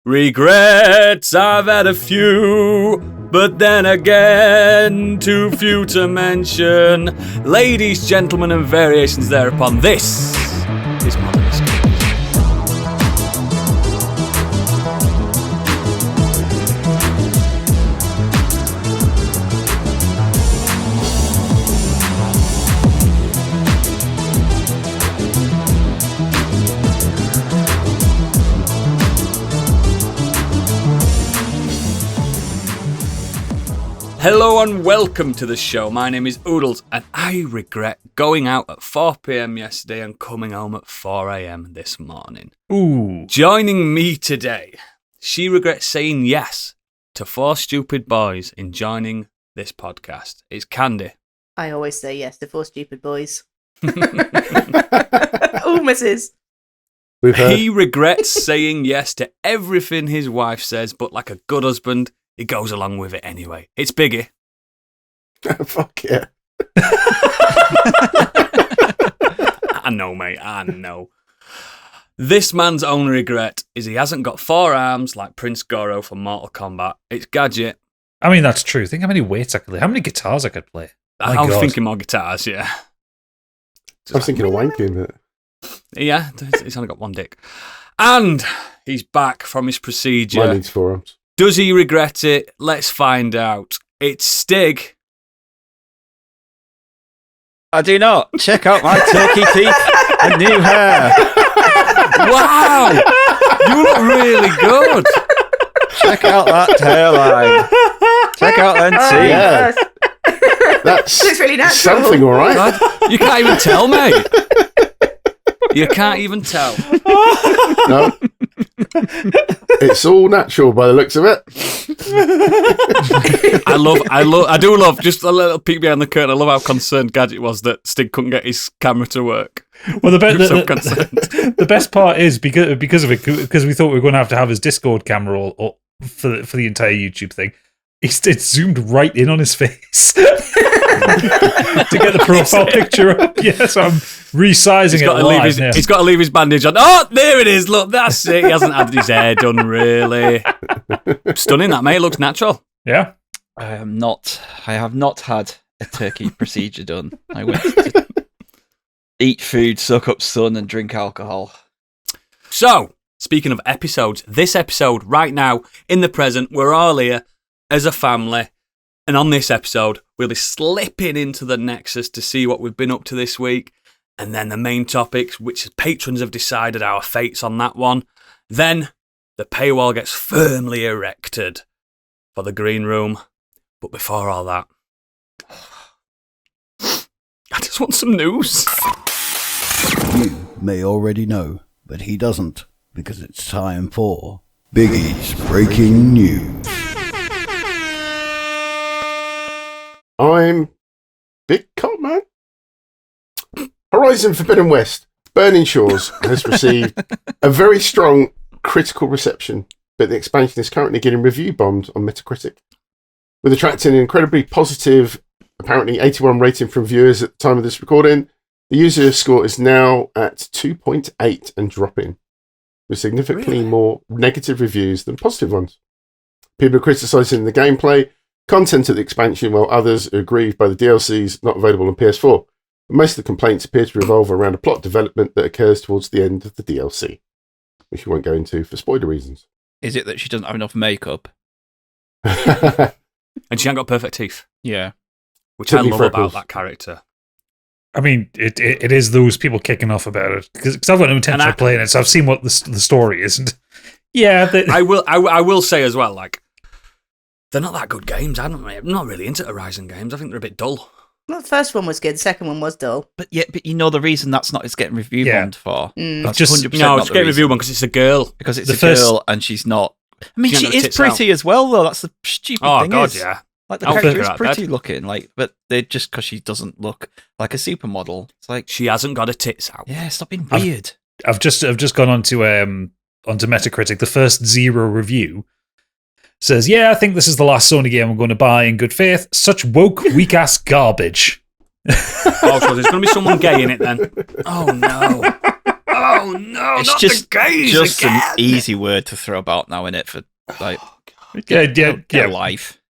Regrets, I've had a few, but then again, too few to mention. Ladies, gentlemen, and variations thereupon, this is Modern Escapism. Hello and welcome to the show. My name is Oodles and I regret going out at 4 p.m. yesterday and coming home at 4 a.m. this morning. Ooh. Joining me today, she regrets saying yes to 4 stupid boys in joining this podcast. It's Candy. I always say yes to 4 stupid boys. Oh, missus. He regrets saying yes to everything his wife says, but like a good husband, he goes along with it anyway. It's Biggie. Fuck yeah. I know, mate. I know. This man's only regret is he hasn't got 4 arms like Prince Goro from Mortal Kombat. It's Gadget. I mean, that's true. Think how many weights I could play. How many guitars I could play. I was thinking more guitars, yeah. I was thinking of wanking, but... Yeah, he's only got 1 dick. And he's back from his procedure. Mine needs 4 arms. Does he regret it? Let's find out. It's Stig. I do not. Check out my turkey teeth and new hair. Wow! You look really good. Check out that hairline. Check out them teeth. Yeah. That's Looks really natural. something, all right. God, you can't even tell, mate. You can't even tell. No. It's all natural by the looks of it. I do love, just a little peek behind the curtain, I love how concerned Gadget was that Stig couldn't get his camera to work. Well, the best part is because of it, because we thought we were going to have his Discord camera all for the entire YouTube thing. It zoomed right in on his face to get the profile picture up. Yes, I'm resizing it live now. He's got to leave his bandage on. Oh, there it is. Look, that's it. He hasn't had his hair done, really. Stunning, that, mate. Looks natural. Yeah. I have not had a turkey procedure done. I went to eat food, soak up sun, and drink alcohol. So, speaking of episodes, this episode right now, in the present, we're all here as a family, and on this episode, we'll be slipping into the Nexus to see what we've been up to this week, and then the main topics, which patrons have decided our fates on that one. Then, the paywall gets firmly erected for the green room. But before all that, I just want some news. You may already know, but he doesn't, because it's time for Biggie's Breaking News. I'm Big Cop Man. Horizon Forbidden West, Burning Shores has received a very strong critical reception, but the expansion is currently getting review bombed on Metacritic. With attracting an incredibly positive, apparently 81 rating from viewers at the time of this recording, the user score is now at 2.8 and dropping, with significantly more negative reviews than positive ones. People are criticising the gameplay, content of the expansion, while others are aggrieved by the DLCs not available on PS4. But most of the complaints appear to revolve around a plot development that occurs towards the end of the DLC, which we won't go into for spoiler reasons. Is it that she doesn't have enough makeup? And she ain't got perfect teeth. Yeah. Which I love about that character. I mean, it is those people kicking off about it because I've got no intention of playing it, so I've seen what the story is. And yeah, I will say as well, like, they're not that good games. I'm not really into Horizon games. I think they're a bit dull. Well, the first one was good. The second one was dull. But you know the reason that's not it's getting review bombed for. Mm. That's 100% No, it's getting review bombed because it's a girl. Because it's girl and she's not. I mean, she is pretty as well, though. That's the stupid thing. Oh God, yeah. Like the character is pretty looking, like, but they're just because she doesn't look like a supermodel. It's like she hasn't got her tits out. Yeah, stop being weird. I've just gone onto Metacritic. The first 0 review says, "Yeah, I think this is the last Sony game I'm going to buy in good faith. Such woke, weak ass garbage." Oh, so there's going to be someone gay in it then? Oh no! Oh no, It's not just, the gays just again. an easy word to throw about now, innit? For like, Yeah. life.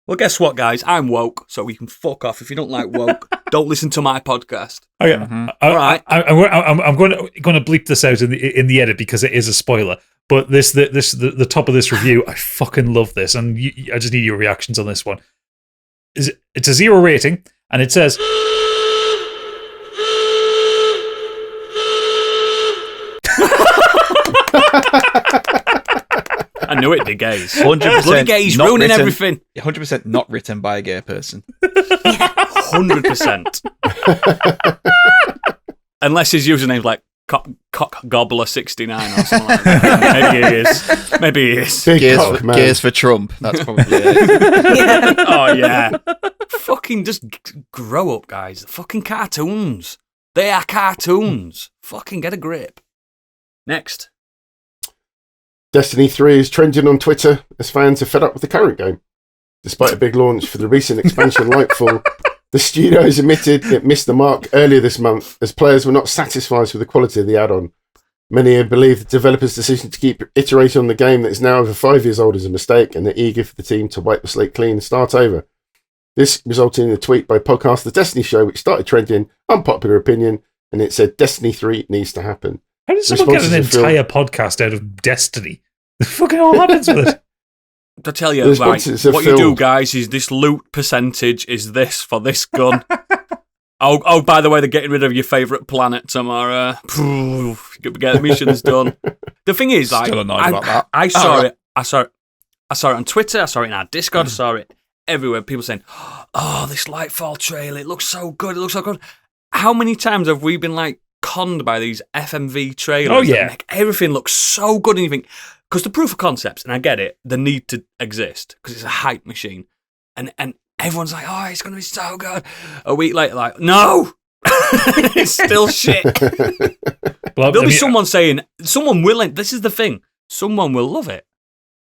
Well, guess what, guys? I'm woke, so we can fuck off. If you don't like woke, don't listen to my podcast. Okay. Mhm. All right. I'm going to bleep this out in the edit because it is a spoiler. But the top of this review, I fucking love this, and I just need your reactions on this one. It's a 0 rating, and it says. I knew it, the gays. 100% Bloody gays not ruining written- everything. 100% not written by a gay person. 100%. Unless his username's like Cock Gobbler 69 or something like that. Maybe he is. Big cock, man. Gays for Trump. That's probably it. Oh, yeah. Fucking just grow up, guys. Fucking cartoons. They are cartoons. Fucking get a grip. Next. Destiny 3 is trending on Twitter as fans are fed up with the current game. Despite a big launch for the recent expansion Lightfall, the studio has admitted it missed the mark earlier this month as players were not satisfied with the quality of the add-on. Many have believed the developers' decision to keep iterating on the game that is now over 5 years old is a mistake, and they're eager for the team to wipe the slate clean and start over. This resulted in a tweet by podcast The Destiny Show, which started trending unpopular opinion, and it said Destiny 3 needs to happen. How does someone get an Responses are entire podcast out of Destiny? The fucking all happens with it. To tell you, The right, responses are what you do, filled. guys, is this loot percentage is this for this gun. Oh, by the way, they're getting rid of your favourite planet tomorrow. Get the missions done. The thing is, like, Still annoyed about that. I saw it on Twitter, I saw it in our Discord, I saw it everywhere. People saying, "Oh, this Lightfall trailer, it looks so good, it looks so good." How many times have we been like conned by these FMV trailers? Oh, yeah. That make everything look so good, and you think, because the proof of concepts, and I get it, the need to exist because it's a hype machine, and everyone's like, "Oh, it's going to be so good." A week later, like, no, it's still shit. Well, There'll be someone saying, someone will. This is the thing, someone will love it,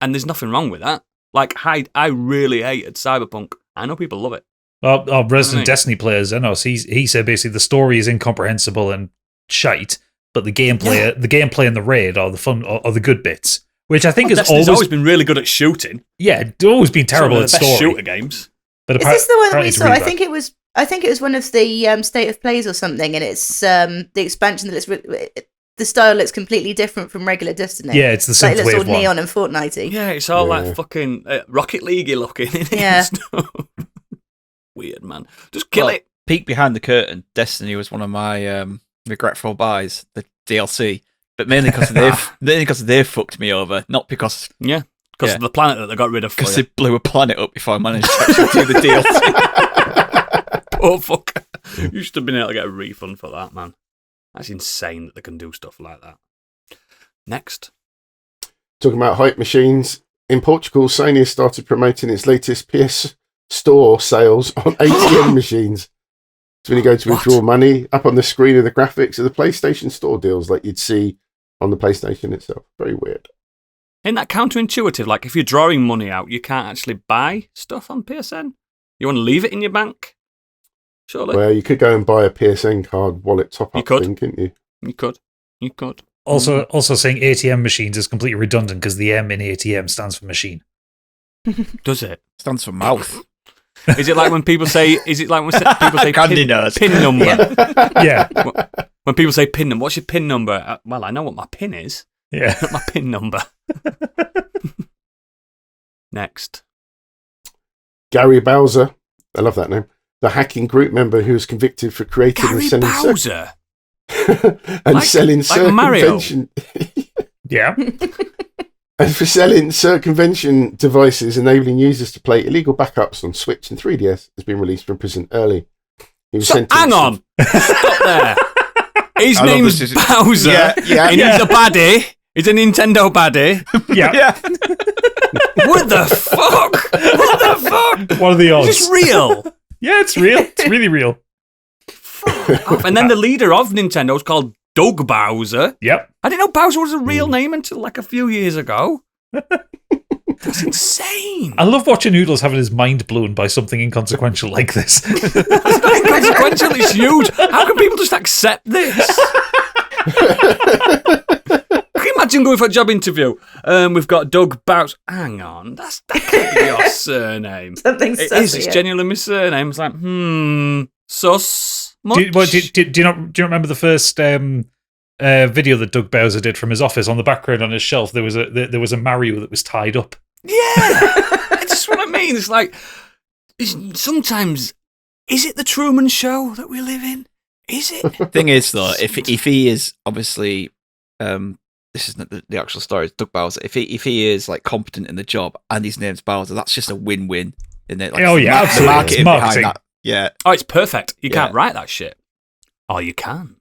and there's nothing wrong with that. Like, I really hated Cyberpunk. I know people love it. Our resident Right. Destiny players, I know, he said basically the story is incomprehensible and shite, but the gameplay and the raid are the fun, are the good bits. Which I think has Destiny's always been really good at shooting. yeah, it's always been terrible Some at of the best story. shooter games. But Is this the one that we apparently it's saw? really I bad. think it was one of the state of plays or something, and it's the expansion that the style looks completely different from regular Destiny. Yeah, it's the Like, it looks all synthwave one. neon and Fortnitey. Yeah, it's all Yeah. like fucking Rocket League-y looking. Isn't it? Yeah. Weird, man. Just kill Well, it. Peek behind the curtain. Destiny was one of my regretful buys. The DLC, but mainly because they've fucked me over, not because Yeah, because Yeah. of the planet that they got rid of for you. they blew a planet up before I managed to actually do the DLC. Oh, fuck. You should have been able to get a refund for that, man. That's insane that they can do stuff like that. Next. Talking about hype machines, in Portugal, Sony has started promoting its latest PS Store sales on ATM machines. So when you go to withdraw money, up on the screen of the graphics of the PlayStation Store deals like you'd see on the PlayStation itself. Very weird. Isn't that counterintuitive? Like, if you're drawing money out, you can't actually buy stuff on PSN? You want to leave it in your bank? Surely. Well, you could go and buy a PSN card wallet top You up could. thing, couldn't you? You could. Also saying ATM machines is completely redundant because the M in ATM stands for machine. Does it? Stands for mouth. Is it like when people say? Is it like when people say Candy nose. pin number? Yeah, When people say pin number, what's your pin number? Well, I know what my pin is. yeah. Not my pin number. Next. Gary Bowser, I love that name, the hacking group member who was convicted for creating Gary and selling Bowser. selling like Mario. circumvention Yeah. and for selling circumvention devices enabling users to play illegal backups on Switch and 3DS has been released from prison early. He was sentenced. Hang on. Stop there. His I love name's this. Bowser. Yeah, and he's a baddie. He's a Nintendo baddie. Yeah. Yeah. What the fuck? What the fuck? What are the odds? Is this real? Yeah, it's real. It's really real. And then the leader of Nintendo is called Doug Bowser. Yep. I didn't know Bowser was a real name until like a few years ago. That's insane. I love watching Noodles having his mind blown by something inconsequential like this. That's not inconsequential. It's huge. How can people just accept this? Can you imagine going for a job interview? We've got Doug Bowser. Hang on, that can't be your surname. Something It sussy, is. It's genuinely my surname. It's like, sus. Do you not remember the first video that Doug Bowser did from his office? On the background on his shelf, there was a Mario that was tied up. Yeah, that's just what I mean. It's like sometimes, is it the Truman Show that we live in? Is it? Thing is, though, if he is obviously, this isn't the actual story. It's Doug Bowser. If he is like competent in the job and his name's Bowser, that's just a win-win, isn't it? Like, Oh, yeah, the absolutely. marketing It's marketing. behind that. Yeah. Oh, it's perfect. You Yeah. can't write that shit. Oh, you can.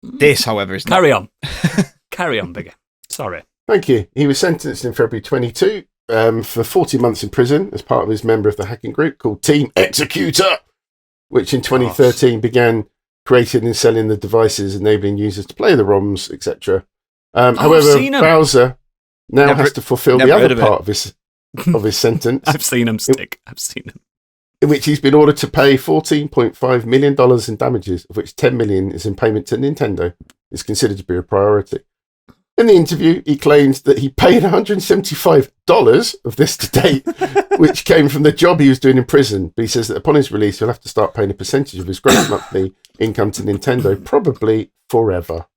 This, however, is not. Carry on. Carry on, Bigger. Sorry. Thank you. He was sentenced in February 22 for 40 months in prison as part of his member of the hacking group called Team Executor, which in 2013 began creating and selling the devices enabling users to play the ROMs, etc. However, seen 'em. Bowser now Never- has to fulfill the never heard other of part of his sentence, I've seen him stick. I've seen him. in which he's been ordered to pay $14.5 million in damages, of which $10 million is in payment to Nintendo. It's considered to be a priority. In the interview, he claims that he paid $175 of this to date, which came from the job he was doing in prison. But he says that upon his release, he'll have to start paying a percentage of his gross monthly income to Nintendo, probably forever.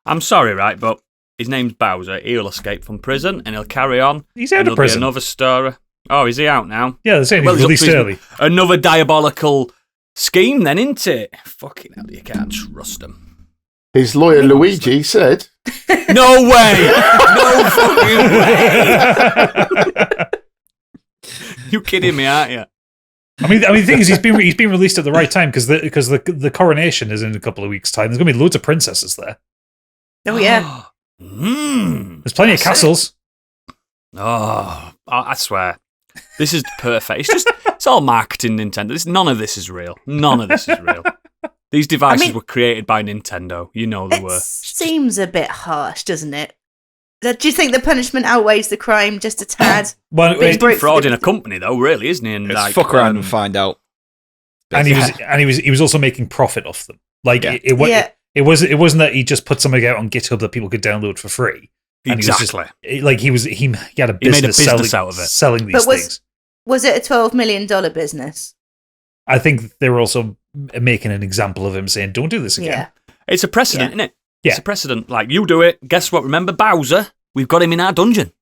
I'm sorry, right, but his name's Bowser. He'll escape from prison and he'll carry on. He's out and of there'll be prison. another story. Oh, is he out now? Yeah, they're saying Well, he's he's up released to early. Another diabolical scheme, then, isn't it? Fucking hell, you can't trust him. His lawyer, Luigi, said, No way! No fucking way! You kidding me, aren't you? I mean, the thing is, he's been released at the right time because the coronation is in a couple of weeks' time. There's going to be loads of princesses there. Oh yeah. There's plenty of castles. Oh, I swear. This is perfect. It's all marketing, Nintendo. None of this is real. None of this is real. These devices were created by Nintendo. You know they were. It seems a bit harsh, doesn't it? Do you think the punishment outweighs the crime just a tad? Well, He's been frauding a company, though, really, isn't he? And Let's fuck around and find out. and he was also making profit off them. Like Yeah. it wasn't that he just put something out on GitHub that people could download for free. And Exactly. he had a He made a business business out of it. selling these things. Was it a $12 million business? I think they were also making an example of him saying, "Don't do this again." Yeah. It's a precedent, isn't it? Yeah. It's a precedent. Like, you do it. Guess what? Remember Bowser? We've got him in our dungeon.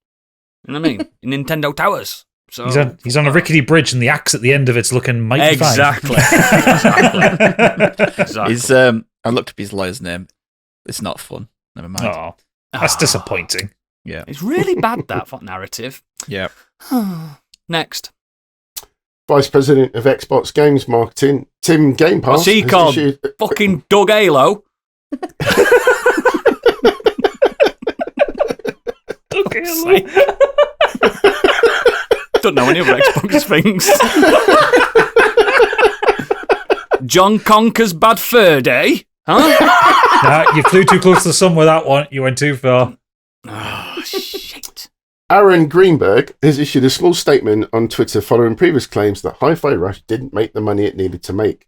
You know what I mean? In Nintendo Towers. So He's on a rickety bridge, and the axe at the end of it's looking mighty fine. Exactly. Exactly. He's I looked up his lawyer's name. It's not fun. Never mind. Oh, that's disappointing. Yeah. It's really bad, that narrative. Yeah. Next. Vice President of Xbox Games Marketing, Tim Game Pass. What's he has called? issued- Fucking Doug Halo. Okay, Don't know any other Xbox things. John Conker's Bad Fur Day? Huh? nah, you flew too close to the sun with that one. You went too far. Oh, shit. Aaron Greenberg has issued a small statement on Twitter following previous claims that Hi-Fi Rush didn't make the money it needed to make.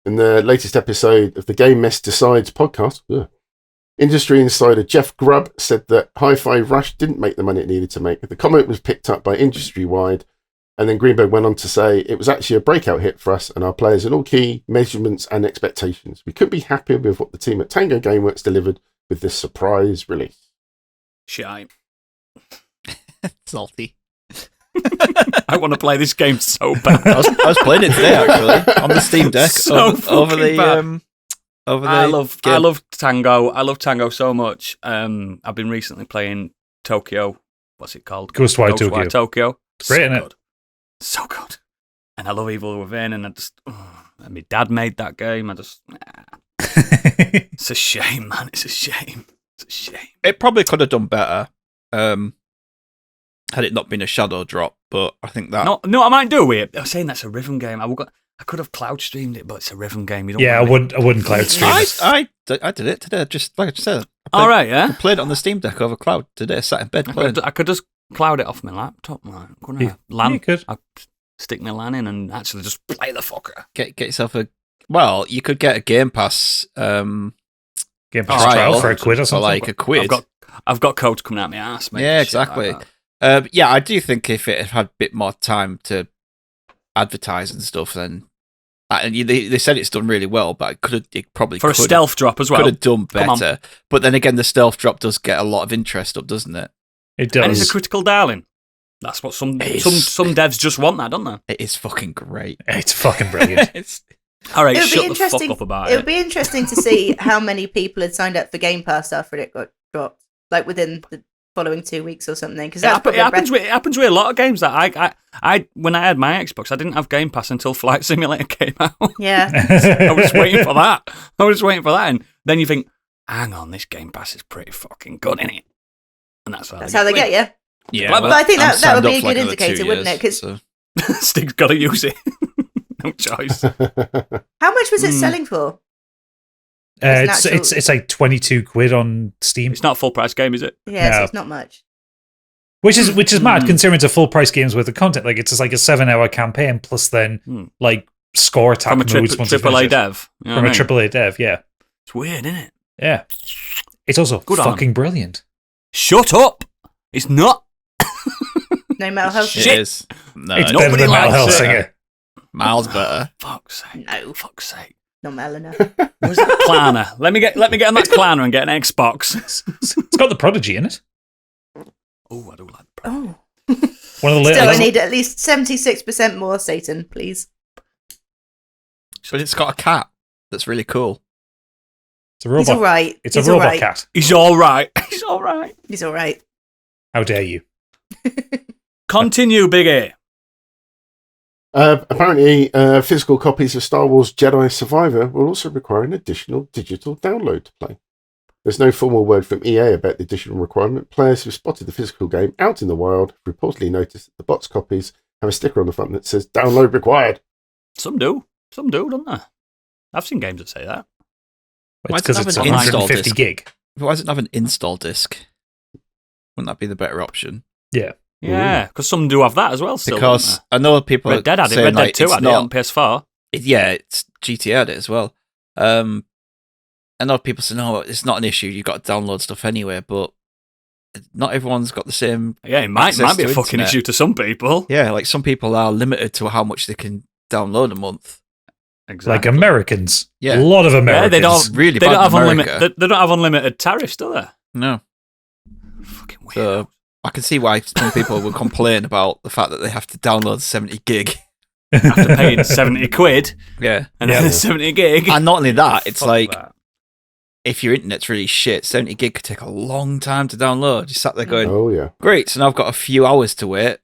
In the latest episode of the Game Mess Decides podcast, industry insider Jeff Grubb said that Hi-Fi Rush didn't make the money it needed to make. The comment was picked up by Industry-Wide, and then Greenberg went on to say it was actually a breakout hit for us and our players in all key measurements and expectations. We couldn't be happier with what the team at Tango Gameworks delivered with this surprise release. Shite. Salty. I want to play this game so bad. I was playing it today actually on the Steam Deck So over the fucking bad. over the. I love game. Tango. I love Tango so much. I've been recently playing Tokyo. What's it called? Ghostwire Tokyo. Tokyo. Great, isn't it? Good. So good. And I love Evil Within, and and my dad made that game. It's a shame, man. It's a shame. It's a shame. It probably could have done better had it not been a shadow drop, but I think that. No, I might do it. I was saying that's a rhythm game. I could have cloud streamed it, but it's a rhythm game. You don't Yeah, I want me- wouldn't cloud stream it. I did it today, just like I said. All right, I yeah. played it on the Steam Deck over cloud today, sat in bed playing. I could just cloud it off my laptop. Like, couldn't I? You LAN. could. I'd stick my LAN in and actually just play the fucker. Get yourself a. Well, you could get a Game Pass Game Pass trial for a quid or for something. like a quid. I've got codes coming out my ass, mate. Yeah, Shit exactly. like that. Yeah, I do think if it had a bit more time to advertise and stuff, then and they said it's done really well, but it probably for a stealth drop as well. Could have done Come on. better. But then again, the stealth drop does get a lot of interest up, doesn't it? It does. And it's a critical darling. That's what some devs just want that, don't they? It is fucking great. It's fucking brilliant. All right, It would be shut the fuck interesting. up about It would it. be interesting to see how many people had signed up for Game Pass after it got dropped, like within the following 2 weeks or something. Because It happens with a lot of games that I when I had my Xbox, I didn't have Game Pass until Flight Simulator came out. Yeah. I was waiting for that. And then you think, hang on, this Game Pass is pretty fucking good, innit? And that's how they get you. Yeah, But But I think I'm that signed would be up a for like good another indicator, 2 wouldn't it? years, 'Cause so. Stig's got to use it. No choice. how much was it selling for? It's like 22 quid on Steam, It's not a full price game, is it? Yeah, so No. it's not much. which is mad considering it's a full price game's worth of content. Like it's just like a 7-hour campaign plus then like score attack From a modes once you triple A finish it. dev. You know From what a I mean? AAA dev, yeah, It's weird, isn't it? yeah. It's also Good on fucking brilliant. Shut up! It's not. No Metal Health. Shit. It is. No, It's nobody better than Metal likes Hellsinger. it. Miles better. Fuck's sake. No. Fuck's sake. Not Metal enough. Where's that Klarna? Let me get on that Klarna and get an Xbox. It's got the Prodigy in it. Oh, I do like the Oh. One of the Still, I little. need at least 76% more Satan, please. But it's got a cat that's really cool. It's a robot. He's all right. It's He's a all robot right. cat. He's all right. He's all right. He's all right. How dare you? Continue, Big A. Apparently, physical copies of Star Wars Jedi Survivor will also require an additional digital download to play. There's no formal word from EA about the additional requirement. Players who spotted the physical game out in the wild have reportedly noticed that the box copies have a sticker on the front that says "Download required." Some do, don't they? I've seen games that say that. Why It's does it because have it's an install 150 disc? gig. Why does it have an install disc? Wouldn't that be the better option? Yeah. Yeah, because some do have that as well. Still, Because I know people Red Dead had it. saying, Red Dead like, 2 it's had it not- on PS4. Yeah, it's GTA had it as well. I know people say, no, it's not an issue. You've got to download stuff anyway, but not everyone's got the same. Yeah, it might access be a to fucking internet. issue to some people. Yeah, like some people are limited to how much they can download a month. Exactly. Like Americans. Yeah. A lot of Yeah, Americans. they don't. Really They bad don't have in America. unlimited. They don't have unlimited tariffs, do they? No. Fucking weird. So I can see why some people would complain about the fact that they have to download 70 gig. After paying 70 quid Yeah. and Yeah. then 70 gig. And not only that, it's Fuck like that. if your internet's really shit, 70 gig could take a long time to download. You sat there going, Oh yeah. great, so now I've got a few hours to wait.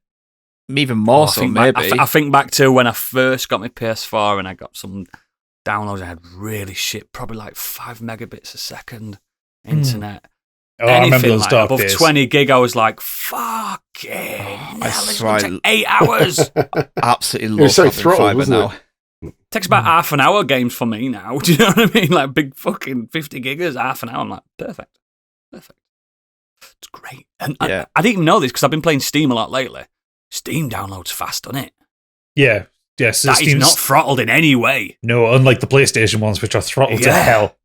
Even more so, maybe. I think back to when I first got my PS4 and I got some downloads. I had really shit, probably like 5 megabits a second internet. Oh, I remember Anything those like dark above days. 20 gig, I was like, fucking I hell, it's swear going to take 8 hours. Absolutely It was love so having throttled, fibre wasn't now. it? Takes about half an hour games for me now. Do you know what I mean? Like big fucking 50 gigas, half an hour. I'm like, perfect. It's great. And Yeah. I didn't even know this because I've been playing Steam a lot lately. Steam downloads fast, doesn't it? Yeah. Yes. That is not throttled in any way. No, unlike the PlayStation ones, which are throttled to Yeah. hell.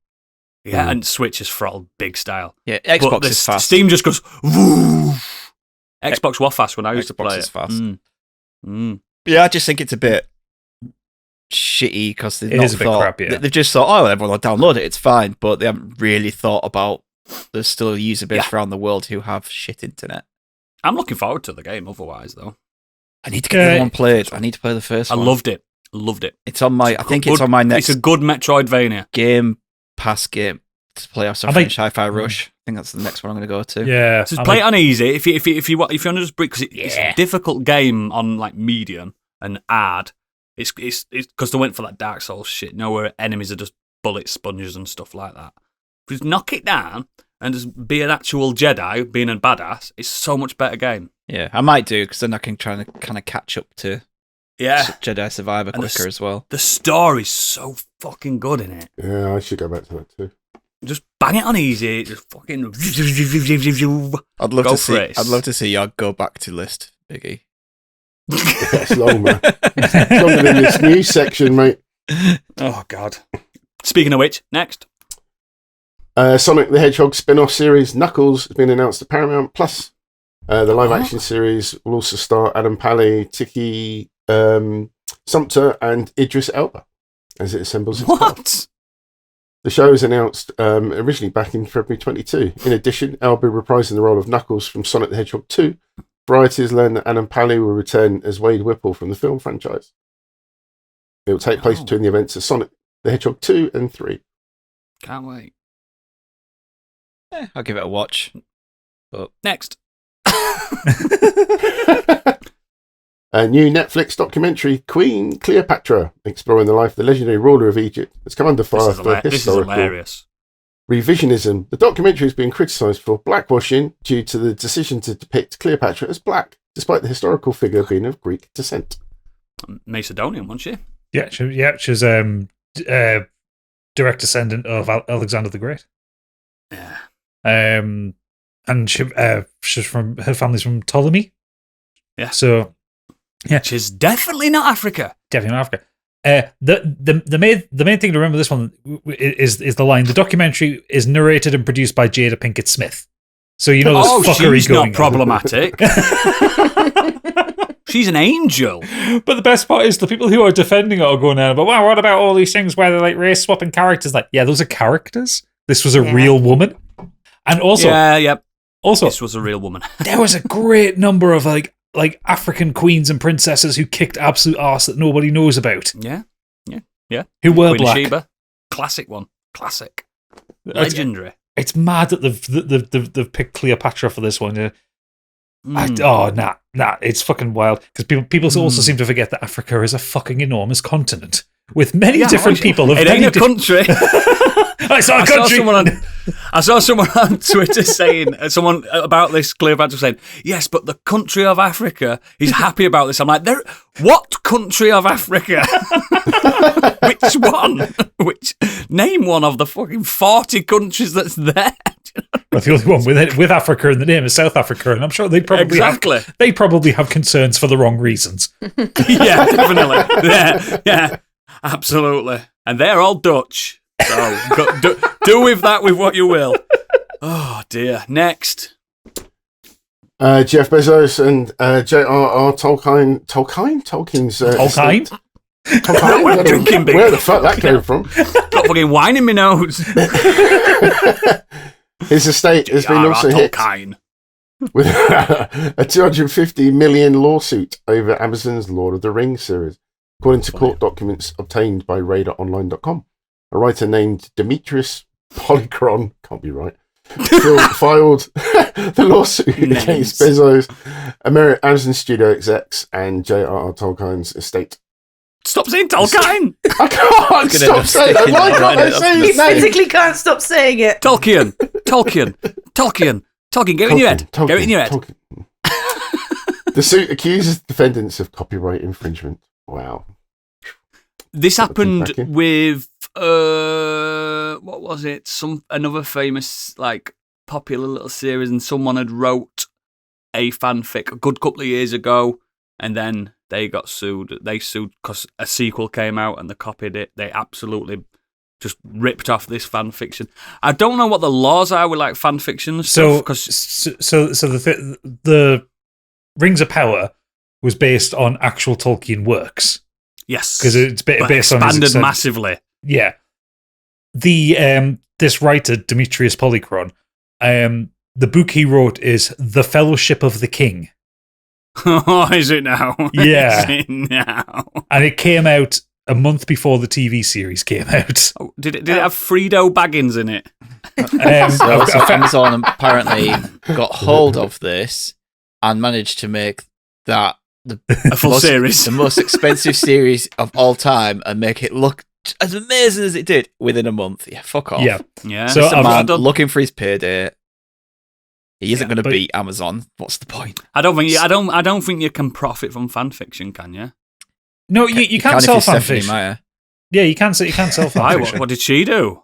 Yeah, and Switch is throttled big style. Yeah, But Xbox the is fast. Steam just goes woof. Xbox was fast when I used to Xbox play is it. fast. Yeah, I just think it's a bit shitty because they've It not is a bit thought. crap, yeah. They've just thought, oh, everyone will download it. It's fine, but they haven't really thought about there's still a user base around the world who have shit internet. I'm looking forward to the game. Otherwise, though, I need to get the other one played. I need to play the first I one. loved it. It's on my. I think it's on my next It's a good Metroidvania. Game Pass game to play after I I think- finish Hi-Fi Rush. I think that's the next one I'm going to go to. Yeah. Just I play like- it on easy. If you want to just break, because it's a difficult game on like medium and hard. It's because they went for that Dark Souls shit. You know, where enemies are just bullet sponges and stuff like that. Just knock it down and just be an actual Jedi, being a badass. It's so much better game. Yeah, I might do because then I can try to kind of catch up to Yeah, Jedi Survivor And the quicker as well. the story's so fucking good in it. Yeah, I should go back to that too. Just bang it on easy. Just fucking. I'd love Go to for see. it. I'd love to see your go back to list, Biggie. That's long, man. It's longer than this news section, mate. Oh God. Speaking of which, next. Sonic the Hedgehog spin-off series Knuckles has been announced at Paramount Plus. The live-action series will also star Adam Pally, Tiki Sumpter, and Idris Elba as it assembles its cast. The show was announced originally back in February 22. In addition, Elba reprising the role of Knuckles from Sonic the Hedgehog 2. Variety has learned that Adam Pally will return as Wade Whipple from the film franchise. It will take place between the events of Sonic the Hedgehog 2 and 3. Can't wait. I'll give it a watch. But Next. A new Netflix documentary, Queen Cleopatra, exploring the life of the legendary ruler of Egypt, has come under fire for This is historical hilarious. revisionism. The documentary has been criticised for blackwashing due to the decision to depict Cleopatra as black, despite the historical figure being of Greek descent. Macedonian, wasn't she? Yeah, she was direct descendant of Alexander the Great. Yeah. And she's from, her family's from Ptolemy. Yeah. So, yeah, Which is definitely not Africa. definitely not Africa. The main thing to remember this one is the line. The documentary is narrated and produced by Jada Pinkett Smith. So you know there's fuckery she's going not problematic. She's an angel. But the best part is the people who are defending it are going on, but wow, what about all these things where they're like race swapping characters? Like, yeah, those are characters. This was a real woman. And also, also, this was a real woman. there was a great number of like African queens and princesses who kicked absolute arse that nobody knows about. Yeah. Who were Queen black. of Sheba. Classic one. Classic. Legendary. It's mad that they've picked Cleopatra for this one. Yeah. It's fucking wild. Because people also seem to forget that Africa is a fucking enormous continent with many different people. It ain't a country. It's not a country. I saw someone on Twitter saying, someone about this Cleopatra saying, yes, but the country of Africa is happy about this. I'm like, what country of Africa? Which one? Name one of the fucking 40 countries that's there. Well, the only one with Africa in the name is South Africa, and I'm sure they probably have concerns for the wrong reasons. Yeah, definitely. Yeah, absolutely. And they're all Dutch. So do with that with what you will. Oh dear. Next. Jeff Bezos and J.R.R. Tolkien's Tolkien? We're drinking big. Where the fuck that came from? Got fucking wine in my nose. His estate has been also hit Tolkien. with a $250 million lawsuit over Amazon's Lord of the Rings series, according to court documents obtained by RadarOnline.com. A writer named Demetrius Polychron, can't be right, filed the lawsuit against Bezos, Amazon Studio execs, and J.R.R. Tolkien's estate. Stop saying Tolkien. I can't stop saying it. Why can't I say He his name? physically can't stop saying it. Tolkien. Get it in your head. Get it in your head. Tolkien. The suit accuses defendants of copyright infringement. Wow. This happened with what was it? Another famous popular little series, and someone had wrote a fanfic a good couple of years ago, and then they got sued. They sued because a sequel came out and they copied it. They absolutely just ripped off this fan fiction. I don't know what the laws are with fan fiction stuff. So the Rings of Power was based on actual Tolkien works. Yes, because it's based on expanded massively. Yeah, this writer Demetrius Polychron, the book he wrote is The Fellowship of the King. Oh, is it now? Yeah, is it now? And it came out a month before the TV series came out. Oh, did it have Fredo Baggins in it? So Amazon apparently got hold of this and managed to make that a full series, the most expensive series of all time, and make it look as amazing as it did within a month. Yeah, fuck off. Yeah. So a man looking for his payday. He isn't going to beat Amazon. What's the point? I don't think you can profit from fan fiction, can you? No, you can't sell fan fiction. Meyer. Yeah, you can sell fan fiction. What did she do?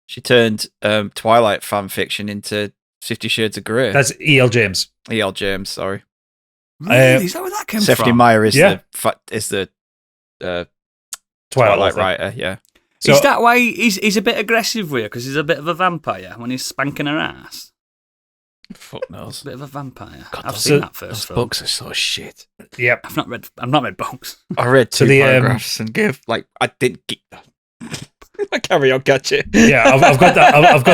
She turned Twilight fan fiction into 50 Shades of Grey. That's E.L. James. E.L. James, sorry. Really? Is that where that came Stephanie from? Meyer is the Twilight writer, yeah. So, is that why he's a bit aggressive with her? Because he's a bit of a vampire when he's spanking her ass? Fuck knows. A bit of a vampire. God, I've those- seen that first Those film. books are so shit. yep. I've not read books. I read two the, paragraphs and gave I didn't get. I carry on, gotcha. Yeah, I've got that. I've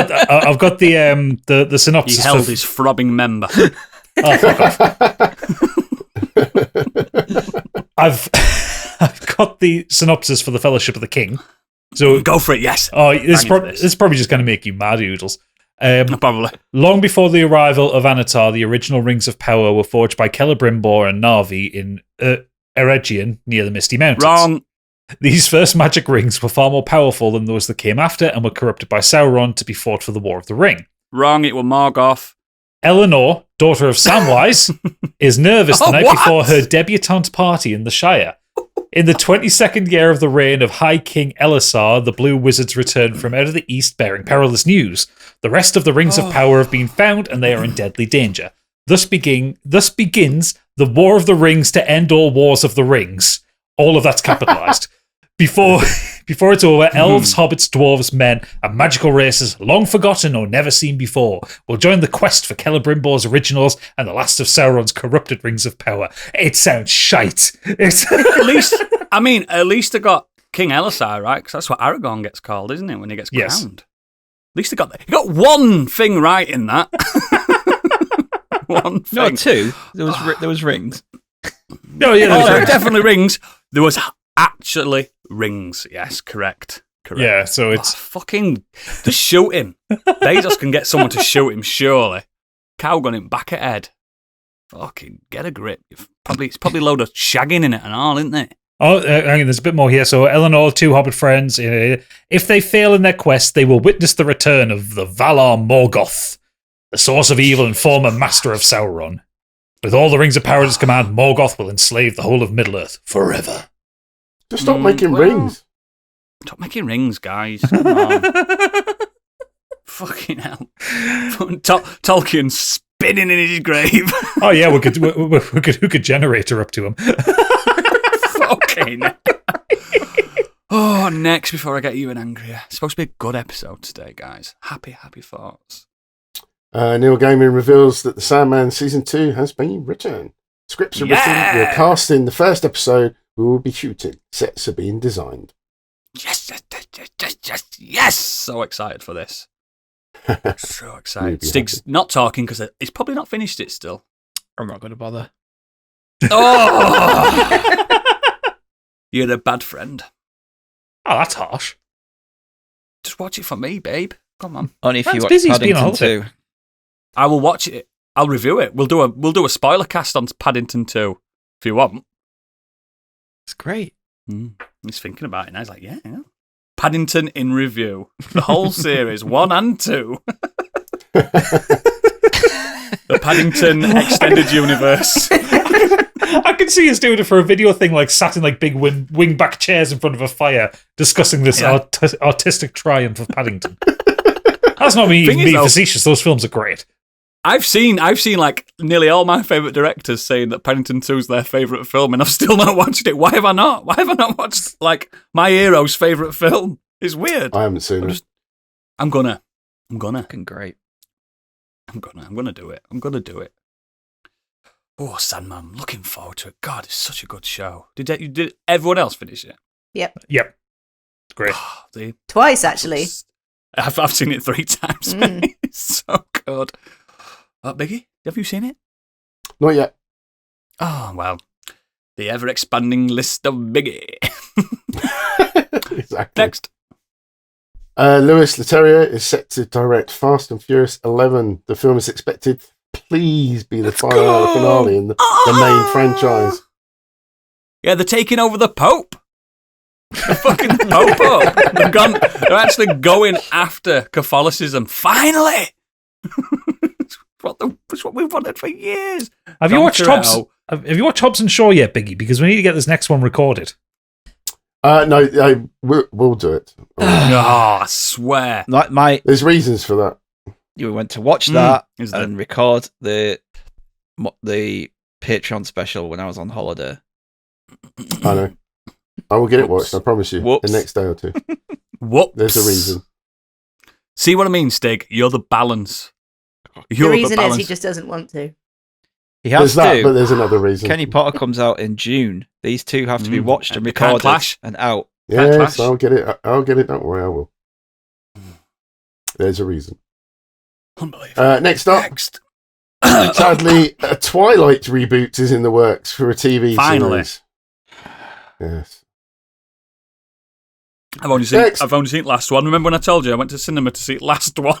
got the He synopsis. held for, his throbbing member. Oh, fuck off. I've got the synopsis for the Fellowship of the King. So Go for it, yes. oh, this Bang into this. is probably just going to make you mad, Oodles. Probably. Long before the arrival of Anatar, the original Rings of Power were forged by Celebrimbor and Narvi in Eregion near the Misty Mountains. Wrong. These first magic rings were far more powerful than those that came after and were corrupted by Sauron to be fought for the War of the Ring. Wrong, it was Morgoth. Eleanor, daughter of Samwise, is nervous the Oh, night what? before her debutante party in the Shire. In the 22nd year of the reign of High King Elisar, the Blue Wizards return from out of the east bearing perilous news. The rest of the Rings of Power have been found and they are in deadly danger. Thus begins the War of the Rings to end all wars of the rings. All of that's capitalized. Before it's over, elves, hobbits, dwarves, men, and magical races, long forgotten or never seen before, will join the quest for Celebrimbor's originals and the last of Sauron's corrupted Rings of Power. It sounds shite. At least they got King Elisar, right? Because that's what Aragorn gets called, isn't it, when he gets Yes. crowned? At least he got one thing right in that. One thing. No, two. There was rings. No, yeah, Oh, there were definitely rings. There was actually rings. Yes, correct. yeah. So Oh, it's fucking just shoot him. Bezos can get someone to shoot him, surely. Cow gun him back at head. Fucking get a grip. It's probably a load of shagging in it and all, isn't it? hang on, there's a bit more here. So Eleanor, two hobbit friends, if they fail in their quest, they will witness the return of the Valar Morgoth, the source of evil and former master of Sauron. With all the Rings of Power at his command, Morgoth will enslave the whole of Middle-earth forever. Just stop making well. rings. Stop making rings, guys. Come on. Fucking hell. Tolkien spinning in his grave. Oh yeah, we could generate her up to him. Fucking. Oh, next before I get even angrier. It's supposed to be a good episode today, guys. Happy thoughts. Neil Gaiman reveals that the Sandman Season 2 has been written. Scripts are written, we're casting the first episode, we will be shooting. Sets are being designed. Yes! So excited for this. So excited. You'd be Stig's not talking because he's probably not finished it still. I'm not going to bother. Oh! You're a bad friend. Oh, that's harsh. Just watch it for me, babe. Come on. Only if Man's you watch busy, he's been on Paddington holiday. 2. I will watch it. I'll review it. We'll do a spoiler cast on Paddington 2 if you want. It's great. He's thinking about it now. He's like, yeah. Paddington in review. The whole series, 1 and 2. The Paddington Extended Universe. I can see us doing it for a video thing, like sat in like big wingback chairs in front of a fire, discussing this artistic triumph of Paddington. That's not me Thing is, being though, facetious. Those films are great. I've seen like nearly all my favourite directors saying that Paddington 2 is their favourite film, and I've still not watched it. Why have I not? Why have I not watched like my hero's favourite film? It's weird. I haven't seen it. I'm gonna. Fucking great. I'm gonna do it. I'm gonna do it. Oh, Sandman, looking forward to it. God, it's such a good show. Did everyone else finish it? Yep. It's great. Oh, Twice, actually. I've seen it 3 times. Mm. It's so good. Biggie, have you seen it? Not yet. Oh, well, the ever-expanding list of Biggie. Exactly. Next. Louis Leterrier is set to direct Fast and Furious 11. The film is expected to please be the finale in the main franchise. Yeah, they're taking over the Pope. They're fucking the Pope up. They're actually going after Catholicism. Finally! It's what we've wanted for years. Have you watched Hobbs and Shaw yet, Biggie? Because we need to get this next one recorded. No, we'll do it. Oh, I swear. Like There's reasons for that. you went to watch that is there? and record the Patreon special when I was on holiday. I know. I will get it watched, I promise you. Whoops. The next day or two. Whoops. There's a reason. See what I mean, Stig? You're the balance. The You're reason balance. is he just doesn't want to. He There's has that, to. but there's another reason. Kenny Potter comes out in June. These two have to be watched and They can't recorded clash. and out. Can't Yes, clash. I'll get it. I'll get it. Don't worry, I will. There's a reason. Unbelievable. Next up, Next. sadly, a Twilight reboot is in the works for a TV Finally. series. Yes. I've only seen Next. last one. Remember when I told you I went to cinema to see last one?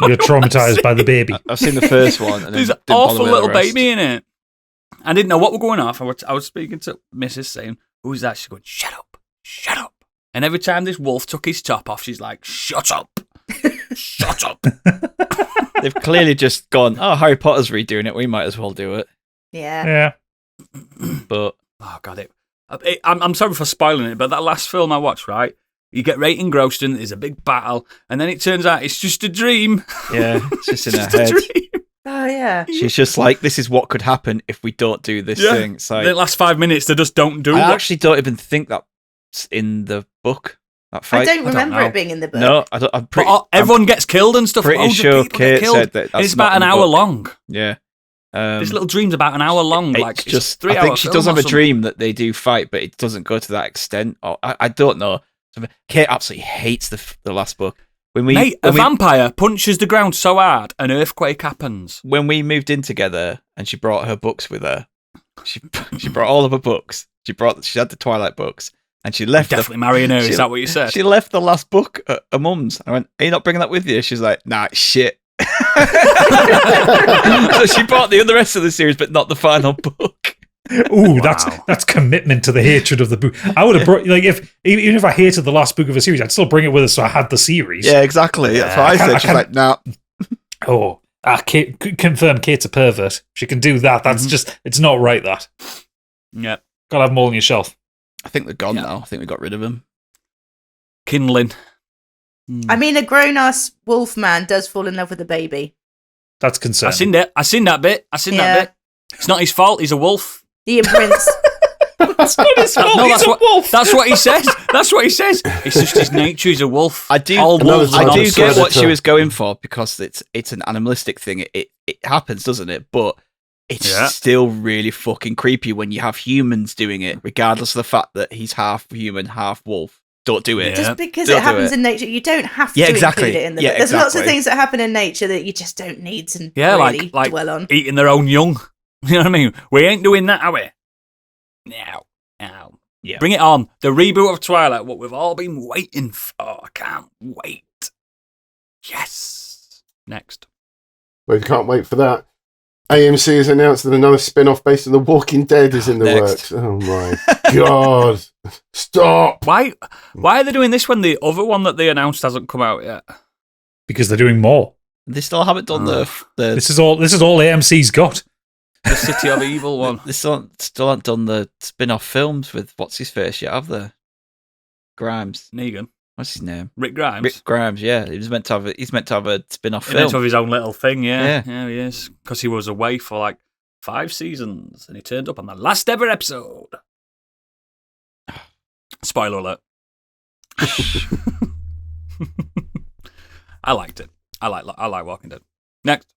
You're traumatized by the baby. I've seen the first one. And There's then an didn't bother awful with the little rest. baby in it. I didn't know what were going off. I was speaking to Mrs. saying, "Who's that?" She's going, "Shut up, shut up." And every time this wolf took his top off, she's like, "Shut up, shut up." They've clearly just gone, oh, Harry Potter's redoing it. We might as well do it. Yeah. Yeah. But Oh God, I'm sorry for spoiling it, but that last film I watched, right? You get right engrossed in. There's a big battle, and then it turns out it's just a dream. yeah, it's just in her Just a head. dream. Oh, yeah. She's just like, this is what could happen if we don't do this Yeah. thing. It's like, The last 5 minutes, they just don't do. I what- actually don't even think that's in the book. That I fight. don't remember know. it being in the book. No, I don't. I'm But pretty. everyone gets killed and stuff. pretty Loads sure of people get Kate killed. said that And that's it's about not an in the hour book. long. Yeah. This little dream's about an hour long. It's Like it's just, 3 I hour think she film does or have a something. dream that they do fight, but it doesn't go to that extent. Or I don't know. Kate absolutely hates the last book. When we Mate, a when we, vampire punches the ground so hard, an earthquake happens. when we moved in together, and she brought her books with her. She brought all of her books. She had the Twilight books, and she left. Definitely marrying her. she- Is that what you said? She left the last book at her mum's. I went, "Are you not bringing that with you?" She's like, "Nah, it's shit." So she bought the rest of the series, but not the final book. Ooh, Wow. that's commitment to the hatred of the book. I would have brought even if I hated the last book of a series, I'd still bring it with us so I had the series. Yeah, exactly. That's what I said. She's like, "Nah." Oh, Kate, confirm Kate's a pervert. She can do that. That's just, it's not right, that. Yeah. Gotta have them all on your shelf. I think they're gone Yeah. now. I think we got rid of them. Kindling. I mean, a grown-ass wolf man does fall in love with a baby. That's I concerning. seen that. I seen that bit. Yeah. It's not his fault. He's a wolf. He imprints. That's not his fault. No, He's that's a what- wolf. That's what he says. That's what he says. It's just his nature. He's a wolf. I do. All Another wolves type are I of do not. get what she predator. was going for because it's an animalistic thing. It happens, doesn't it? But it's Yeah. still really fucking creepy when you have humans doing it, regardless of the fact that he's half human, half wolf. Don't do it. Yeah. Just because Don't it do happens it. in nature, you don't have to Yeah, exactly. include it in the Yeah, book. There's lots of exactly. things that happen in nature that you just don't need to Yeah, really like dwell on. eating their own young. You know what I mean? We ain't doing that, are we? No. Yeah. Bring it on. The reboot of Twilight, what we've all been waiting for. I can't wait. Yes. Next. Well, you can't wait for that. AMC has announced that another spin-off based on The Walking Dead is in the Next. works. Oh my god. Stop. Why are they doing this when the other one that they announced hasn't come out yet? Because they're doing more. They still haven't done the This is all AMC's got. The City of Evil one. They still haven't done the spin-off films with what's his face yet, have they? Grimes. Negan. What's his name? Rick Grimes. Rick Grimes. Yeah, he's meant to have a spin-off He meant to film. have his own little thing, yeah. Yeah. Yeah, he is. Because he was away for like 5 seasons and he turned up on the last ever episode. Spoiler alert. I liked it. I like Walking Dead. Next.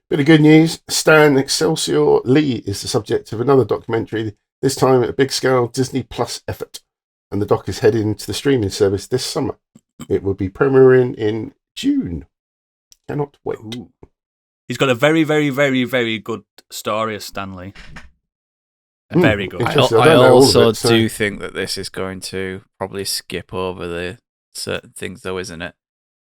Bit of good news. Stan Excelsior Lee is the subject of another documentary, this time at a big scale Disney Plus effort. And the doc is heading to the streaming service this summer. It will be premiering in June. Cannot wait. Ooh. He's got a very, very, very, very good story as Stanley. Very good. Interesting. I don't know all of also it, so- do think that this is going to probably skip over the certain things, though, isn't it?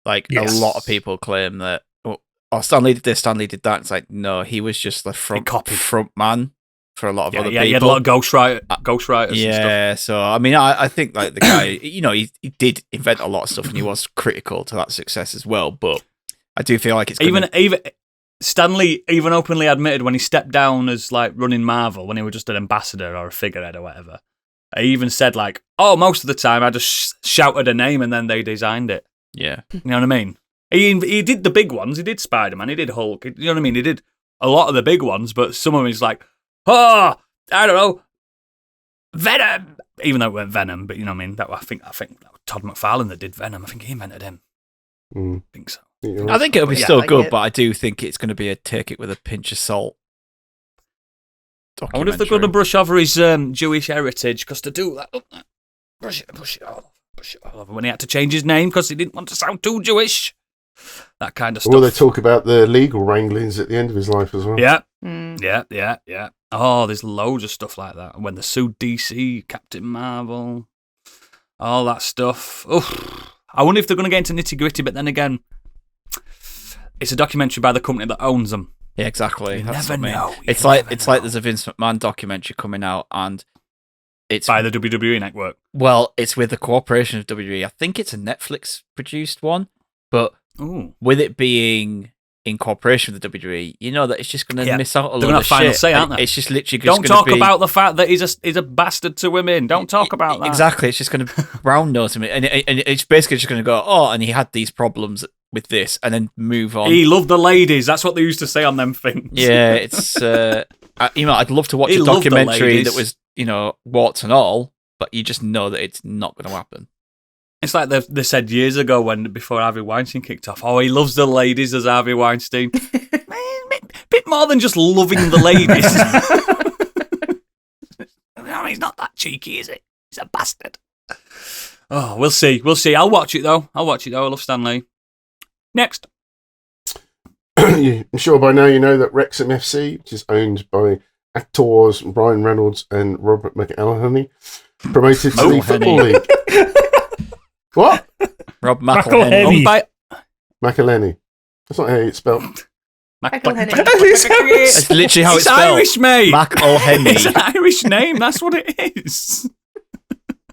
Like Yes. a lot of people claim that, oh, Stanley did this, Stanley did that. It's like, no, he was just the front man for a lot of other people. He had a lot of ghostwriters and stuff. Yeah, so I mean, I think like the guy, you know, he did invent a lot of stuff, and he was critical to that success as well. But I do feel like it's Even Stanley even openly admitted when he stepped down as like running Marvel, when he was just an ambassador or a figurehead or whatever. He even said like, "Oh, most of the time I just shouted a name and then they designed it." yeah, You know what I mean? He did the big ones. He did Spider-Man. He did Hulk. You know what I mean? He did a lot of the big ones, but some of them he's like, "Oh, I don't know, Venom." Even though it weren't Venom, but you know what I mean? I think that was Todd McFarlane that did Venom. I think he invented him. I think so. I think it'll be Yeah, still like good, it. but I do think it's going to be a take it with a pinch of salt. I wonder if they're going to brush over his Jewish heritage, because to do that, brush it all over. When he had to change his name because he didn't want to sound too Jewish. That kind of stuff. Well, they talk about the legal wranglings at the end of his life as well. Yeah. Mm. Yeah. Oh, there's loads of stuff like that. When they sued DC, Captain Marvel, all that stuff. Oof. I wonder if they're going to get into nitty gritty, but then again, it's a documentary by the company that owns them. Yeah, exactly. You That's never what I mean. know. It's like there's a Vince McMahon documentary coming out, and it's by the WWE network. Well, it's with the cooperation of WWE. I think it's a Netflix produced one, but Ooh. with it being in cooperation with the WWE, you know that it's just going to miss out a They're lot gonna of final shit. say, aren't they? It's just literally just Don't gonna talk be, about the fact that he's a bastard to women. Don't talk about that. Exactly. It's just going to brown nose him, and it's basically just going to go, oh, and he had these problems with this, and then move on. He loved the ladies. That's what they used to say on them things. Yeah, it's I'd love to watch He a loved the documentary ladies. that was warts and all, but you just know that it's not going to happen. It's like they said years ago before Harvey Weinstein kicked off. Oh, he loves the ladies as Harvey Weinstein. Bit more than just loving the ladies. No, he's not that cheeky, is he? He's a bastard. Oh, we'll see. I'll watch it though. I love Stan Lee. Next. I'm sure by now you know that Wrexham FC, which is owned by actors Brian Reynolds and Robert McElhenney, promoted to the Football League. What? Rob McElhenney. McElhenney. McElhenney. That's not how it's spelled. McElhenney. That's literally how it's spelled. Irish, mate. McElhenney. It's an Irish name. That's what it is.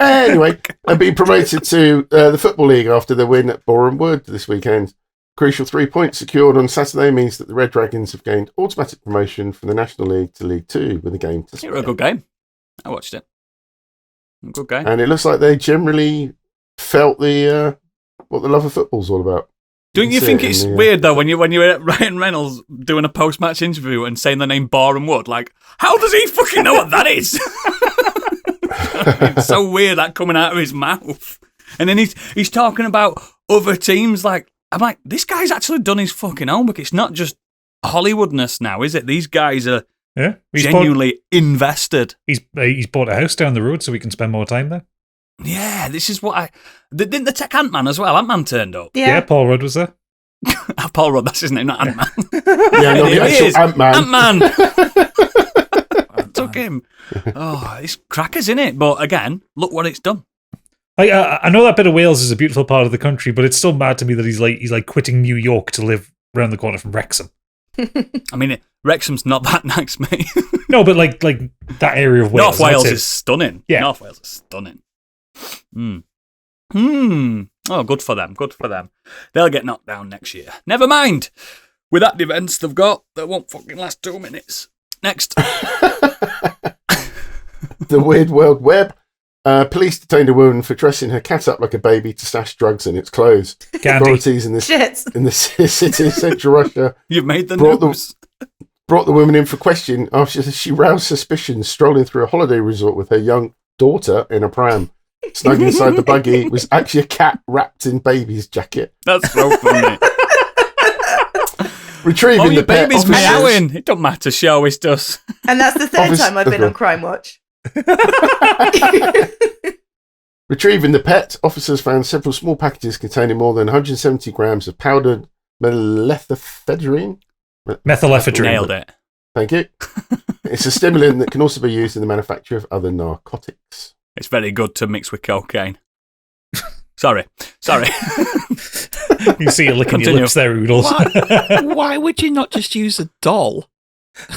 Anyway, they've been promoted to the Football League after their win at Boreham Wood this weekend. Crucial 3 points secured on Saturday means that the Red Dragons have gained automatic promotion from the National League to League 2 with a game to It was a good game. I watched it. A good game. And it looks like they generally felt what the love of football's all about. Don't you see think it in it's the, weird though when you're at Ryan Reynolds doing a post-match interview and saying the name Boreham Wood? Like, how does he fucking know what that is? It's so weird that coming out of his mouth. And then he's talking about other teams. Like, I'm like, this guy's actually done his fucking homework. It's not just Hollywoodness now, is it? These guys are genuinely invested. He's bought a house down the road so we can spend more time there. Yeah, this is what didn't they take Ant-Man as well? Ant-Man turned up. Yeah, Paul Rudd was there. Paul Rudd, that's his name, not Ant-Man. Yeah, no, the It actual is. Ant-Man. I took him. Oh, it's crackers, isn't it? But again, look what it's done. I know that bit of Wales is a beautiful part of the country, but it's still mad to me that he's like quitting New York to live around the corner from Wrexham. I mean, Wrexham's not that nice, mate. No, but like that area of Wales. North Wales that's it. is stunning. Yeah. North Wales is stunning. Oh, good for them. Good for them. They'll get knocked down next year. Never mind. With that events they've got, that won't fucking last 2 minutes. Next. The Weird World Web. Police detained a woman for dressing her cat up like a baby to stash drugs in its clothes. Gandhi. Authorities in the city of central Russia You've made the Brought news. brought the woman in for question after she roused suspicion strolling through a holiday resort with her young daughter in a pram. Snug inside the buggy was actually a cat wrapped in baby's jacket. That's so funny. Retrieving Your the pet baby's officers- meowing. It don't matter, she always does. And that's the third Obvious- time I've been on Crime Watch. Retrieving the pet, officers found several small packages containing more than 170 grams of powdered methamphetamine. Methylephrine. Nailed it. Thank you. It's a stimulant that can also be used in the manufacture of other narcotics. It's very good to mix with cocaine. Sorry. You see you licking Continue. your lips there, Oodles. Why would you not just use a doll?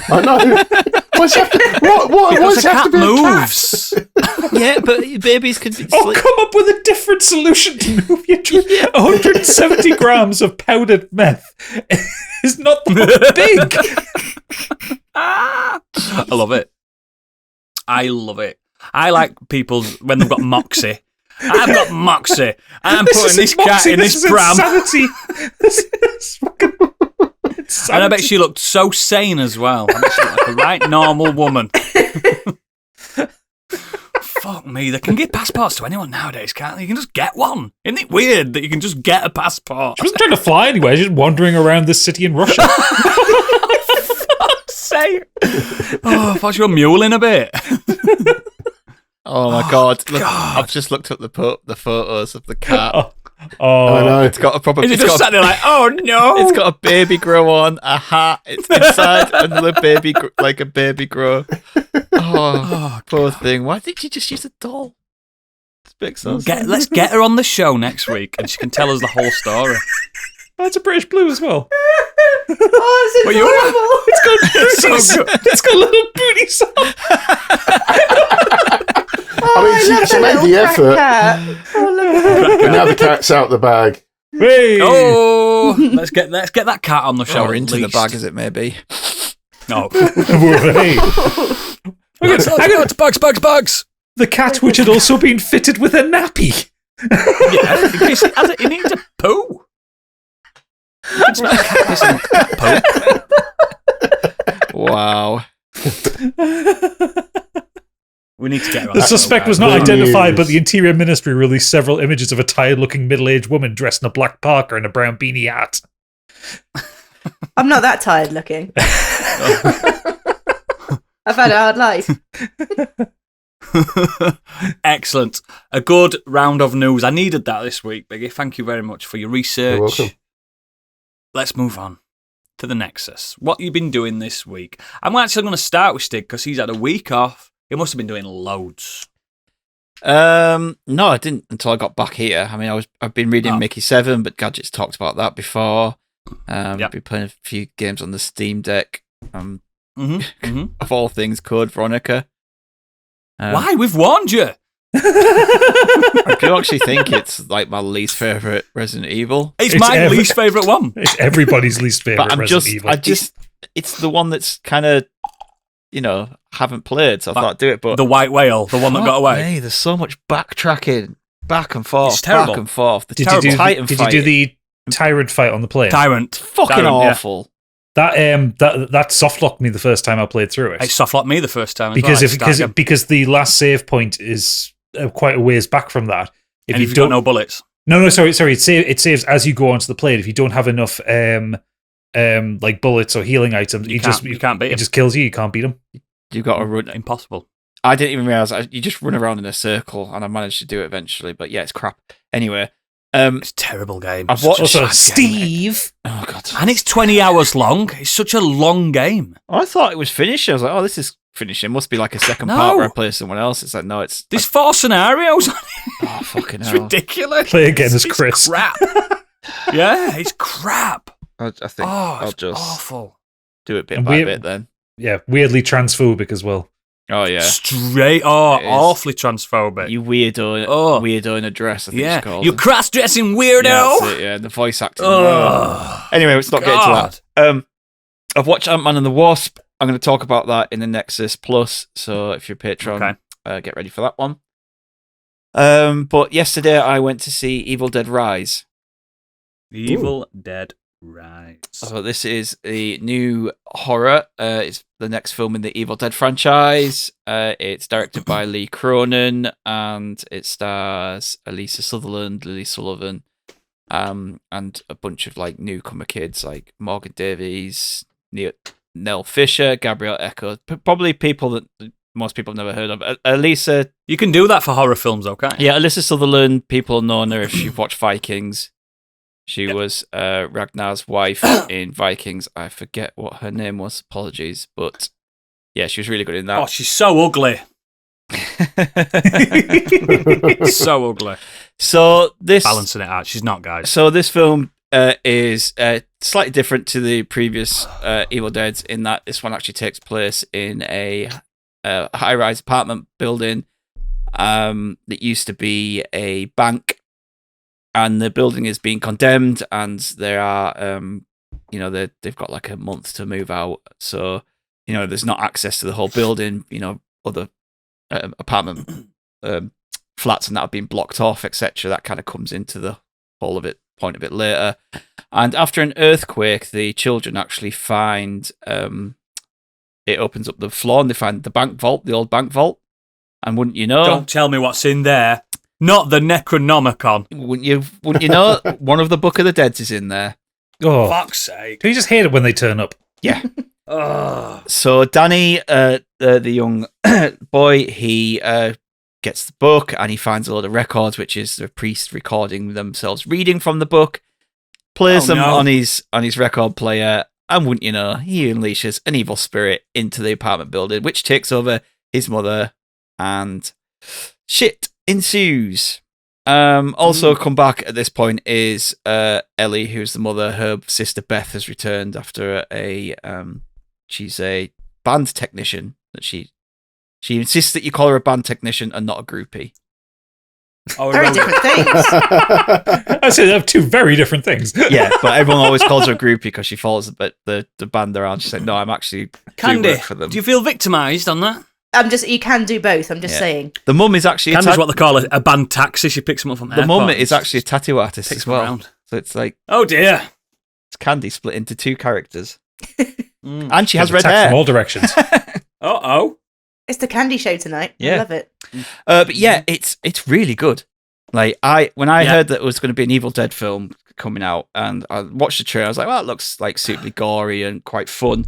I know. What's have to, what Because what's a have to cat be a cat? moves. Yeah, but babies can. Oh, come up with a different solution to move your drug. 170 grams of powdered meth is not that big. I love it. I like people when they've got moxie. I've got moxie. I'm putting this cat in this pram. Insanity. This is fucking insanity. And I bet she looked so sane as well. I bet she looked like a right normal woman. Fuck me, they can give passports to anyone nowadays, can't they? You can just get one. Isn't it weird that you can just get a passport? She wasn't trying to fly anywhere, she's just wandering around this city in Russia. Fuck's sake. Oh, I thought you were muling a bit. Oh my God. Look, I've just looked up the photos of the cat. Oh, I know. It's got a proper. Is it it's just got sat there like, oh no? It's got a baby grow on, a hat. It's inside another baby, like a baby grow. Oh, poor thing. Why didn't you just use a doll? This makes sense. Let's get her on the show next week and she can tell us the whole story. oh, it's a British Blue as well. Oh, Well, you- it's adorable. So good. It's got little booties on. I mean, she made the effort, Oh, look. but now the cat's out the bag. Hey. Oh, let's get that cat on the show. Or at into the least. bag as it may be. No. Hey. It's bugs. The cat which had also been fitted with a nappy. Yeah, in case it needs a poo. It's not a cat pissing poo. Wow. We need to get her on The that suspect show, was guys. not Good identified, news. but the Interior Ministry released several images of a tired-looking middle-aged woman dressed in a black parka and a brown beanie hat. I'm not that tired looking. I've had a hard life. Excellent. A good round of news. I needed that this week, Biggie. Thank you very much for your research. You're welcome. Let's move on to the Nexus. What you been doing this week? I'm actually going to start with Stig because he's had a week off. He must have been doing loads. No, I didn't until I got back here. I mean, I've been reading Oh. Mickey 7, but Gadget's talked about that before. Yep. I've been playing a few games on the Steam Deck. Mm-hmm. Of all things, Code Veronica. Why? We've warned you. I do actually think it's like my least favourite Resident Evil. It's It's my least favourite one. It's everybody's least favourite But Resident Evil. it's the one that's kind of, haven't played, so I thought I'd do it. But The white whale, the one that got away. Hey, there's so much backtracking, back and forth, It's terrible. back and forth. The Did you do Titan did you do the tyrant fight on the plane? Tyrant. fucking Tyrant, yeah. awful. That softlocked me the first time I played through it. It softlocked me the first time. Because the last save point is quite a ways back from that. If you've got no bullets. No, sorry. It saves as you go onto the plane. If you don't have enough like bullets or healing items, You can't beat it him. just kills you. You can't beat him. You got to run. Impossible. I didn't even realize you just run around in a circle, and I managed to do it eventually. But yeah, it's crap. Anyway, It's a terrible game. I've watched Also, Sad game. Steve. oh god, And it's 20 hours long. It's such a long game. I thought it was finished. I was like, oh, this is finishing. Must be like a second No. part where I play as someone else. It's like, no, it's There's 4 scenarios. oh fucking It's hell. ridiculous. Play again as It's Chris. crap. Yeah, it's crap. I think Oh, I'll it's just awful. do it bit And by we- bit then. Yeah, weirdly transphobic as well. Oh yeah, Straight. It is. Awfully transphobic. you weirdo, Oh. weirdo in a dress. I think Yeah, it's called. you cross-dressing weirdo. Yeah, that's it, yeah, the voice acting. Ugh. Anyway, let's not get into God. that. I've watched Ant-Man and the Wasp. I'm going to talk about that in the Nexus Plus. So if you're a patron, get ready for that one. But yesterday I went to see Evil Dead Rise. Evil Dead Rise. So this is a new horror. It's the next film in the Evil Dead franchise. It's directed by Lee Cronin, and it stars Elisa Sutherland, Lily Sullivan, and a bunch of like newcomer kids like Morgan Davies, Nell Fisher, Gabrielle Echo. Probably people that most people have never heard of. Elisa, You can do that for horror films, okay? yeah, Elisa Sutherland. People know her if you've watched Vikings. She was Ragnar's wife in Vikings. I forget what her name was. Apologies, but yeah, she was really good in Oh, that. she's so ugly. So ugly. So this Balancing it out. She's not, guys. So this film is slightly different to the previous Evil Deads in that this one actually takes place in a high-rise apartment building that used to be a bank, and the building is being condemned, and there are they've got like a month to move out, so there's not access to the whole building. Other apartment flats and that have been blocked off, etc. That kind of comes into the whole of it point of it later. And after an earthquake, the children actually find it opens up the floor and they find the bank vault, the old bank vault, And wouldn't you know? Don't tell me what's in there. Not the Necronomicon. Wouldn't you know? One of the Book of the Deads is in there. Oh, Fuck's sake. can you just hate it when they turn up? Yeah. Ugh. So Danny, the young boy, he gets the book and he finds a load of records, which is the priest recording themselves reading from the book. Plays them on his record player, and wouldn't you know, he unleashes an evil spirit into the apartment building, which takes over his mother, and shit ensues. Also come back at this point is Ellie, who's the mother. Her sister Beth has returned after she's a band technician. That she insists that you call her a band technician and not a groupie. Oh, Very different things. I said they have two very different things. Yeah, but everyone always calls her a groupie because she follows the band around. She said, "No, I'm actually doing Candy, work for them." do you feel victimised on that? You can do both. I'm just Yeah. saying. The mum is actually Candy's what they call a band taxi. She picks them up from the airport mum and is actually a tattoo artist takes as them well. around. So it's like Oh dear. it's Candy split into two characters, Mm. and she has red Attack hair. from all directions. Uh-oh. It's the candy show tonight. Yeah. I love it. But yeah, it's really good. Like when I Yeah. heard that it was going to be an Evil Dead film coming out, and I watched the trailer, I was like, well, it looks like suitably gory and quite fun.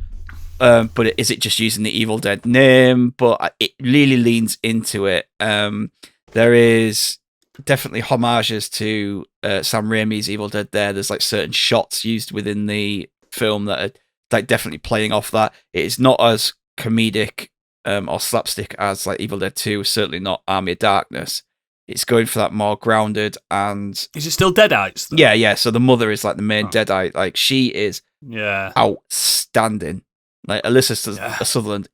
But is it just using the Evil Dead name? But it really leans into it. There is definitely homages to Sam Raimi's Evil Dead there. There's like certain shots used within the film that are like definitely playing off that. It is not as comedic or slapstick as like Evil Dead 2, certainly not Army of Darkness. It's going for that more grounded and... Is it still Deadites, though? Yeah. So the mother is like the main Deadite. Like she is Yeah. outstanding. Like Alyssa Sutherland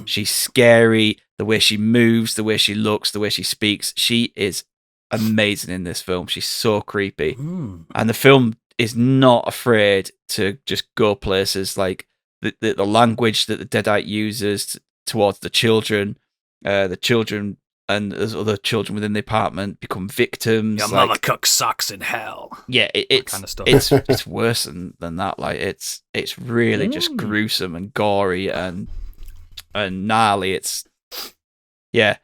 she's scary. The way she moves, the way she looks, the way she speaks. She is amazing in this film. She's so creepy. Mm. And the film is not afraid to just go places. Like the language that the Deadite uses towards the children and there's other children within the apartment become victims. Your mother cooks socks in hell. Yeah, it's kind of stuff. it's worse than that. Like it's really just gruesome and gory and gnarly. It's yeah,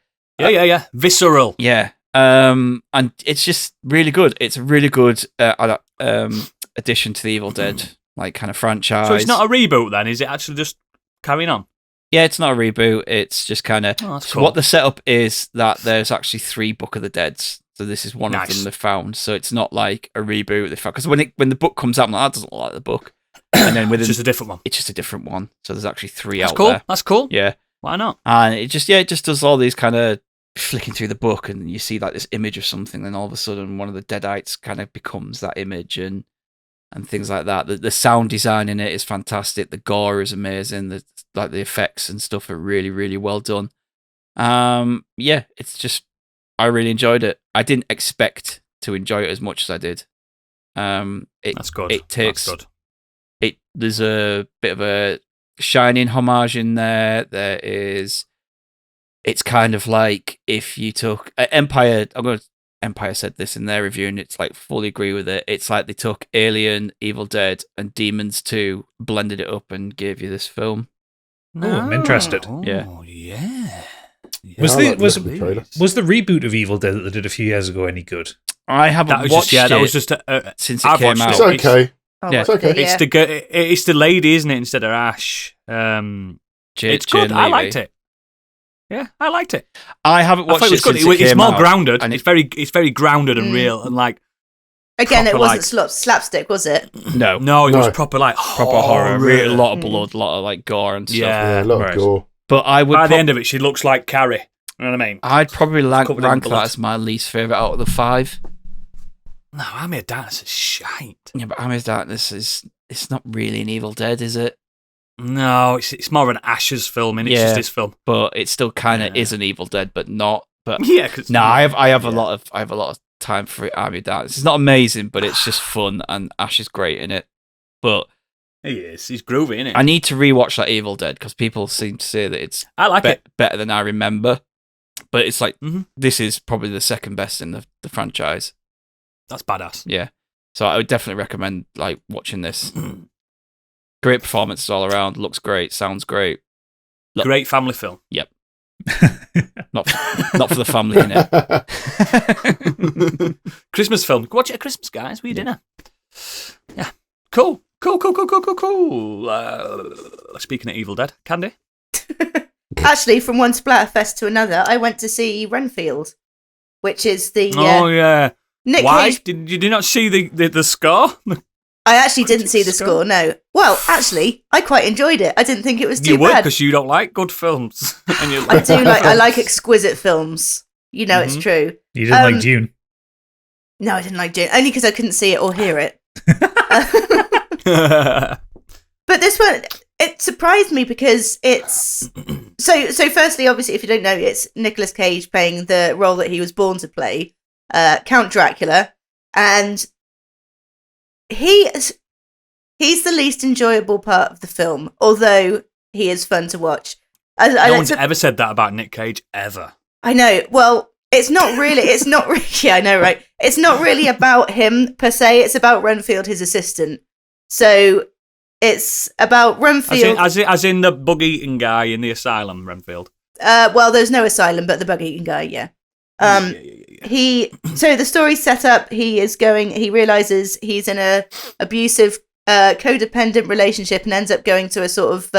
Visceral. yeah. And it's just really good. It's a really good addition to the Evil Dead like kind of franchise. So it's not a reboot then? Is it actually just carrying on? Yeah, it's not a reboot. It's just kind of... Oh, that's so cool. what the setup is that there's actually 3 Book of the Deads. So this is one of Nice. them they found. So it's not like a reboot. Because when the book comes out, I'm like, that doesn't look like the book. And then within, It's just a different one. it's just a different one. So there's actually 3 That's out cool. there. That's cool. Yeah. Why not? And it just does all these kind of flicking through the book and you see like this image of something. Then all of a sudden one of the Deadites kind of becomes that image and things like that. The sound design in it is fantastic. The gore is amazing. The effects and stuff are really, really well done. Yeah, it's just I really enjoyed it. I didn't expect to enjoy it as much as I did. That's good. It takes That's good. there's a bit of a Shining homage in there. It's kind of like if you took Empire. Empire said this in their review, and it's like fully agree with it. It's like they took Alien, Evil Dead, and Demons 2, blended it up, and gave you this film. Oh, I'm interested. Yeah. Oh, yeah. Was I the like the look of the trailer. was the reboot of Evil Dead that they did a few years ago any good? I haven't That was watched just, it that was just since it I've came watched out. it. It's okay. Oh, Yeah. what's It's okay. the, it's the lady, isn't it, instead of Ash? It's good. Jane I Levy. liked it. Yeah, I liked it. I haven't I watched thought it was good. since it It's came more out, grounded. and It's very grounded and real and like again, it proper, wasn't like- slapstick, was it? no no, it was No. proper like proper horror, really, a lot of Mm. blood, a lot of like gore and stuff. Yeah. Yeah, a lot right. of gore. But I would By the end of it, she looks like Carrie. You know what I mean? I'd probably covered in rank blood. that as my least favorite out of the 5. No, Army of Darkness is shite. Yeah, but Army of Darkness it's not really an Evil Dead, is it? No, it's more of an Ashes film, and it's Yeah. just this film. But it still kind of Yeah. is an Evil Dead, but not. But Yeah, because no, I have a lot of time for Army of Darkness. It's not amazing, but it's just fun, and Ash is great in it. But he is. He's groovy, isn't it? I need to rewatch that Evil Dead because people seem to say that it's I like it. better than I remember. But it's like Mhm. this is probably the second best in the franchise. That's badass. Yeah, so I would definitely recommend like watching this. Great performances all around. Looks great. Sounds great. Look- Great family film. Yep. Not for the family, innit? Christmas film. Go watch it at Christmas, guys. We dinner. Yeah. Cool. Speaking of Evil Dead, Candy? Actually, from one Splatterfest to another, I went to see Renfield, which is the yeah. Nick Why? Cage. Did you not see the score? I actually didn't see the score, no. Well, actually, I quite enjoyed it. I didn't think it was too You would, bad. because you don't like good films. And you're I like exquisite films. You know, it's true. You didn't like Dune? No, I didn't like Dune. Only because I couldn't see it or hear it. But this one, it surprised me because it's... So firstly, obviously, if you don't know, it's Nicolas Cage playing the role that he was born to play, Count Dracula. And he's the least enjoyable part of the film, although he is fun to watch. No one's ever said that about Nick Cage, ever. I know. Well, it's not really. Yeah, I know, right? It's not really about him per se. It's about Renfield, his assistant. So it's about Renfield. As in the bug-eating guy in the asylum, Renfield. Well, there's no asylum, but the bug-eating guy, yeah. So the story's set up. He realizes he's in a abusive, codependent relationship and ends up going to a sort of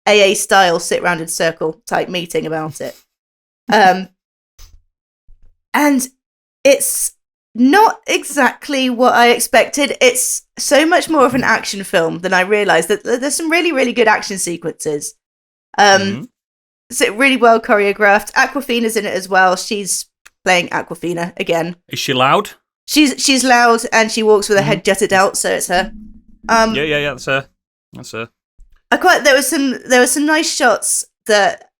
AA style sit round in circle type meeting about it. And it's not exactly what I expected. It's so much more of an action film than I realized. That there's some really, really good action sequences. So really well choreographed. Awkwafina's in it as well. She's playing Awkwafina again. Is she loud? She's loud and she walks with her head jutted out, so it's her. Yeah, that's her. There were some nice shots that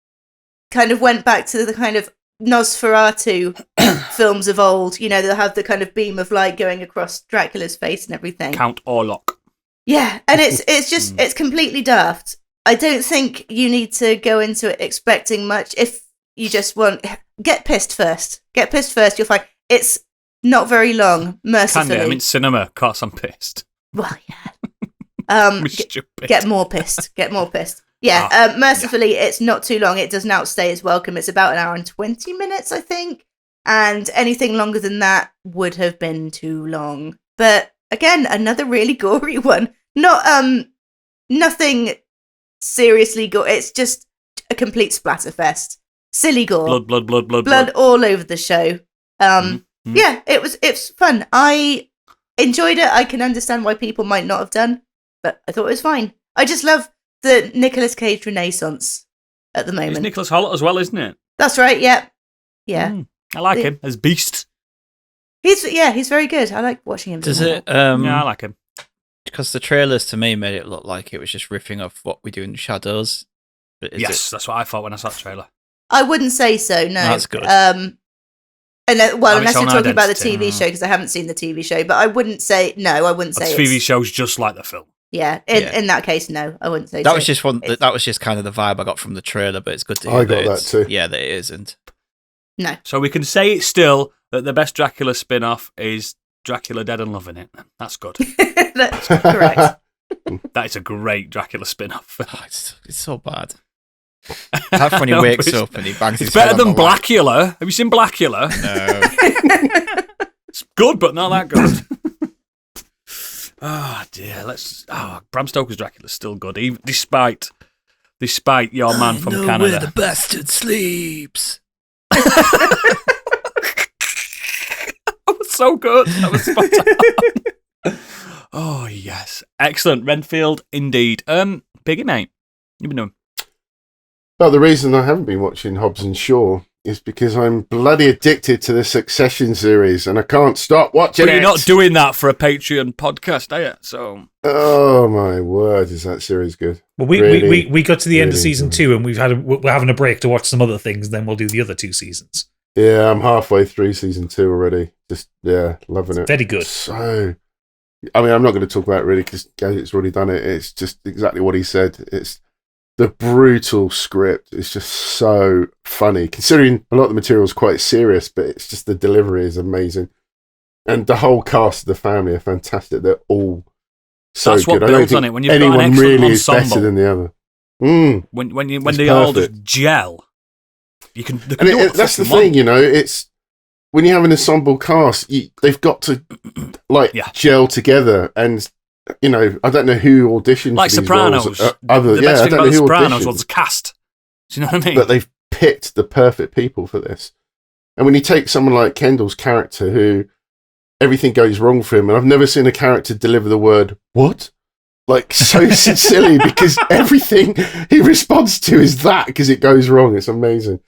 kind of went back to the kind of Nosferatu films of old. You know, they'll have the kind of beam of light going across Dracula's face and everything. Count Orlok. Yeah, and it's just it's completely daft. I don't think you need to go into it expecting much. If you just want, get pissed first. You'll find it's not very long. Mercifully, Candy, I'm in cinema. Of course, I'm pissed. Well, yeah. I'm stupid. Get more pissed. Yeah, mercifully, it's not too long. It doesn't outstay its welcome. It's about 1 hour and 20 minutes, I think. And anything longer than that would have been too long. But again, another really gory one. Not nothing seriously gory. It's just a complete splatterfest. Silly gore. Blood all over the show. Yeah, it's fun. I enjoyed it. I can understand why people might not have done, but I thought it was fine. I just love the Nicolas Cage renaissance at the moment. It's Nicholas Hoult as well, isn't it? That's right, yeah. I like him as Beast. He's very good. I like watching him. Does it? Yeah, I like him. Because the trailers to me made it look like it was just riffing off What We Do in the Shadows. But That's what I thought when I saw the trailer. I wouldn't say so, no. That's good. Unless you're talking about the identity. TV show, because I haven't seen the TV show, but I wouldn't say The say TV show's just like the film. Yeah, in that case, no, I wouldn't say that so. was just one. That was just kind of the vibe I got from the trailer, but it's good to hear I got that too. Yeah, that it isn't. No. So we can say still that the best Dracula spin-off is Dracula Dead and Loving It. That's good. That's correct. That is a great Dracula spin-off. Oh, it's so bad. Apart from when he wakes up and he bangs his It's better head than on the light. Blackula. Have you seen Blackula? No. It's good, but not that good. Oh dear. Bram Stoker's Dracula's still good, even despite your man from Canada. Where the bastard sleeps. That was so good. That was spot on. Oh yes, excellent. Renfield indeed. Piggy mate, you've been doing. Well, the reason I haven't been watching Hobbs and Shaw is because I'm bloody addicted to the Succession series and I can't stop watching But it. you're not doing that for a Patreon podcast, are you? So. Oh my word, is that series good? Well, Really, we got to the end of really season good. 2 and we're having a break to watch some other things, then we'll do the other 2 seasons. Yeah, I'm halfway through season 2 already. Just, loving it. Very good. So, I mean, I'm not going to talk about it really because Gazet's already done it. It's just exactly what he said. It's the brutal script is just so funny, considering a lot of the material is quite serious, but it's just the delivery is amazing. And the whole cast of the family are fantastic. They're all so That's what good. I don't builds think on it. When you've got an anyone excellent really is ensemble. better than the other. When It's they all perfect. just gel. You can. They And can do what that's the fucking want. thing, you know. It's when you have an ensemble cast, they've got to gel together. And you know, I don't know who auditioned Like for these Sopranos. roles. The best thing about the Sopranos auditioned, was the cast. Do you know what I mean? but they've picked the perfect people for this. And when you take someone like Kendall's character, who everything goes wrong for him, and I've never seen a character deliver the word "what" like so sincerely, because everything he responds to is that because it goes wrong. It's amazing.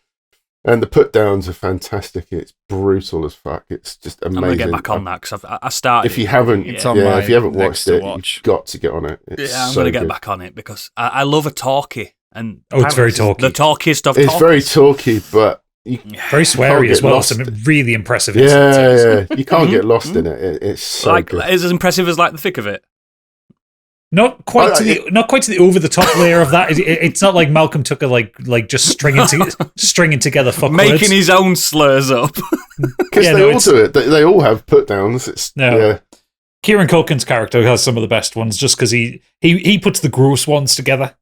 And the put downs are fantastic. It's brutal as fuck. It's just amazing. I'm gonna get back on that because I started. If you haven't, It's on my if you haven't next watched to it, watch. you've got to get on it. It's I'm so gonna get good. back on it because I love a talkie. And it's very talky. The talkiest of It's talkies. very talky, but Very sweary get as well. lost. Some really impressive instances. yeah, you can't get lost in it. It's so like good. it's as impressive as like the thick of it. Not quite to the over the top layer of that. It's not like Malcolm took a like just stringing together fuck Making words. his own slurs up. Because they all do it. They all have put downs. It's yeah. Kieran Culkin's character has some of the best ones just because he puts the gross ones together.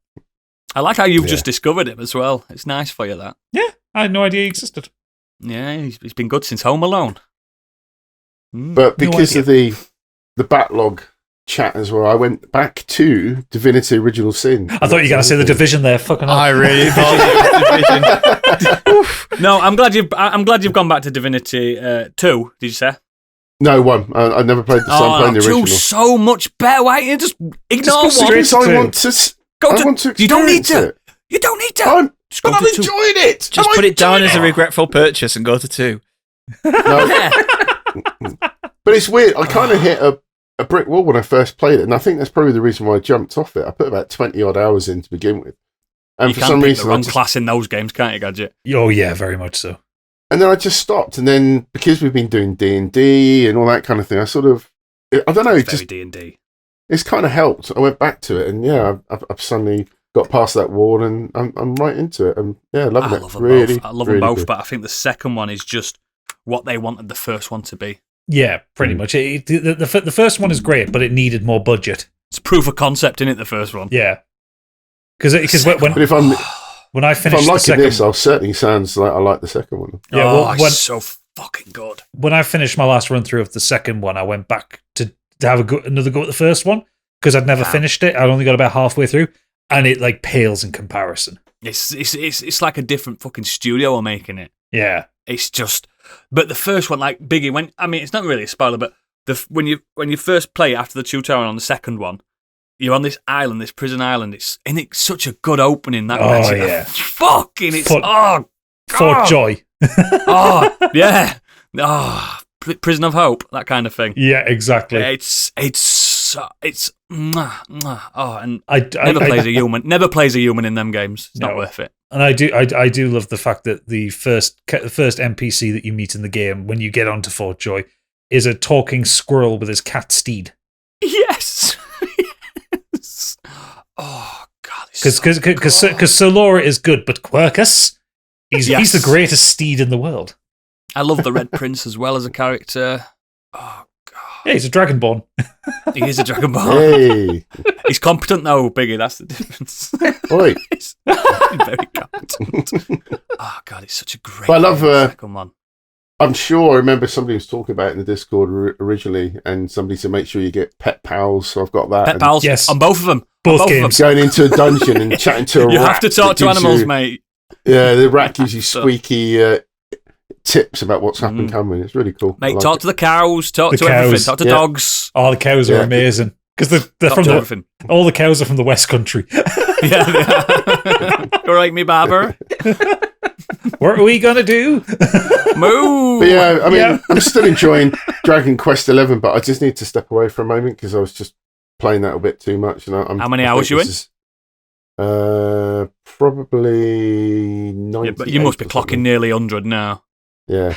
I like how you've just discovered him as well. It's nice for you, that. Yeah, I had no idea he existed. Yeah, he's been good since Home Alone. But because of the backlog chat as well, I went back to Divinity Original Sin. I thought you were going to say the Division there. Fucking hell. I really thought it was Division. No, I'm glad you've gone back to Divinity 2. Did you say? No, 1. I never played the I'm playing the original. 2 so much better. Why don't you just ignore Just go 1? straight I want to. I want to. You don't need to. It. You don't need to. I'm Just go to 2. enjoying it. Just put it down as a regretful purchase and go to 2. No, Yeah. but it's weird. I kind of hit a brick wall when I first played it, and I think that's probably the reason why I jumped off it. I put about 20 odd hours in to begin with, and You for can't some pick reason, the wrong class in those games, can't you, Gadget? Oh yeah, very much so. and then I just stopped. And then because we've been doing D&D and all that kind of thing, I sort of, I don't know, It's just very D&D. it's kind of helped. I went back to it, and yeah, I've suddenly got past that wall, and I'm right into it. And yeah, loving I it. love them Really, both. I love really them both, good. but I think the second one is just what they wanted the first one to be. Yeah, pretty much. The first one is great, but it needed more budget. It's proof of concept in it. The first one. Yeah, because But if I'm when I if finished I'm the liking second, this, I'll certainly sounds like I like the second one. yeah, oh, well, it's so fucking good. when I finished my last run through of the second one, I went back to have another go at the first one because I'd never finished it. I'd only got about halfway through, and it like pales in comparison. It's like a different fucking studio are making it. Yeah, It's just, but the first one, like Biggie, it's not really a spoiler, but when you first play it after the tutorial on the second one, you're on this island, this prison island. It's such a good opening. That Oh, makes it yeah. fucking it's Fort God. Joy. Oh yeah, Prison of Hope, that kind of thing. Yeah, exactly. It's mwah, mwah. Oh, and I never plays a human in them games. It's not No. worth it. And I do love the fact that the first NPC that you meet in the game when you get onto Fort Joy is a talking squirrel with his cat Steed. Yes. Yes. Oh God. Because Sir Laura is good, but Quercus, he's the greatest steed in the world. I love the Red Prince as well as a character. Oh God. Yeah, he's a dragonborn. He is a dragonborn. Hey, He's competent though, Biggie. That's the difference. oi. He's very competent. Oh God, it's such a great. But I love, game, the second one. I'm sure I remember somebody was talking about it in the Discord originally, and somebody said make sure you get pet pals. So I've got that. Pet and pals. Yes. On both of them. Both On games. Going into a dungeon and chatting to a You rat. have to talk that to gives animals, you- mate. Yeah, the rat gives you squeaky tips about what's happened coming. It's really cool. I Mate, like talk it. to the cows. Talk The to everything. cows, Talk to yeah. dogs. Oh, the cows are Yeah. amazing. Because they're Talk from to the, everything. all the cows are from the West Country. Yeah. All right, me barber. What are we going to do? Move. But yeah, I mean, Yeah. I'm still enjoying Dragon Quest 11, but I just need to step away for a moment because I was just playing that a bit too much. And How many hours you in? Probably 90. Yeah, but you must be clocking nearly 100 now. Yeah.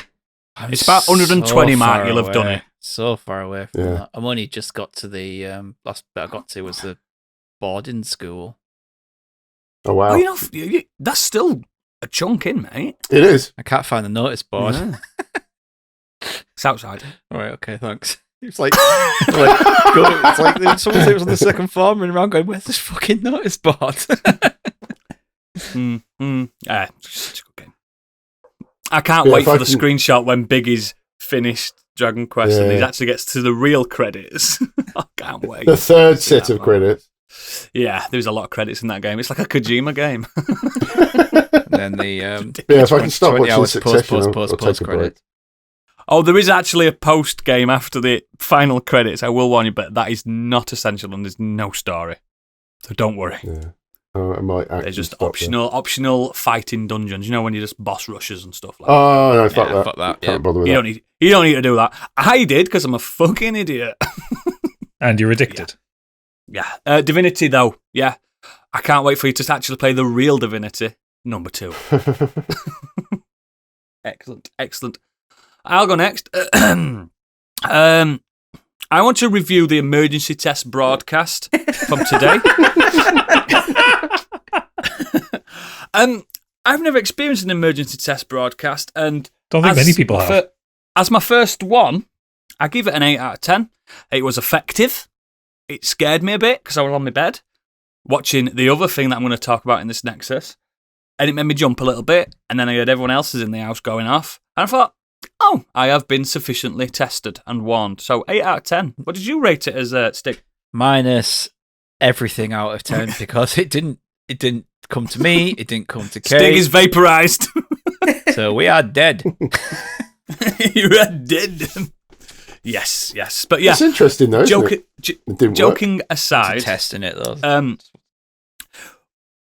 It's about 120 mark, you'll have done it. So far away from Yeah. that. I'm only just got to the last bit I got to was the boarding school. Oh, wow. Oh, that's still a chunk in, mate. It is. I can't find the notice board. Yeah. It's outside. All right, okay, thanks. It's like, it's like someone said it was on the second floor, and around going, "Where's this fucking notice board?" Yeah, it's such a good game. I can't wait for the screenshot when Biggie's finished Dragon Quest and he actually gets to the real credits. I can't wait. The third set of credits. Yeah, there's a lot of credits in that game. It's like a Kojima game. Then the if I can stop watching Succession, I'll take a break. Oh, there is actually a post game after the final credits. I will warn you, but that is not essential and there's no story. So don't worry. Yeah. I might They're just optional fighting dungeons. You know when you just boss rushes and stuff like that. Oh no, fuck that. Can't bother with that. You don't need to do that. I did because I'm a fucking idiot. And you're addicted. Yeah. Divinity though. Yeah. I can't wait for you to actually play the real Divinity number 2. Excellent. I'll go next. I want to review the emergency test broadcast from today. I've never experienced an emergency test broadcast, and don't think many people have. As my first one, I give it an 8 out of 10. It was effective. It scared me a bit because I was on my bed watching the other thing that I'm going to talk about in this Nexus, and it made me jump a little bit. And then I heard everyone else's in the house going off, and I thought, oh, I have been sufficiently tested and warned. So 8 out of 10. What did you rate it as, Stick? Minus everything out of 10 because it didn't come to me. It didn't come to Kate. Stig is vaporized. So we are dead. You are dead. Yes. But yeah. It's interesting though. Joking aside. Testing it though.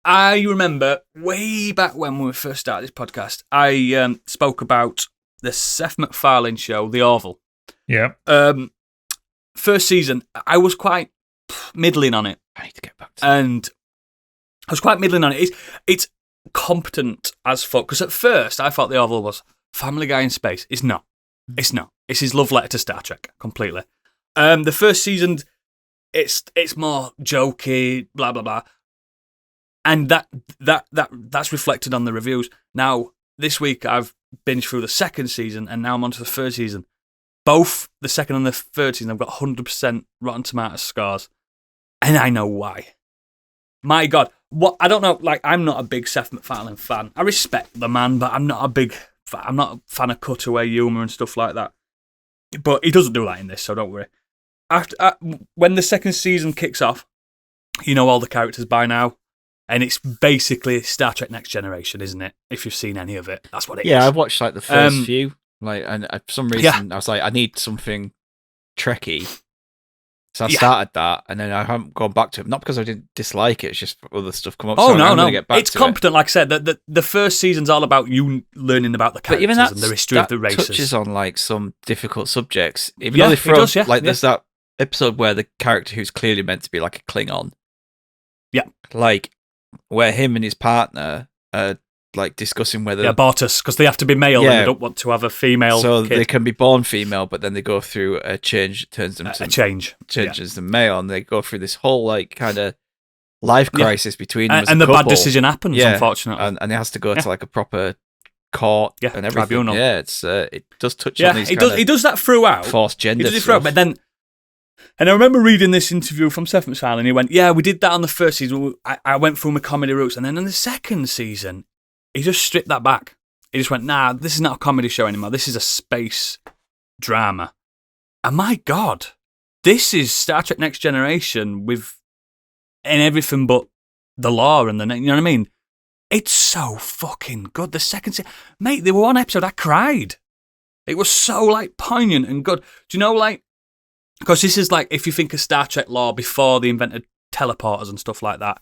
I remember way back when we first started this podcast, I spoke about the Seth MacFarlane show, The Orville. Yeah. First season, I was quite middling on it. I need to get back to and I was quite middling on it. It's competent as fuck. Because at first, I thought The Orville was Family Guy in space. It's not. It's not. It's his love letter to Star Trek, completely. The first season, it's more jokey, blah, blah, blah. And that's reflected on the reviews. Now, this week, I've binged through the second season, and now I'm on to the third season. Both the second and the third season, I've got 100% Rotten Tomatoes scores. And I know why. My God. What I don't know, like, I'm not a big Seth MacFarlane fan. I respect the man, but I'm not a fan of cutaway humour and stuff like that. But he doesn't do that in this, so don't worry. When the second season kicks off, you know all the characters by now. And it's basically Star Trek Next Generation, isn't it? If you've seen any of it, that's what it is. Yeah, I've watched like the first few. Like, and for some reason, I was like, I need something Trekky. So I started that, and then I haven't gone back to it. Not because I didn't dislike it; it's just other stuff come up. Oh so no, I'm no, get back it's to competent. Like I said, the first season's all about you learning about the characters even and the history of the races. Touches on like some difficult subjects. Even though they throw there's that episode where the character who's clearly meant to be like a Klingon, like where him and his partner are like discussing whether Bartus, because they have to be male and they don't want to have a female. So kid. They can be born female, but then they go through a change, turns them to changes them male, and they go through this whole like kind of life crisis between them. And the bad decision happens, unfortunately, and it has to go to like a proper court and everything. Tribunal. Yeah, it does touch on these. He does that throughout. Forced gender. He does it throughout, but then. And I remember reading this interview from Seth MacFarlane, and he went, "Yeah, we did that on the first season. I went through my comedy roots, and then in the second season." He just stripped that back. He just went, nah, this is not a comedy show anymore. This is a space drama. And my God, this is Star Trek Next Generation in everything but the lore and you know what I mean? It's so fucking good. The second season, mate, there were one episode I cried. It was so like poignant and good. Do you know, like, because this is like, if you think of Star Trek lore before they invented teleporters and stuff like that,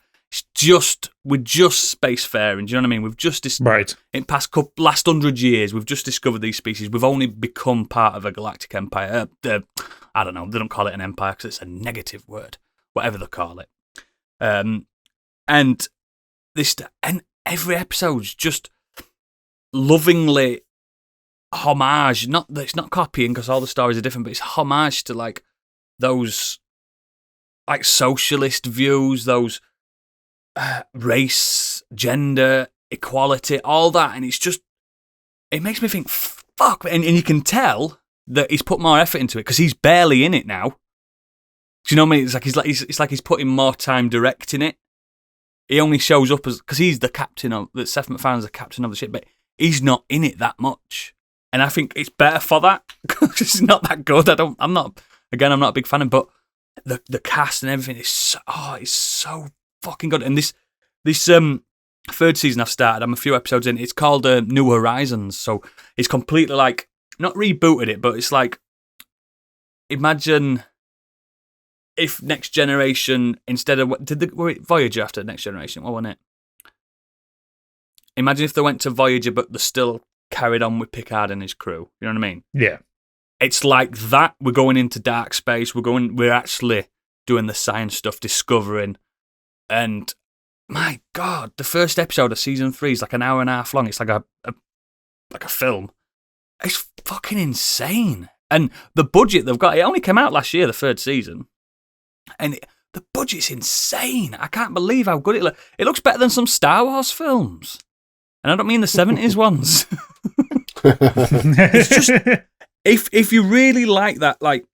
we're just spacefaring. Do you know what I mean? We've just in past last 100 years, we've just discovered these species. We've only become part of a galactic empire. I don't know. They don't call it an empire because it's a negative word. Whatever they call it. And every episode's just lovingly homage. It's not copying because all the stories are different, but it's homage to like those like socialist views, those. Race, gender, equality, all that, and it makes me think, fuck, and you can tell that he's put more effort into it because he's barely in it now. Do you know what I mean? It's like he's putting more time directing it. He only shows up because he's the captain of Seth MacFarlane's the captain of the ship, but he's not in it that much. And I think it's better for that because it's not that good. I'm not a big fan of him, but the cast and everything is it's so fucking good. And this third season I've started, I'm a few episodes in. It's called New Horizons, so it's completely like not rebooted it, but it's like imagine if Next Generation instead of were it Voyager after Next Generation? What wasn't it? Imagine if they went to Voyager, but they still carried on with Picard and his crew. You know what I mean? Yeah. It's like that. We're going into dark space. We're actually doing the science stuff, discovering. And my God, the first episode of season 3 is like an hour and a half long. It's like a film. It's fucking insane. And the budget they've got, it only came out last year, the third season. And the budget's insane. I can't believe how good it looks. It looks better than some Star Wars films. And I don't mean the 70s ones. It's just, if you really like that, like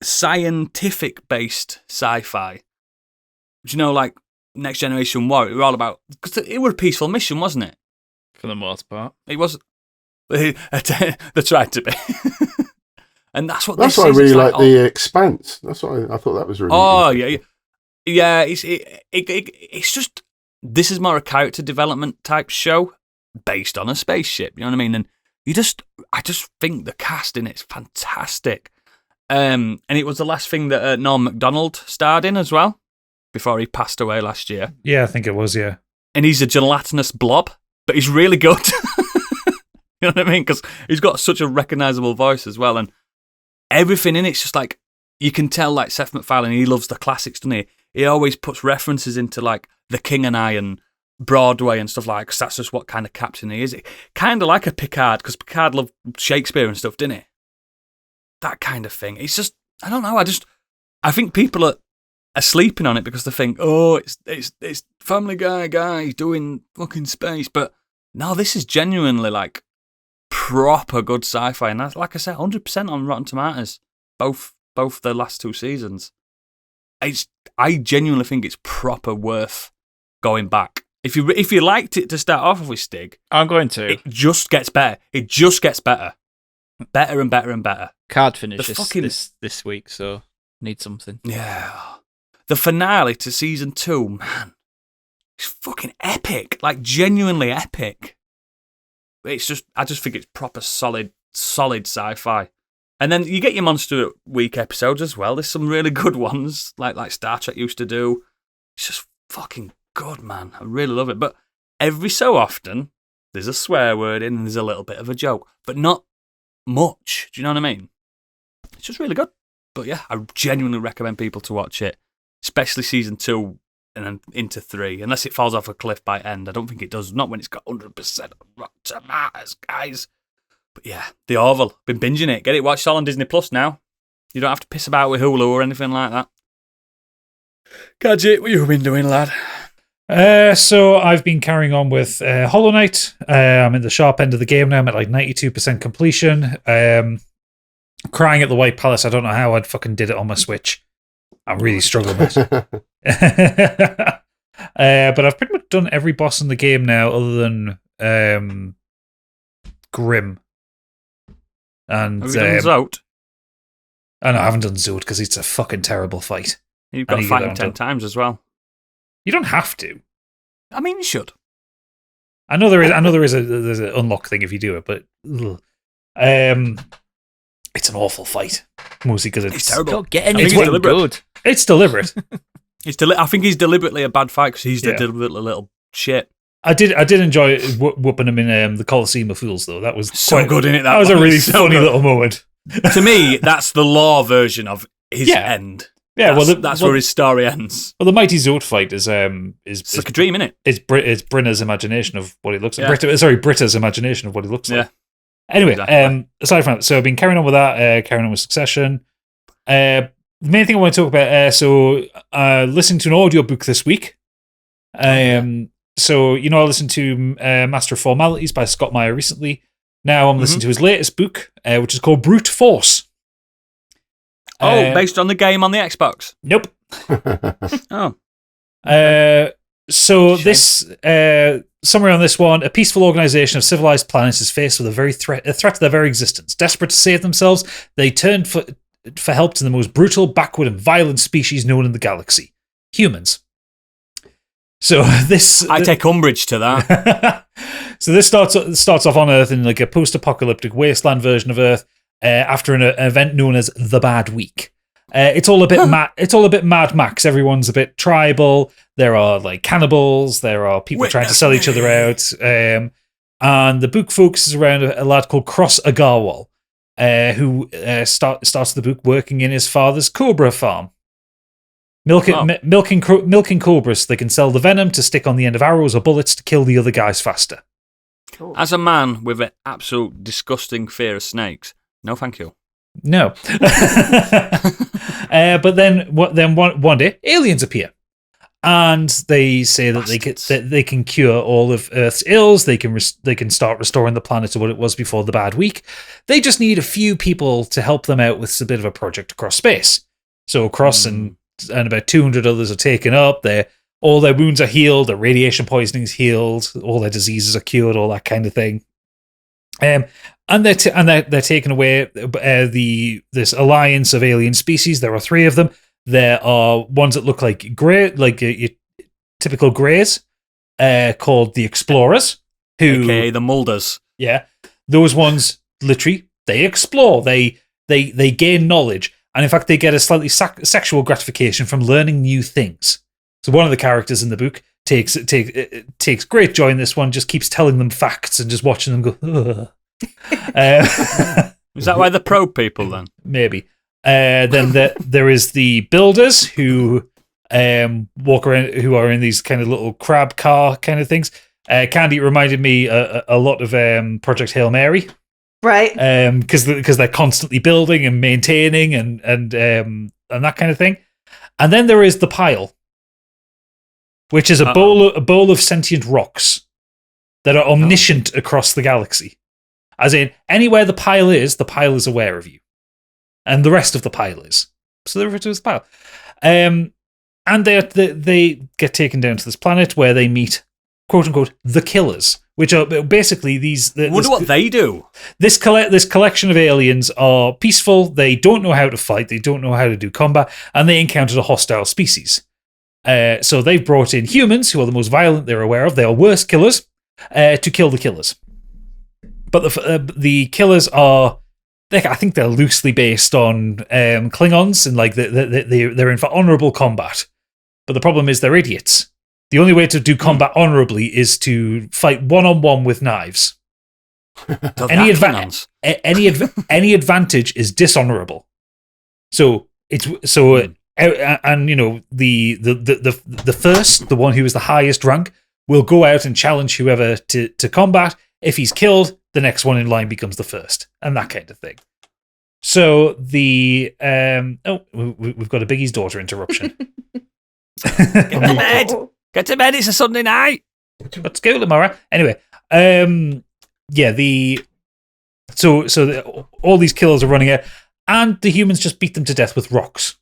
scientific-based sci-fi, you know, like Next Generation War, it were all about, because it was a peaceful mission, wasn't it? For the most part. It was. They tried to be. And that's what that's this why is. I really It's like The Expanse. That's what I thought that was really interesting. Yeah. It's just, this is more a character development type show based on a spaceship, you know what I mean? And I just think the cast in it's fantastic. And it was the last thing that Norm Macdonald starred in as well, before he passed away last year. Yeah, I think it was, yeah. And he's a gelatinous blob, but he's really good. You know what I mean? Because he's got such a recognisable voice as well. And everything in it's just like, you can tell like Seth MacFarlane, he loves the classics, doesn't he? He always puts references into like The King and I and Broadway and stuff like that, because that's just what kind of captain he is. Kind of like a Picard, because Picard loved Shakespeare and stuff, didn't he? That kind of thing. It's just, I don't know, I think people are sleeping on it because they think, oh, it's Family Guy doing fucking space. But no, this is genuinely like proper good sci-fi. And that's, like I said, 100% on Rotten Tomatoes, both the last 2 seasons. I genuinely think it's proper worth going back. If you liked it to start off with, Stig, I'm going to. It just gets better. It just gets better. Better and better and better. Card finishes this week, so need something. Yeah. The finale to season 2, man, it's fucking epic. Like, genuinely epic. It's just, I just think it's proper solid sci-fi. And then you get your Monster Week episodes as well. There's some really good ones, like Star Trek used to do. It's just fucking good, man. I really love it. But every so often, there's a swear word in and there's a little bit of a joke, but not much. Do you know what I mean? It's just really good. But yeah, I genuinely recommend people to watch it, especially season 2 and then into 3, unless it falls off a cliff by end. I don't think it does. Not when it's got 100% on Rotten Tomatoes, guys. But yeah, The Orville. Been binging it. Get it watched all on Disney Plus now. You don't have to piss about with Hulu or anything like that. Gadget, what you been doing, lad? So I've been carrying on with Hollow Knight. I'm in the sharp end of the game now. I'm at like 92% completion. Crying at the White Palace. I don't know how I'd fucking did it on my Switch. I'm really struggling with it. But I've pretty much done every boss in the game now other than Grim. And have you done Zote? Oh, no, I haven't done Zote because it's a fucking terrible fight. You've got to fight him 10 times as well. You don't have to. I mean, you should. I know there is there's an unlock thing if you do it, but it's an awful fight. Mostly because it's terrible. Don't get anything good. It's deliberate. I think he's deliberately a bad fight because he's the deliberate little shit. I did enjoy whooping him in the Colosseum of Fools though. That was so good in it. That was a really funny little moment. To me, that's the law version of his end. Yeah, that's where his story ends. Well, the Mighty Zote fight is it's like a dream, isn't it? It's Brenna's imagination of what he looks like. Britta's imagination of what he looks like. Anyway, exactly. Aside from that, so I've been carrying on with that, carrying on with Succession. The main thing I want to talk about, listening to an audiobook this week. So, I listened to Master of Formalities by Scott Meyer recently. Now I'm listening to his latest book, which is called Brute Force. Based on the game on the Xbox? Nope. Oh. So this, summary on this one, a peaceful organization of civilized planets is faced with a threat to their very existence. Desperate to save themselves, they turn for help to the most brutal, backward, and violent species known in the galaxy. Humans. So I take umbrage to that. So this starts off on Earth in like a post-apocalyptic wasteland version of Earth after an event known as the Bad Week. It's all a bit Mad Max. Everyone's a bit tribal. There are like cannibals. There are people trying to sell each other out. And the book focuses around a lad called Cross Agarwal, who starts the book working in his father's cobra farm. Milking cobras so they can sell the venom to stick on the end of arrows or bullets to kill the other guys faster. Cool. As a man with an absolute disgusting fear of snakes, no thank you. No. But then one day, aliens appear. And they say that they can cure all of Earth's ills. They can start restoring the planet to what it was before the Bad Week. They just need a few people to help them out with a bit of a project across space. So Cross and about 200 others are taken up. All their wounds are healed. Their radiation poisoning is healed. All their diseases are cured. All that kind of thing. And they're taken away. This alliance of alien species. There are 3 of them. There are ones that look like grey, like typical greys, called the Explorers, who AKA the Mulders. Yeah, those ones literally they explore. They gain knowledge. And in fact, they get a slightly sexual gratification from learning new things. So one of the characters in the book takes great joy in this one, just keeps telling them facts and just watching them go, ugh. Is that why they're probe people then? Maybe. Then there is the Builders who walk around, who are in these kind of little crab car kind of things. Candy reminded me a lot of Project Hail Mary. Right. Because they're constantly building and maintaining and that kind of thing. And then there is the Pile, which is a bowl of sentient rocks that are omniscient across the galaxy. As in, anywhere the Pile is aware of you. And the rest of the Pile is. So they're referred to as the Pile. And they get taken down to this planet where they meet, quote unquote, the Killers, which are basically these. I wonder what they do. This collection of aliens are peaceful. They don't know how to fight. They don't know how to do combat, and they encountered a hostile species. So they've brought in humans, who are the most violent they're aware of. They are worse killers to kill the Killers. But the Killers are, I think they're loosely based on Klingons, and like they're in for honourable combat. But the problem is they're idiots. The only way to do combat honourably is to fight one-on-one with knives. Any advantage is dishonourable. And you know the first, the one who is the highest rank, will go out and challenge whoever to combat. If he's killed, the next one in line becomes the first, and that kind of thing. So we've got a Biggie's daughter interruption. Get to bed. Get to bed. It's a Sunday night. Let's go tomorrow. Anyway, all these killers are running out, and the humans just beat them to death with rocks.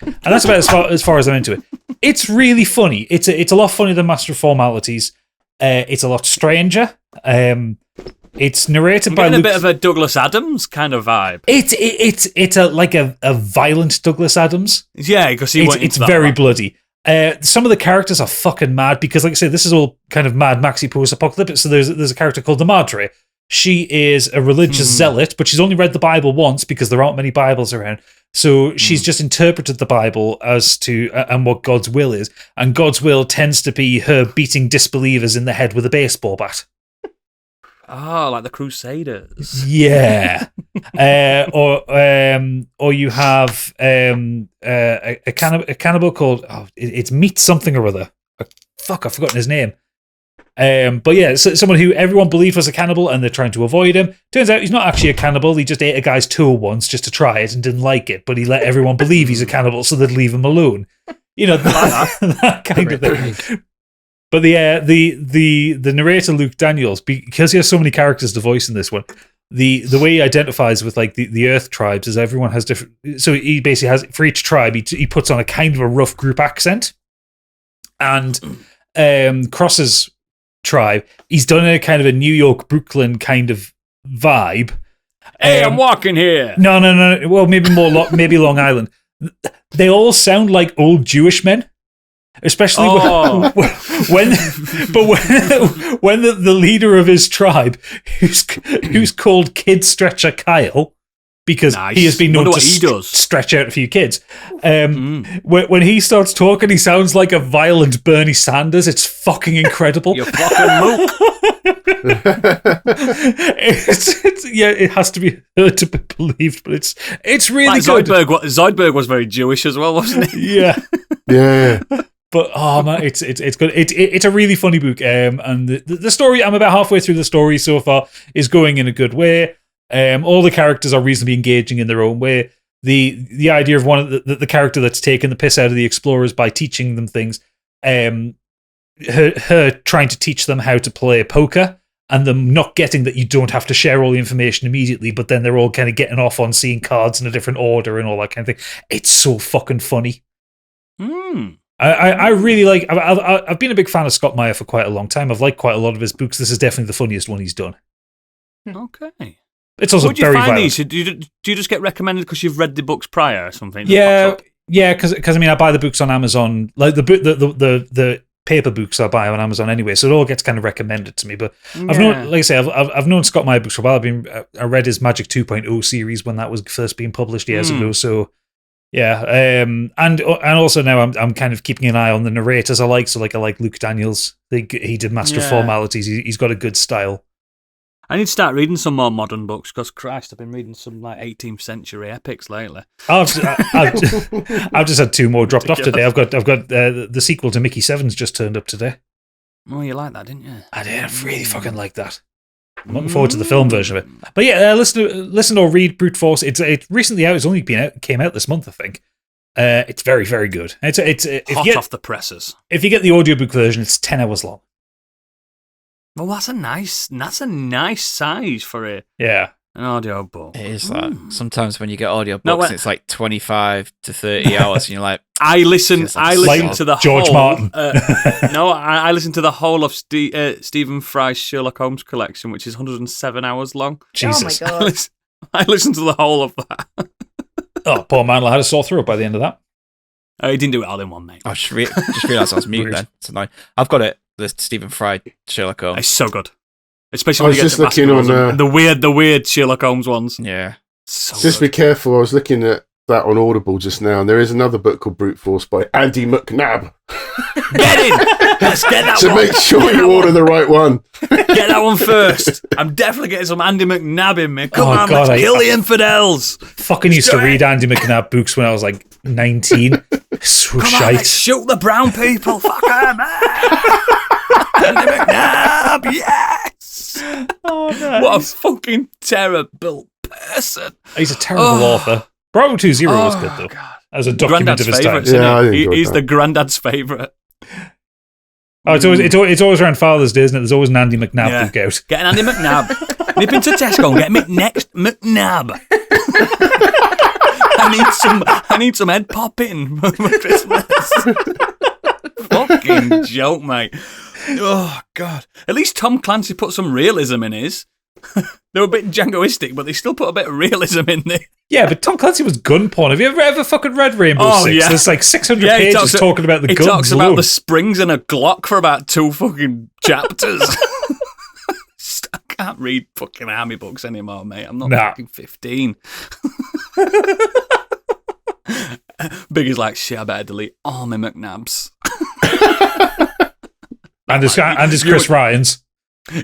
And that's about as far as I'm into it. It's really funny. It's a lot funnier than Master of Formalities. It's a lot stranger. It's narrated by a bit of a Douglas Adams kind of vibe. It's a violent Douglas Adams. Yeah, because it's very bloody. Some of the characters are fucking mad because, like I say, this is all kind of Mad Maxy post-apocalyptic. So there's a character called the Madre. She is a religious zealot, but she's only read the Bible once because there aren't many Bibles around. So she's just interpreted the Bible as to and what God's will is, and God's will tends to be her beating disbelievers in the head with a baseball bat. Oh, like the Crusaders. Yeah. Or you have a cannibal called it's Meat something or other. Fuck, I've forgotten his name. But yeah, someone who everyone believed was a cannibal and they're trying to avoid him. Turns out he's not actually a cannibal. He just ate a guy's toe once just to try it and didn't like it, but he let everyone believe he's a cannibal so they'd leave him alone. You know, that kind of thing. But the narrator Luke Daniels, because he has so many characters to voice in this one, the way he identifies with like the Earth tribes is everyone has different. So he basically has, for each tribe he puts on a kind of a rough group accent, and Cross's tribe. He's done a kind of a New York, Brooklyn kind of vibe. Hey, I'm walking here. No. Well, maybe maybe Long Island. They all sound like old Jewish men, especially when the leader of his tribe, who's called Kid Stretcher Kyle, because he has been known to stretch out a few kids. When he starts talking, he sounds like a violent Bernie Sanders. It's fucking incredible. You fucking mook. It has to be heard to be believed, but it's really good. Zoidberg was very Jewish as well, wasn't he? Yeah. But man, it's good. It's a really funny book, and the story. I'm about halfway through the story so far. Is going in a good way. All the characters are reasonably engaging in their own way. The idea of one of the character that's taking the piss out of the explorers by teaching them things. Her trying to teach them how to play poker, and them not getting that you don't have to share all the information immediately, but then they're all kind of getting off on seeing cards in a different order and all that kind of thing. It's so fucking funny. I really like. I've been a big fan of Scott Meyer for quite a long time. I've liked quite a lot of his books. This is definitely the funniest one he's done. Okay. It's also Would you very find violent. these? Do you just get recommended because you've read the books prior or something? Yeah, because I mean, I buy the books on Amazon, like the paper books I buy on Amazon anyway, so it all gets kind of recommended to me. But I've known, like I say, I've known Scott Meyer books for a while. I read his Magic 2.0 series when that was first being published years ago. So yeah, and also now I'm kind of keeping an eye on the narrators I like. So like I like Luke Daniels. He did Master of Formalities. He's got a good style. I need to start reading some more modern books because, Christ, I've been reading some like 18th century epics lately. I've just had 2 more dropped off today. I've got the sequel to Mickey 7's just turned up today. Oh, you like that, didn't you? I did. I really fucking like that. I'm looking forward to the film version of it. But yeah, listen or read Brute Force. It's recently out. It's only came out this month, I think. It's very, very good. It's hot off the presses. If you get the audiobook version, it's 10 hours long. Well, that's a nice size for an audio book. It is that. Sometimes when you get audio books, it's like 25 to 30 hours, and you're like, I listen to the George whole, Martin. I listen to the whole of Stephen Fry's Sherlock Holmes collection, which is 107 hours long. Jesus. Oh my god! I listened to the whole of that. Oh, poor man, I had a sore throat by the end of that. Oh, he didn't do it all in one, mate. I just realised I was mute then. It's annoying. I've got it. The Stephen Fry Sherlock Holmes. It's so good, especially when you get to the weird Sherlock Holmes ones. Yeah, so just good. be careful. I was looking at that on Audible just now, and there is another book called Brute Force by Andy McNabb. Get in! Let's get that So one. make sure you order the right one. Get that one first. I'm definitely getting some Andy McNabb in me. Come on, God, let's kill the infidels. Fucking used to read Andy McNabb books when I was like 19. So Come on, shite. let's shoot the brown people. Fuck them. Andy McNabb, yes. Oh, nice. What a fucking terrible person. He's a terrible author. Bravo 2-0 was good though. God. As a document of his time. Yeah, I enjoyed He's that. the granddad's favourite. Oh, it's always around Father's Day, isn't it? There's always an Andy McNabb book out. Get an Andy McNabb. Nip into Tesco and get me next McNabb. I need some head popping for Christmas. Fucking joke, mate. Oh God. At least Tom Clancy put some realism in his. They were a bit Djangoistic, but they still put a bit of realism in there. Yeah, but Tom Clancy was gun porn. Have you ever fucking read Rainbow Six? Yeah. There's like 600 pages talking about the guns. He talks about alone. the springs in a Glock for about 2 fucking chapters. I can't read fucking army books anymore, mate. I'm not fucking 15. Biggie's like, shit, I better delete all my McNabs. and his Chris Ryans.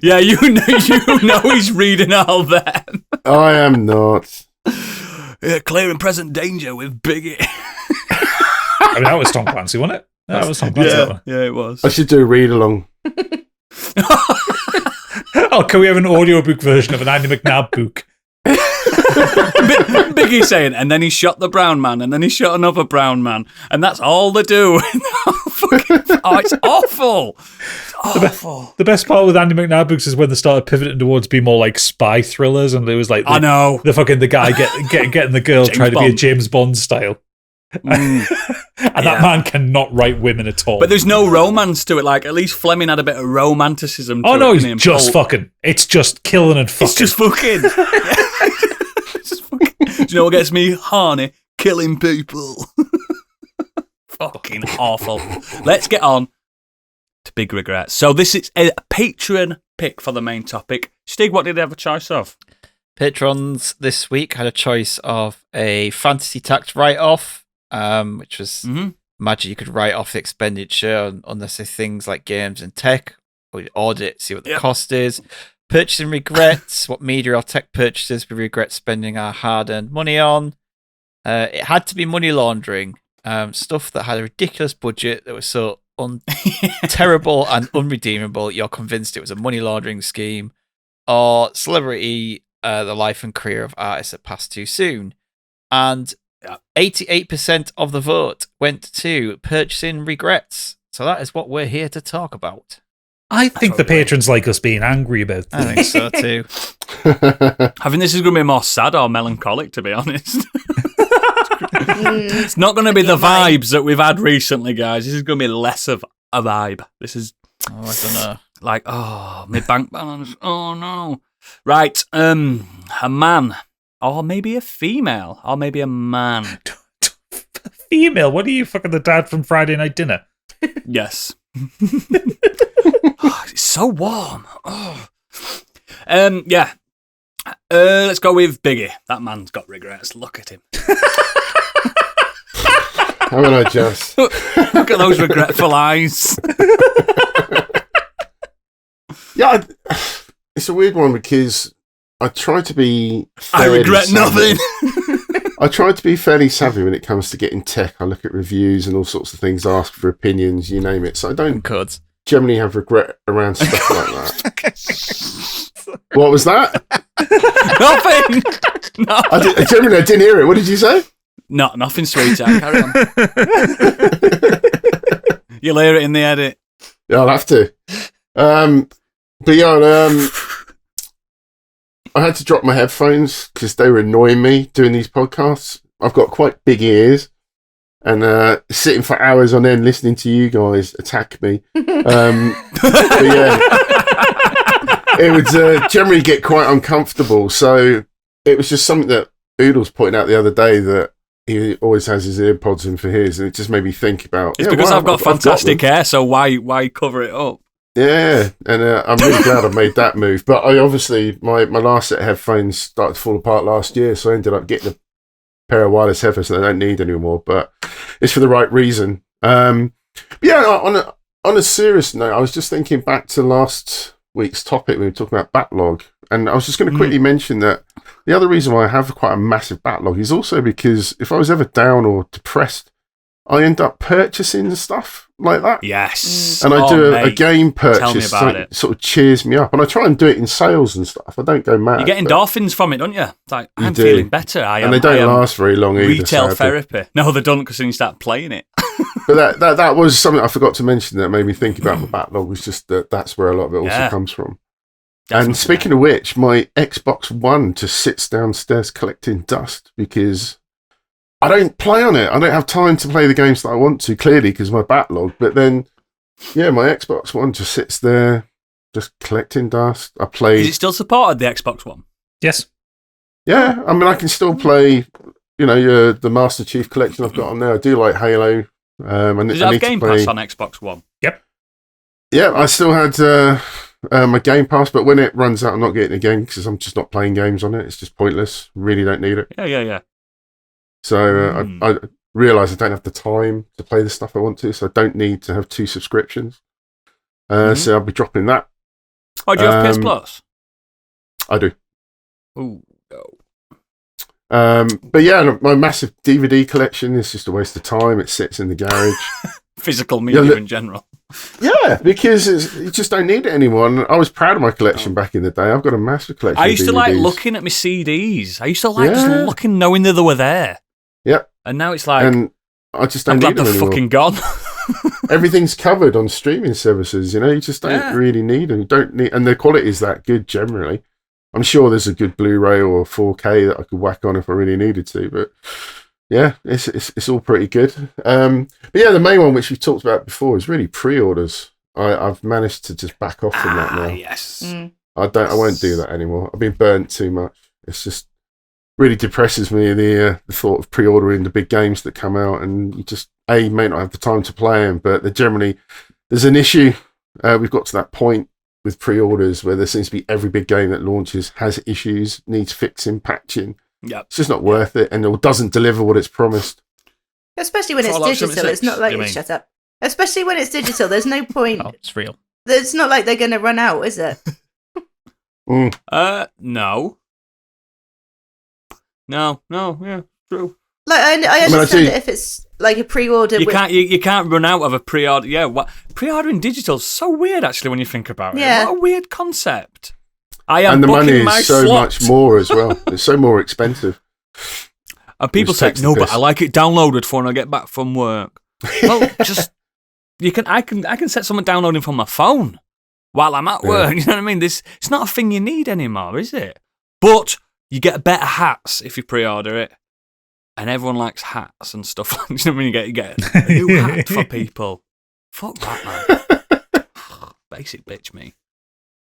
Yeah, you know he's reading all them. I am not. Yeah, clear and present danger with Biggie. I mean, that was Tom Clancy, wasn't it? That was Tom Clancy. That one. Yeah, it was. I should do a read along. Oh, can we have an audiobook version of an Andy McNabb book? Biggie saying, and then he shot the brown man, and then he shot another brown man, and that's all they do. It's awful. It's awful. The best part with Andy McNabb books is when they started pivoting towards being more like spy thrillers, and it was like the guy getting the girl James trying to be a Bond. James Bond style. And that man cannot write women at all. But there's no romance to it. Like, at least Fleming had a bit of romanticism to it. Oh, no, didn't he? he's just fucking. It's just killing and fucking. It's just fucking. It's just fucking. Do you know what gets me horny? Killing people. Fucking awful. Let's get on to big regrets. So this is a Patreon pick for the main topic. Stig, what did they have a choice of? Patrons this week had a choice of a fantasy tax write-off, which was imagine you could write off the expenditure on unnecessary things like games and tech, or audit, see what the cost is. Purchasing regrets, what media or tech purchases we regret spending our hard-earned money on. It had to be money laundering, stuff that had a ridiculous budget that was so terrible and unredeemable, you're convinced it was a money laundering scheme. Or celebrity, the life and career of artists that passed too soon. And 88% of the vote went to purchasing regrets. So that is what we're here to talk about. I think the patrons like us being angry about things. I think so too. I think this is going to be more sad or melancholic, to be honest. It's not going to be the vibes that we've had recently, guys. This is going to be less of a vibe. This is... Oh, I don't know. Like, oh, my bank balance. Oh, no. Right. A man. Or maybe a female. Or maybe a man. Female? What are you, fucking the dad from Friday Night Dinner? Yes. Oh, it's so warm. Oh. Yeah. Let's go with Biggie. That man's got regrets. Look at him. Haven't I just? Look at those regretful eyes. Yeah, it's a weird one because I try to be. I regret savvy. nothing. I try to be fairly savvy when it comes to getting tech. I look at reviews and all sorts of things, ask for opinions, you name it. So I don't generally have regret around stuff like that. What was that? Nothing. I didn't hear it. What did you say? Nothing, sweetheart. Carry on. You'll hear it in the edit. Yeah, I'll have to. But yeah, I had to drop my headphones because they were annoying me doing these podcasts. I've got quite big ears, and sitting for hours on end listening to you guys attack me. But yeah, it would generally get quite uncomfortable. So it was just something that Oodles pointed out the other day that he always has his earpods in for his, and it just made me think about. It's because I've got fantastic hair, so why cover it up? Yeah, and I'm really glad I made that move. But I obviously, my last set of headphones started to fall apart last year, so I ended up getting a pair of wireless headphones that I don't need anymore. But it's for the right reason. Yeah, on a serious note, I was just thinking back to last week's topic. We were talking about backlog, and I was just going to quickly mention that the other reason why I have quite a massive backlog is also because if I was ever down or depressed, I end up purchasing stuff like that. Yes. And I do a mate. game purchase. Tell me about it. Sort of cheers me up. And I try and do it in sales and stuff. I don't go mad. You get endorphins from it, don't you? It's like, I'm do. feeling better. And they don't last very long either. Retail sadly. therapy. No, they don't, because then you start playing it. But that was something I forgot to mention that made me think about my backlog, was just that's where a lot of it also comes from. Definitely. And speaking of which, my Xbox One just sits downstairs collecting dust because I don't play on it. I don't have time to play the games that I want to, clearly, because of my backlog. But then, yeah, my Xbox One just sits there, just collecting dust. I play. Is it still supported, the Xbox One? Yes. Yeah, I mean, I can still play, the Master Chief Collection I've got on there. I do like Halo. Does it have Game Pass on Xbox One? Yep. Yeah, I still had my Game Pass, but when it runs out, I'm not getting it again because I'm just not playing games on it. It's just pointless. Really don't need it. Yeah. So I realise I don't have the time to play the stuff I want to, so I don't need to have 2 subscriptions. So I'll be dropping that. Oh, do you have PS Plus? I do. Ooh, no. But yeah, my massive DVD collection is just a waste of time. It sits in the garage. Physical media in general. Yeah, because you just don't need it anymore. And I was proud of my collection back in the day. I've got a massive collection. I used to like DVDs. looking at my CDs. I used to like just looking, knowing that they were there. Yep. And now it's like, and I just don't I'm glad need them they're anymore. fucking gone. Everything's covered on streaming services. You just don't really need them. You don't need, and the quality is that good generally. I'm sure there's a good Blu-ray or 4K that I could whack on if I really needed to, but yeah, it's all pretty good. But yeah, the main one which we've talked about before is really pre-orders. I've managed to just back off from that now. Yes. I won't do that anymore. I've been burnt too much. It's just really depresses me, the thought of pre-ordering the big games that come out, and you just may not have the time to play them, but there's an issue. We've got to that point with pre-orders where there seems to be every big game that launches has issues, needs fixing, patching. Yep. It's just not worth it, and it doesn't deliver what it's promised. Especially when it's Fallout digital. 76, It's not like you mean? shut up. Especially when it's digital. There's no point. Oh, it's real. It's not like they're going to run out, is it? No. No, yeah, true. Like I understand it if it's like a pre-order. You can't run out of a pre-order. Yeah, pre-ordering digital is so weird actually when you think about it. Yeah. What a weird concept. I am And the money booking my is so slot. much more as well. It's so more expensive. And people Which say, takes the no, but piss. I like it downloaded for when I get back from work. Well, I can set someone downloading from my phone while I'm at work. You know what I mean? It's not a thing you need anymore, is it? But you get better hats if you pre-order it. And everyone likes hats and stuff. You know what I mean? You get a new hat for people. Fuck that, man. Basic bitch me.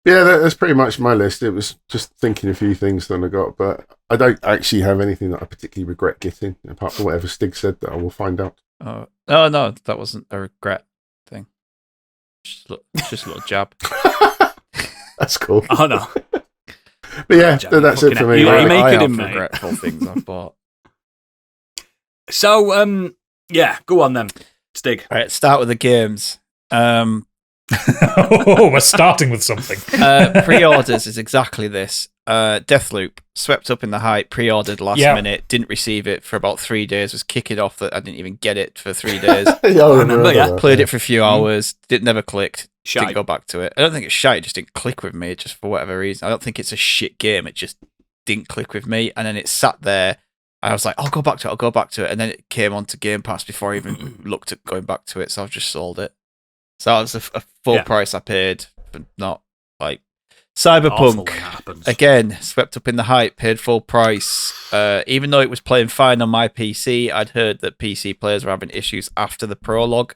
Yeah, that's pretty much my list. It was just thinking a few things that I got, but I don't actually have anything that I particularly regret getting, apart from whatever Stig said that I will find out. Oh no, that wasn't a regret thing. Just a little jab. That's cool. Oh, no. But yeah, Jab, that's it fucking for me. hell. I, You make I it have in, mate. regretful things I've bought. So, yeah, go on then, Stig. All right, start with the games. Oh, we're starting with something. Pre-orders is exactly this. Deathloop, swept up in the hype, pre-ordered last minute, didn't receive it for about 3 days, was kicking off that I didn't even get it for 3 days. Yeah, I remember yeah. that. Played it for a few hours, never clicked, Shite. didn't go back to it. I don't think it's shite, it just didn't click with me, just for whatever reason. I don't think it's a shit game, it just didn't click with me, and then it sat there. I was like, I'll go back to it, and then it came onto Game Pass before I even looked at going back to it, so I've just sold it. So that was a full price I paid for not, like, Awful Cyberpunk. when it happens. Again, swept up in the hype, paid full price. Even though it was playing fine on my PC, I'd heard that PC players were having issues after the prologue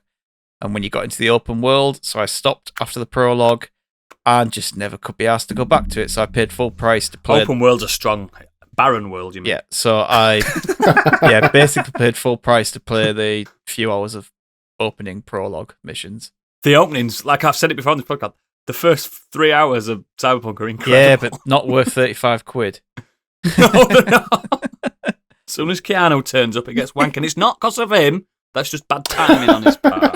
and when you got into the open world, so I stopped after the prologue and just never could be asked to go back to it, so I paid full price to play. Open world's a strong, barren world, you mean? Yeah, so I basically paid full price to play the few hours of opening prologue missions. The openings, like I've said it before on this podcast, the first 3 hours of Cyberpunk are incredible. Yeah, but not worth 35 quid. no. As soon as Keanu turns up, it gets wank, and it's not because of him. That's just bad timing on his part.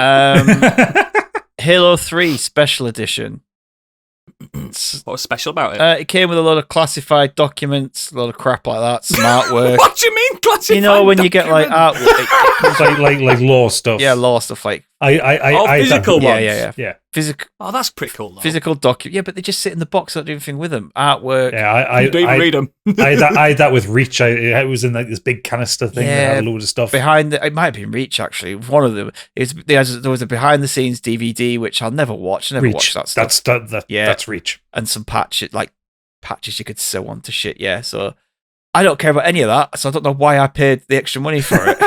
Halo 3 Special Edition. What was special about it? It came with a lot of classified documents, a lot of crap like that, some artwork. What do you mean classified? You know when you get like artwork, like law stuff. yeah, law stuff like physical ones. yeah. Physical Oh, that's pretty cool, though. physical document. Yeah, but they just sit in the box, don't do anything with them. Artwork. Yeah, You don't even read them. I had that with Reach. It was in like this big canister thing that had a load of stuff. It might have been Reach actually. One of them there was a behind the scenes DVD which I'll never watch. Never watch that stuff. That's Reach. And some patches you could sew onto shit. Yeah, so I don't care about any of that. So I don't know why I paid the extra money for it.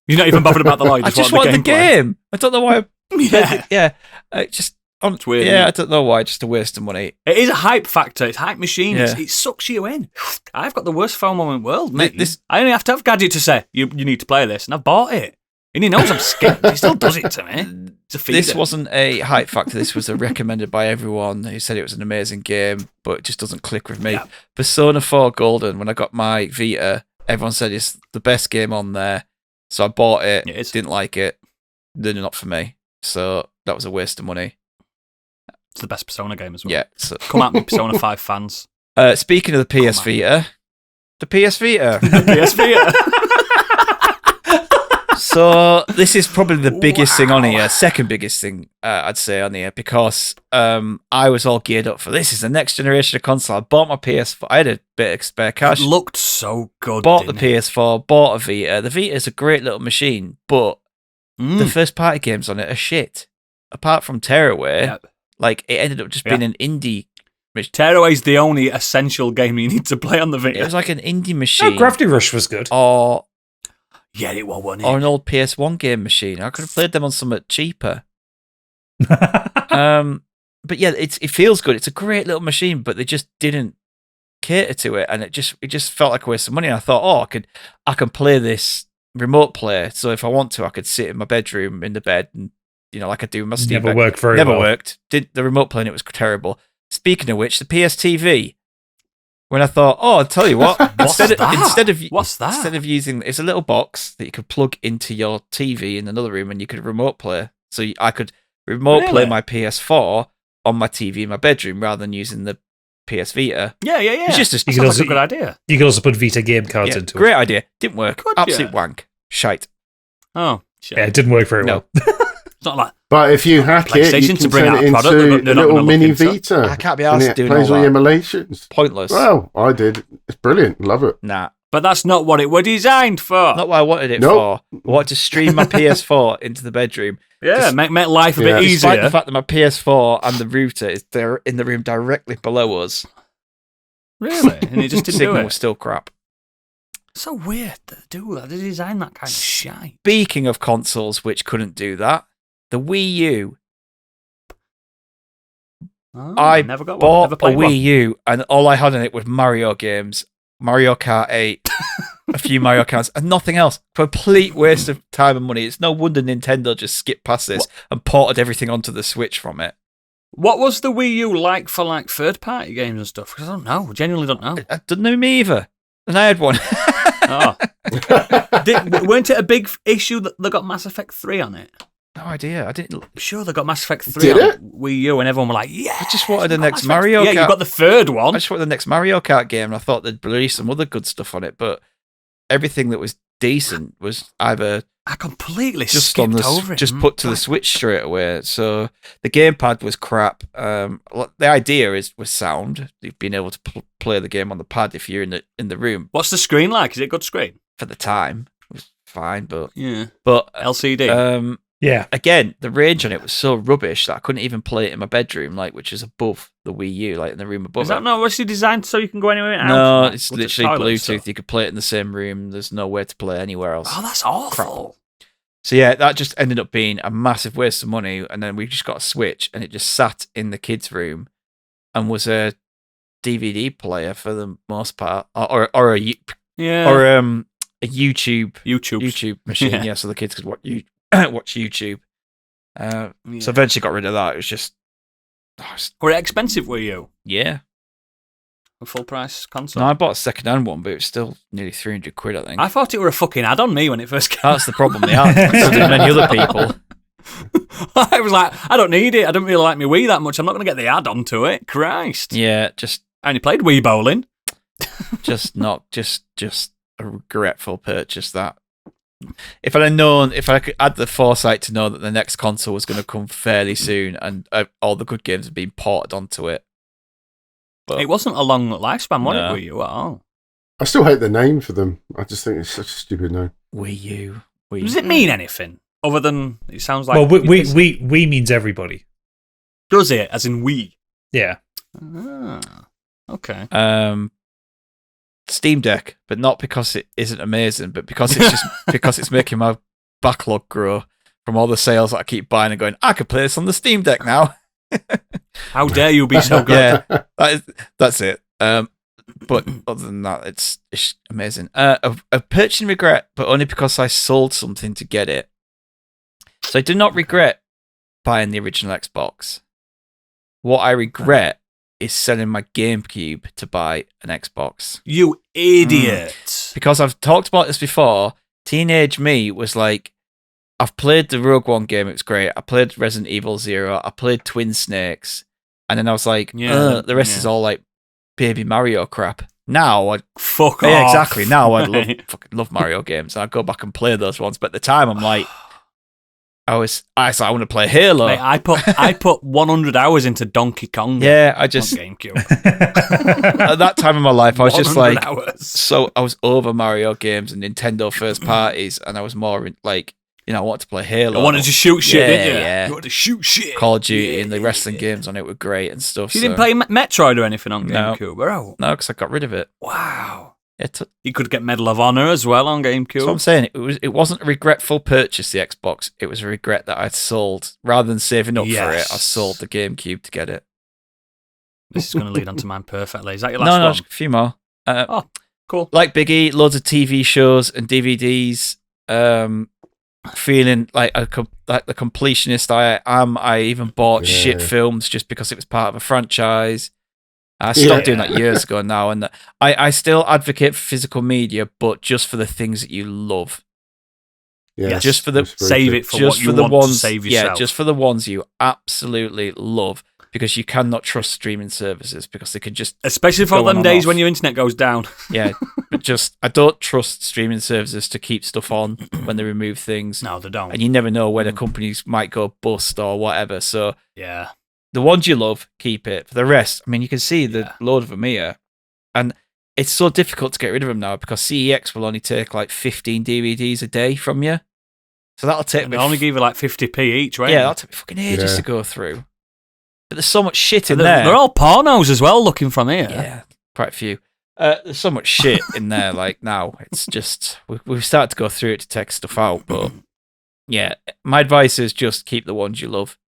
You're not even bothered about the law. I just want the game. I don't know why. Yeah. It's weird, Yeah, isn't it? I don't know why. Just a waste of money. It is a hype factor. It's a hype machine. Yeah. It sucks you in. I've got the worst FOMO in the world, mate. This- I only have to have Gadget to say, you need to play this, and I've bought it. And he knows I'm scared. He still does it to me. It's a feeder. This wasn't a hype factor. This was a recommended by everyone who said it was an amazing game, but it just doesn't click with me. Yeah. Persona 4 Golden, when I got my Vita, everyone said it's the best game on there. So I bought it, It is. didn't like it. They're not for me. So that was a waste of money. It's the best Persona game as well. Yeah. So, Come at me, Persona 5 fans. speaking of the PS Vita, the PS Vita. PS Vita. So this is probably the biggest thing on here, second biggest thing I'd say on here, because I was all geared up for this. Is the next generation of console. I bought my PS4. I had a bit of spare cash. It looked so good. Bought the didn't it? PS4. Bought a Vita. The Vita is a great little machine, but the first party games on it are shit. Apart from Tearaway, Yep. like it ended up just being an indie. Tearaway's the only essential game you need to play on the Vita. It was like an indie machine. Gravity Rush was good. Or Yeah, it was, wasn't it? Or an old PS1 game machine. I could have played them on something cheaper. But yeah, it feels good. It's a great little machine, but they just didn't cater to it, and it just felt like a waste of money. And I thought, I can play this remote play. So if I want to, I could sit in my bedroom in the bed, and like I do with my Steam Deck. Never worked. Did the remote playing? It was terrible. Speaking of which, the PSTV. When I thought, I'll tell you what, instead of using, it's a little box that you could plug into your TV in another room, and you could remote play. So I could remote play my PS4 on my TV in my bedroom rather than using the PS Vita. Yeah. It's just a good idea. You could also put Vita game cards into it. Great idea. Didn't work. Absolute wank. Shite. Oh, shit. Yeah, it didn't work very well. It's not like. But if you hack it, you can turn it into a little mini Vita. I can't be asked doing all plays all that. the emulations. Pointless. Well, I did. It's brilliant. Love it. Nah. But that's not what it were designed for. Not what I wanted it for. I wanted to stream my PS4 into the bedroom. Yeah, make life a bit easier. Despite the fact that my PS4 and the router is there in the room directly below us. Really? And it just didn't do Signal it? was still crap. So weird that they do that. They design that kind of shite. Speaking of consoles which couldn't do that, the Wii U. I never got bought one. Never a played Wii one. U, and all I had on it was Mario games, Mario Kart 8, a few Mario Karts, and nothing else. Complete waste of time and money. It's no wonder Nintendo just skipped past this and ported everything onto the Switch from it. What was the Wii U like for like third-party games and stuff? Because I don't know. Genuinely don't know. I didn't know me either. And I had one. Oh. Weren't it a big issue that they got Mass Effect 3 on it? No idea. I didn't. Sure, they got Mass Effect 3 Did on it? Wii U, and everyone were like, yeah. I just wanted the got next Mass Effect- Mario Kart. Yeah, you got the third one. I just wanted the next Mario Kart game, and I thought they'd release some other good stuff on it, but everything that was decent was either I completely just skipped on the over it. just put to the Switch straight away. So the gamepad was crap. The idea was sound. You've been able to play the game on the pad if you're in the room. What's the screen like? Is it a good screen? For the time, it was fine, but LCD. Yeah. Again, the range on it was so rubbish that I couldn't even play it in my bedroom, which is above the Wii U, in the room above. Is that not actually designed so you can go anywhere else? No, Like, it's with the literally toilet Bluetooth. stuff? You could play it in the same room. There's nowhere to play anywhere else. Oh, that's awful. So yeah, that just ended up being a massive waste of money. And then we just got a Switch, and it just sat in the kids' room, and was a DVD player for the most part, or a YouTube machine. Yeah. Yeah, so the kids could watch YouTube. So eventually got rid of that. It was just Were it expensive, were you? yeah. A full price console? No, I bought a second-hand one, but it was still nearly 300 quid, I think. I thought it were a fucking ad-on me when it first came. That's the problem. They are. So did many other people. I was like, I don't need it. I don't really like my Wii that much. I'm not going to get the add-on to it. Christ. Yeah, I only played Wii bowling. just a regretful purchase that. If I could add the foresight to know that the next console was going to come fairly soon and all the good games had been ported onto it. But It wasn't a long lifespan, was No. it, Wii U, at all? I still hate the name for them. I just think it's such a stupid name. Wii U. Does it mean anything other than it sounds like... Well, we means everybody. Does it, as in we? Yeah. Ah, okay. Steam Deck, but not because it isn't amazing, but because it's just because it's making my backlog grow from all the sales that I keep buying and going, I could play this on the Steam Deck now. How dare you be so good? Yeah, that's it. But other than that, it's amazing. A purchasing regret, but only because I sold something to get it. So I do not regret buying the original Xbox. What I regret is selling my GameCube to buy an Xbox. You idiot. Because I've talked about this before, teenage me was like, I've played the Rogue One game, it was great. I played Resident Evil 0, I played Twin Snakes, and then I was like, the rest is all like Baby Mario crap. Now I'd Fuck yeah, off. exactly. Now I'd fucking love Mario games. I'd go back and play those ones. But at the time, I'm like, I want to play Halo. Mate, I put 100 hours into Donkey Kong. Yeah, I On just GameCube. at that time in my life, I was just 100 like, hours. so I was over Mario games and Nintendo first parties, and I was more like, I wanted to play Halo. I wanted to shoot shit, Yeah, didn't you? yeah. You wanted to shoot shit. Call of Duty and the wrestling games on it were great and stuff. You didn't play Metroid or anything on No. GameCube, bro? No, because I got rid of it. Wow. You could get Medal of Honor as well on GameCube. That's what I'm saying. It wasn't a regretful purchase, the Xbox. It was a regret that I'd sold. Rather than saving up for it, I sold the GameCube to get it. This is going to lead on to mine perfectly. Is that your last one? No, just a few more. Cool. Like Biggie, loads of TV shows and DVDs. Feeling like the completionist I am. I even bought shit films just because it was part of a franchise. I stopped doing that years ago now, and I still advocate for physical media, but just for the things that you love. Yes, just for the save it for what you want to save yourself. Yeah, just for the ones you absolutely love, because you cannot trust streaming services because they could just especially for them days when your internet goes down. Yeah, but just I don't trust streaming services to keep stuff on when they remove things. No, they don't, and you never know when a companies might go bust or whatever. So yeah. The ones you love, keep it. For the rest, I mean, you can see the load of them here. And it's so difficult to get rid of them now because CEX will only take like 15 DVDs a day from you. So that'll take me... They'll only give you like 50p each, right? Yeah, that'll take me fucking ages to go through. But there's so much shit in there. They're all pornos as well, looking from here. Yeah, quite a few. There's so much shit in there, like now. It's just... We've started to go through it to take stuff out, but... Yeah, my advice is just keep the ones you love.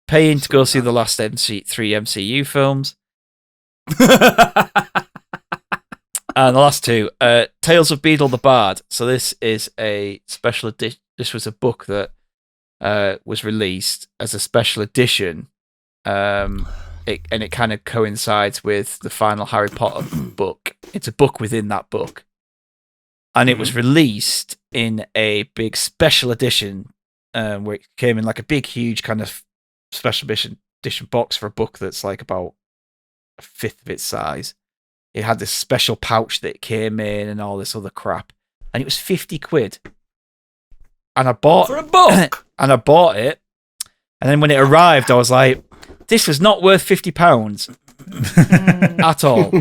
Paying to go see the last three MCU films. And the last two, Tales of Beedle the Bard. So this is a special edition. This was a book that was released as a special edition. It kind of coincides with the final Harry Potter book. It's a book within that book. And it was released in a big special edition where it came in like a big, huge kind of special edition box for a book that's like about a fifth of its size. It had this special pouch that it came in and all this other crap. And it was 50 quid. And I bought... For a book? And I bought it. And then when it arrived, I was like, this was not worth £50 at all.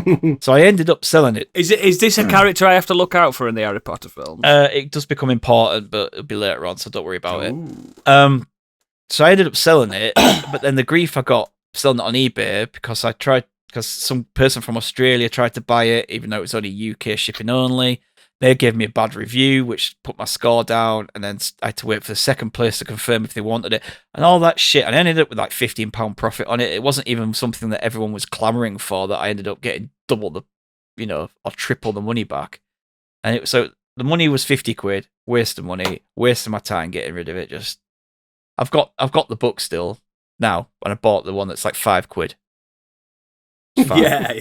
So I ended up selling it. Is this a character I have to look out for in the Harry Potter films? It does become important, but it'll be later on, so don't worry about it. So I ended up selling it, but then the grief I got selling it on eBay because some person from Australia tried to buy it, even though it was only UK shipping only. They gave me a bad review, which put my score down, and then I had to wait for the second place to confirm if they wanted it, and all that shit. And I ended up with like £15 profit on it. It wasn't even something that everyone was clamoring for, that I ended up getting double the, or triple the money back. And so the money was 50 quid, waste of money, wasting my time getting rid of it. Just, I've got the book still now, and I bought the one that's like 5 quid. Yeah.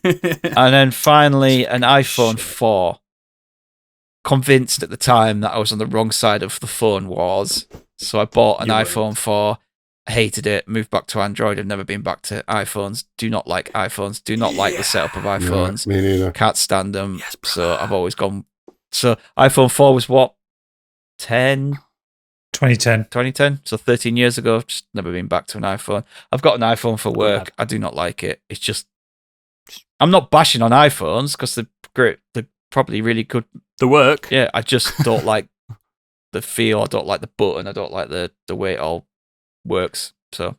And then finally, an iPhone 4. Convinced at the time that I was on the wrong side of the phone wars. So I bought an iPhone 4. I hated it. Moved back to Android. I've never been back to iPhones. Do not like iPhones. Do not like the setup of iPhones. No, me neither. Can't stand them. Yes, so I've always gone. So iPhone 4 was what? 2010, so 13 years ago. Just never been back to an iPhone. I've got an iPhone for work. I do not like it. It's just, I'm not bashing on iPhones because they're great. They're probably really good. The work. Yeah, I just don't like the feel. I don't like the button. I don't like the way it all works. So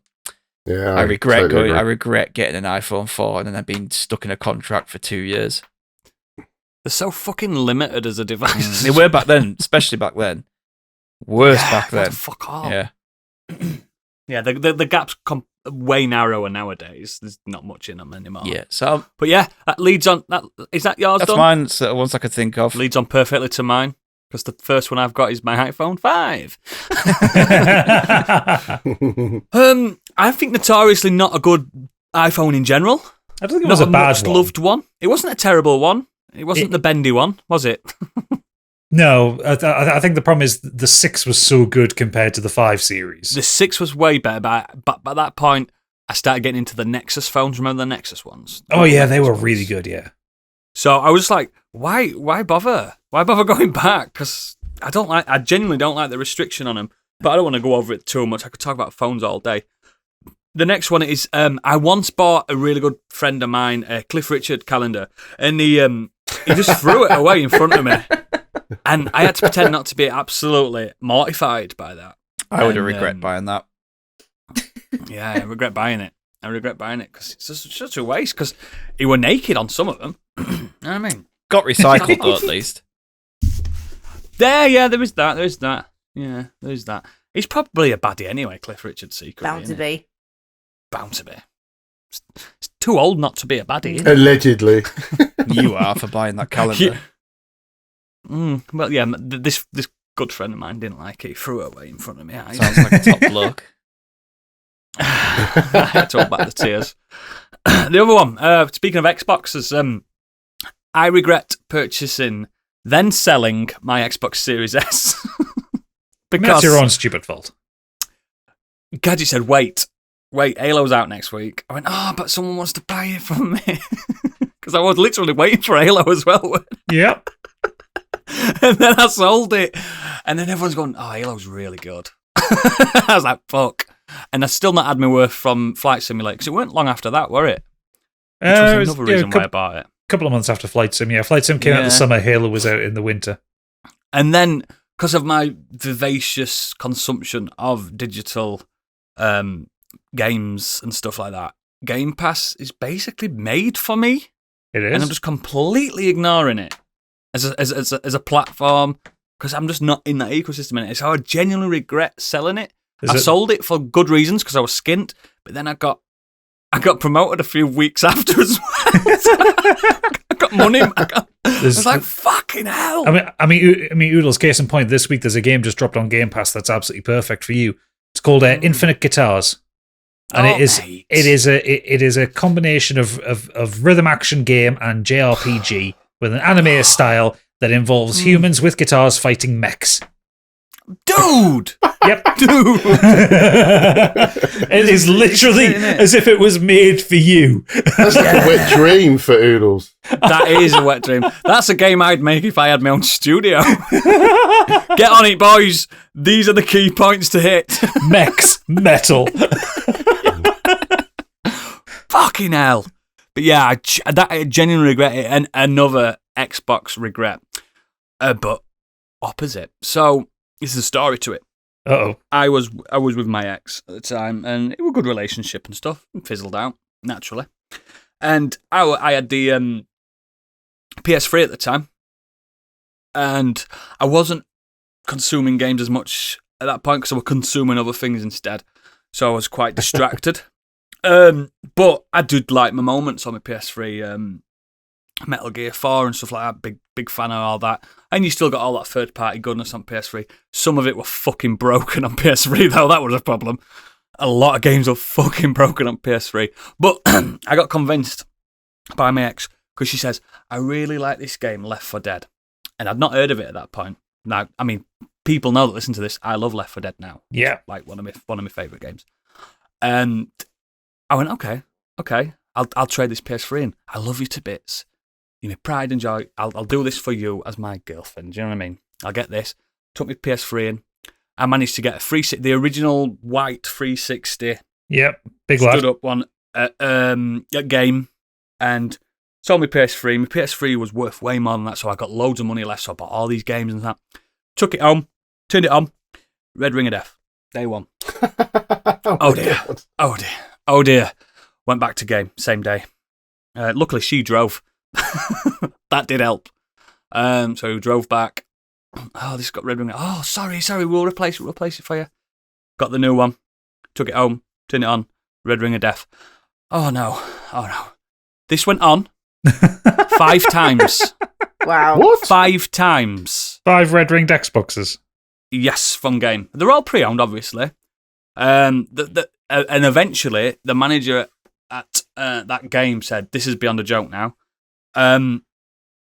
yeah, I regret getting an iPhone 4 and then I've been stuck in a contract for 2 years. They're so fucking limited as a device. They were back then, especially back then. Worse back then. Fuck off. Yeah. Yeah, the gap's way narrower nowadays. There's not much in them anymore. Yeah. So, but yeah, that leads on. Is that yours? That's done? mine. It's the ones I could think of. Leads on perfectly to mine because the first one I've got is my iPhone 5. I think notoriously not a good iPhone in general. I don't think it was a bad one. Loved one. It wasn't a terrible one. It wasn't the bendy one, was it? No, I think the problem is the 6 was so good compared to the 5 series. The 6 was way better, but by that point, I started getting into the Nexus phones. Remember the Nexus ones? Oh yeah, they were really good. Yeah. So I was like, why bother? Why bother going back? Because I genuinely don't like the restriction on them. But I don't want to go over it too much. I could talk about phones all day. The next one is I once bought a really good friend of mine, a Cliff Richard calendar, and he just threw it away in front of me. And I had to pretend not to be absolutely mortified by that. I would have regret buying that. Yeah, I regret buying it. I regret buying it because it's just such a waste. Because he were naked on some of them. You know what I mean? Got recycled though, at least. There is that. Yeah, there is that. He's probably a baddie anyway, Cliff Richard secretly. Bound to be. It's too old not to be a baddie, isn't it? Allegedly. You are for buying that calendar. Well, yeah, this good friend of mine didn't like it. He threw it away in front of me. Sounds like a top bloke. I had to hold back the tears. The other one, speaking of Xboxes, I regret purchasing, then selling my Xbox Series S. Because that's your own stupid fault. Gadget said, wait, Halo's out next week. I went, but someone wants to buy it from me. Because I was literally waiting for Halo as well. Yep. And then I sold it. And then everyone's going, Halo's really good. I was like, fuck. And I still not had my worth from Flight Simulator, because it weren't long after that, were it? Which was another reason why I bought it. A couple of months after Flight Sim, yeah. Flight Sim came out in the summer, Halo was out in the winter. And then, because of my vivacious consumption of digital games and stuff like that, Game Pass is basically made for me. It is. And I'm just completely ignoring it as a platform, because I'm just not in that ecosystem in it. So I genuinely regret selling it. I sold it for good reasons, because I was skint, but then I got promoted a few weeks after as well. I got money. I was like, fucking hell. I mean, Oodles, case in point, this week there's a game just dropped on Game Pass that's absolutely perfect for you. It's called Infinite Guitars. And it is a combination of rhythm action game and JRPG with an anime style that involves humans with guitars fighting mechs. Dude! Yep. Dude! It is literally as if it was made for you. That's like a wet dream for Oodles. That is a wet dream. That's a game I'd make if I had my own studio. Get on it, boys. These are the key points to hit. Mechs, metal. Fucking hell. But yeah, I genuinely regret it. And another Xbox regret. But opposite. So, this is a story to it. Uh-oh. I was with my ex at the time, and it was a good relationship and stuff. It fizzled out, naturally. And I had the PS3 at the time, and I wasn't consuming games as much at that point because I was consuming other things instead. So I was quite distracted. But I did like my moments on my PS3, Metal Gear 4 and stuff like that. Big fan of all that. And you still got all that third-party goodness on PS3. Some of it were fucking broken on PS3, though. That was a problem. A lot of games were fucking broken on PS3. But I got convinced by my ex because she says, I really like this game, Left 4 Dead. And I'd not heard of it at that point. Now, I mean, people know that listen to this. I love Left 4 Dead now. Yeah. Like one of my favourite games. And I went, okay. I'll trade this PS3 in. I love you to bits. You know, pride and joy. I'll do this for you as my girlfriend. Do you know what I mean? I'll get this. Took my PS3 in. I managed to get the original white 360. Yep, big lad. Stood up one game and sold my PS3. My PS3 was worth way more than that, so I got loads of money left. So I bought all these games and that. Took it home, turned it on. Red Ring of Death, day one. Oh dear. Went back to game same day. Luckily, she drove. That did help. So we drove back. Oh, this got Red Ring. Oh, sorry, we'll replace it for you. Got the new one. Took it home, turned it on. Red Ring of Death. Oh no. This went on 5 times. Wow. What? 5 times. 5 red ringed Xboxes. Yes, fun game. They're all pre-owned, obviously. And eventually, the manager at that game said, "This is beyond a joke now."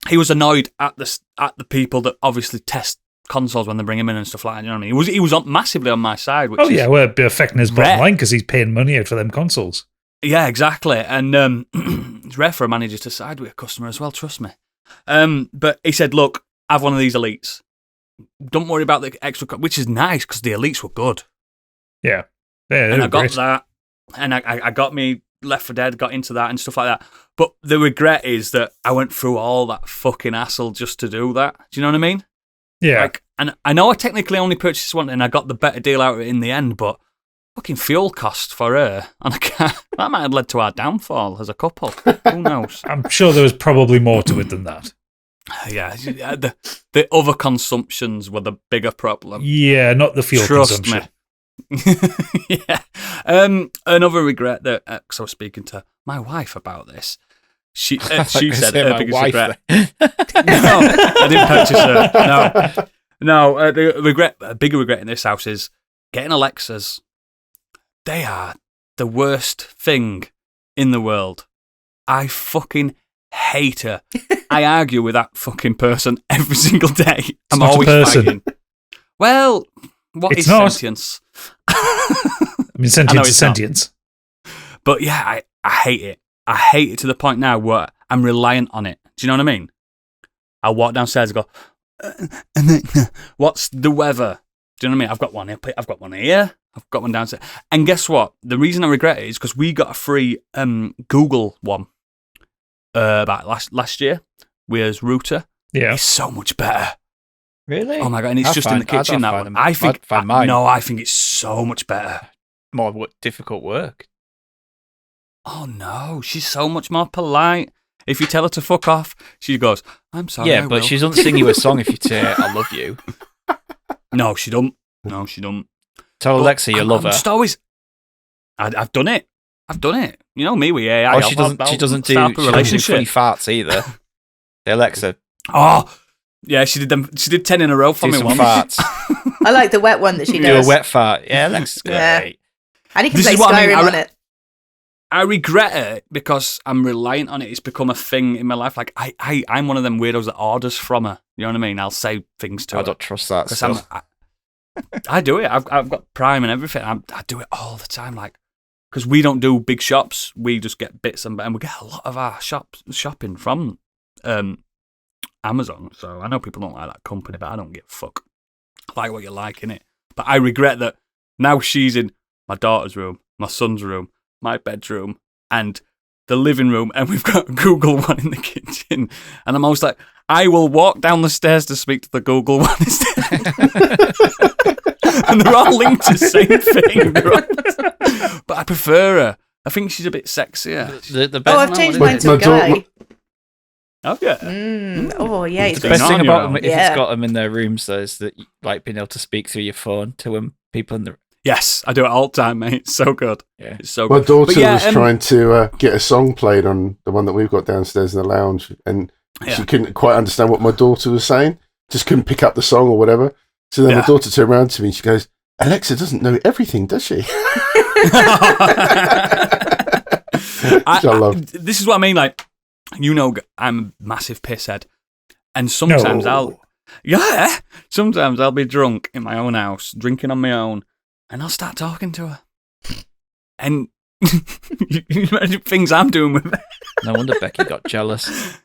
He was annoyed at the people that obviously test consoles when they bring him in and stuff like that. You know what I mean? He was massively on my side. Which it'd be affecting his bottom line because he's paying money out for them consoles. Yeah, exactly. And it's rare for a manager to side with a customer as well. Trust me. But he said, "Look, have one of these Elites. Don't worry about the extra," which is nice because the Elites were good. Yeah, and I got that, and I got me Left 4 Dead, got into that and stuff like that. But the regret is that I went through all that fucking hassle just to do that. Do you know what I mean? Yeah. And I know I technically only purchased one and I got the better deal out of it in the end, but fucking fuel cost for her on a car. That might have led to our downfall as a couple. Who knows? I'm sure there was probably more to it than that. Yeah, the other consumptions were the bigger problem. Yeah, not the fuel Trust consumption. me. Yeah. Another regret that, because I was speaking to my wife about this. She said her biggest regret. No, I didn't purchase her. No. The bigger regret in this house is getting Alexas. They are the worst thing in the world. I fucking hate her. I argue with that fucking person every single day. I'm not a always person. fighting. Well, what It's is not. sentience? I mean, sentience is it's not. sentience. But yeah, I hate it. I hate it to the point now where I'm reliant on it. Do you know what I mean? I'll walk downstairs and go, what's the weather? Do you know what I mean? I've got one here. I've got one here. I've got one downstairs. And guess what? The reason I regret it is because we got a free Google one about last year with Router. Yeah. It's so much better. Really? Oh my God. And it's just in the kitchen, that one. I think it's so much better. More difficult work. Oh no, she's so much more polite. If you tell her to fuck off, she goes, I'm sorry. Yeah, I but will." she doesn't sing you a song if you say, I love you. No, she don't. No, she don't. Tell But Alexa you love her. I'm just always. I've done it. You know me with AI. Oh, she doesn't do funny relationship. farts either. The Alexa, Oh, yeah, she did them. She did 10 in a row for do me some once. farts. I like the wet one that she Do does. a wet fart. Yeah, Alexa's great. Yeah. And you can This play is what I Skyrim mean, on it. I regret it because I'm reliant on it. It's become a thing in my life. Like I'm one of them weirdos that orders from her. You know what I mean? I'll say things to her. I don't trust that. 'Cause So. I do it. I've got Prime and everything. I do it all the time. Like, because we don't do big shops, we just get bits and we get a lot of our shopping from Amazon. So I know people don't like that company, but I don't give a fuck. I like what you like, innit? But I regret that now she's in my daughter's room, my son's room, my bedroom, and the living room, and we've got a Google one in the kitchen. And I'm always like, I will walk down the stairs to speak to the Google one instead. And they're all linked to the same thing. But I prefer her. I think she's a bit sexier. The Oh, I've changed mine to a guy. Oh, yeah. Oh, yeah. He's The best thing on about your them, own. if Yeah. it's got them in their rooms, though, is that like being able to speak through your phone to them, people in the. Yes, I do it all the time, mate. It's so good. Yeah. It's so My good. daughter But yeah, was trying to get a song played on the one that we've got downstairs in the lounge, and Yeah. she couldn't quite understand what my daughter was saying. Just couldn't pick up the song or whatever. So then Yeah. my daughter turned around to me and she goes, Alexa doesn't know everything, does she? Which I love. This is what I mean. Like, you know, I'm a massive pisshead, and sometimes sometimes I'll be drunk in my own house, drinking on my own, and I'll start talking to her, and you imagine things I'm doing with her. No wonder Becky got jealous.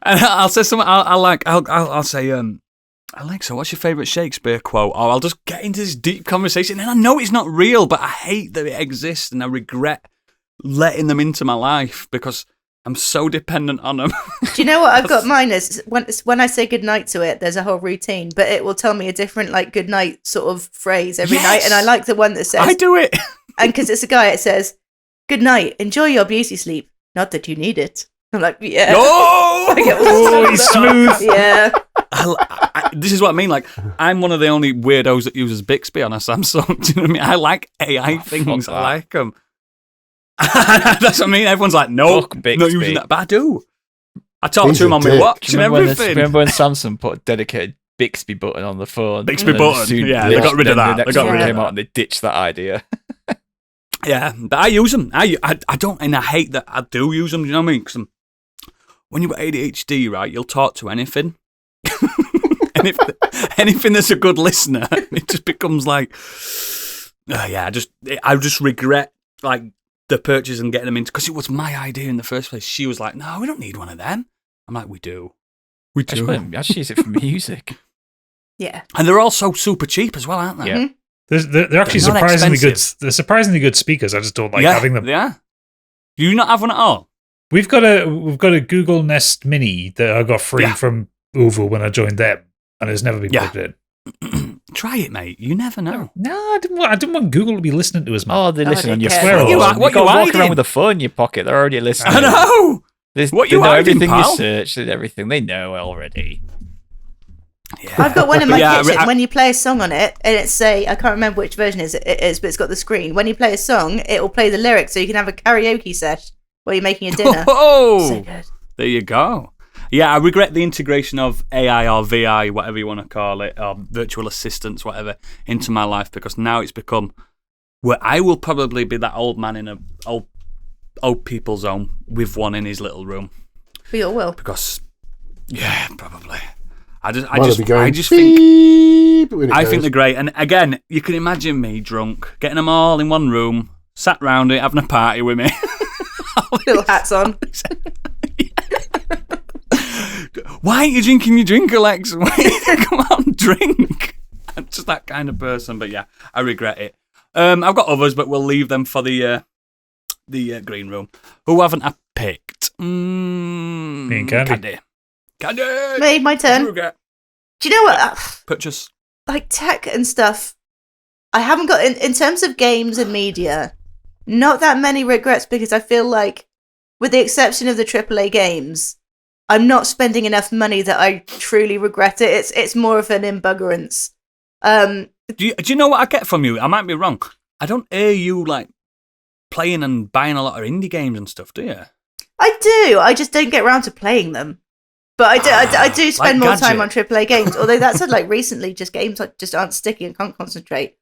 And I'll say something. I'll say, Alexa, what's your favourite Shakespeare quote? Or I'll just get into this deep conversation, and I know it's not real, but I hate that it exists, and I regret letting them into my life because I'm so dependent on them. Do you know what I've got mine is when I say goodnight to it, there's a whole routine, but it will tell me a different like goodnight sort of phrase every night. And I like the one that says I do it. and because it's a guy, it says, "Good night, enjoy your beauty sleep. Not that you need it." I'm like, yeah. Oh, I get all Oh, he's smooth. Yeah. this is what I mean. Like, I'm one of the only weirdos that uses Bixby on a Samsung. Do you know what I mean? I like AI things. I like them. That's what I mean. Everyone's like, no, Fuck not Bixby. using that. But I do. I talk He's to him a on my dick. watch and everything. Remember when Samsung put a dedicated Bixby button on the phone? Bixby And then button, soon yeah, they got rid of then that. The next They got one rid of came that. out and they ditched that idea. Yeah, but I use them. I don't, and I hate that I do use them. Do you know what I mean? Because when you've got ADHD, right, you'll talk to anything. Anything that's a good listener, it just becomes like, I just regret like the purchase and getting them into, because it was my idea in the first place. She was like, no, we don't need one of them. I'm like, we do. We do. I just use it for music. Yeah. And they're all so super cheap as well, aren't they? Yeah. They're actually They're not surprisingly good. expensive. They're surprisingly good speakers. I just don't like having them. Yeah. Do you not have one at all? We've got a Google Nest Mini that I got free Yeah. from Orville when I joined them, and it's never been Yeah. plugged in. Try it, mate. You never know. No, I didn't want Google to be listening to us, man. Oh, they listen on your care. phone. What you You've got to walk hiding? around with a phone in your pocket. They're already listening. I know. What They you know hiding, everything pal? you search, everything. They know already. Yeah. I've got one in my Yeah, kitchen. I- When you play a song on it, and it's I can't remember which version it is, but it's got the screen. When you play a song, it will play the lyrics, so you can have a karaoke sesh while you're making your dinner. Oh, So good. there you go. Yeah, I regret the integration of AI or VI, whatever you want to call it, or virtual assistants, whatever, into my life, because now it's become where I will probably be that old man in a old people's home with one in his little room. For your will. Because, yeah, probably. I Mine just will be going think beep when it I goes. think they're great. And again, you can imagine me drunk, getting them all in one room, sat round it, having a party with me. Little hats on. Why aren't you drinking your drink, Alex? Come on, drink. I'm just that kind of person. But yeah, I regret it. I've got others, but we'll leave them for the green room. Who haven't I picked? Me and Candy. Candy. Me, my turn. Regret. Do you know what? Purchase. Like tech and stuff, I haven't got in terms of games and media, not that many regrets, because I feel like, with the exception of the AAA games, I'm not spending enough money that I truly regret it. It's more of an imbuggerance. Do you know what I get from you? I might be wrong. I don't hear you like playing and buying a lot of indie games and stuff, do you? I do. I just don't get around to playing them. But I do spend like more time Gadget. on AAA games. Although that said, like recently, just games like just aren't sticky and can't concentrate.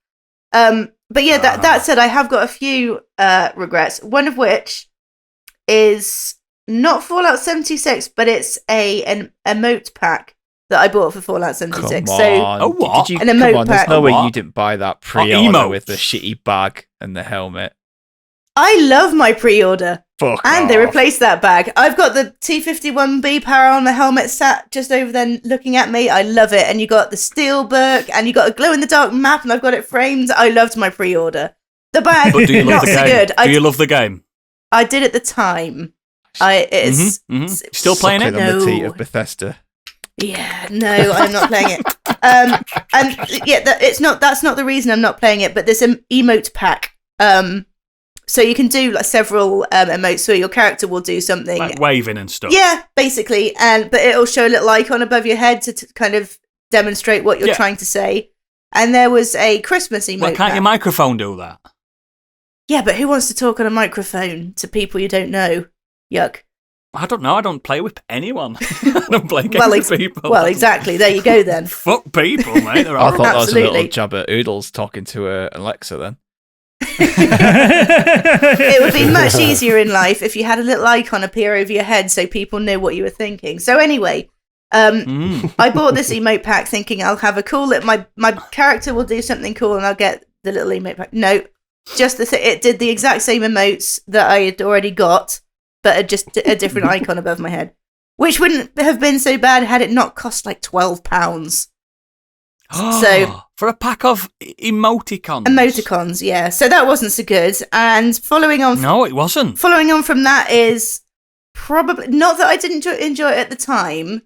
But yeah, that said, I have got a few regrets. One of which is not Fallout 76, but it's an emote pack that I bought for Fallout 76. Come So on. Oh, what? Did you, An come emote on, there's pack. no way What? you didn't buy that Oh, pre-order emotes. with the shitty bag and the helmet. I love my pre-order. Fuck And they off. replaced that bag. I've got the T-51B power on the helmet sat just over there looking at me. I love it. And you got the steel Burke and you got a glow-in-the-dark map and I've got it framed. I loved my pre-order. The bag, But do you love not the so game? good. Do you love the game? I did at the time. Still playing it? Sucking on the teat No. of Bethesda. Yeah, no, I'm not playing it. And yeah, that's not the reason I'm not playing it, but this emote pack. So you can do like several emotes, so your character will do something. Like waving and stuff. Yeah, basically, but it'll show a little icon above your head to kind of demonstrate what you're Yeah. trying to say. And there was a Christmas emote Well, can't pack. your microphone do that? Yeah, but who wants to talk on a microphone to people you don't know? Yuck. I don't know. I don't play with anyone. I don't play games Well, with people. Well, exactly. There you go then. Fuck people, mate. They're I thought horrible. that was a little Absolutely. jab at Oodles talking to Alexa then. It would be much easier in life if you had a little icon appear over your head so people knew what you were thinking. So anyway, I bought this emote pack thinking I'll have a cool my character will do something cool and I'll get the little emote pack. No, just it did the exact same emotes that I had already got, but just a different icon above my head, which wouldn't have been so bad had it not cost like £12. So- for a pack of emoticons. Emoticons, yeah. So that wasn't so good. And following on No, it wasn't. Following on from that is probably not that I didn't enjoy it at the time,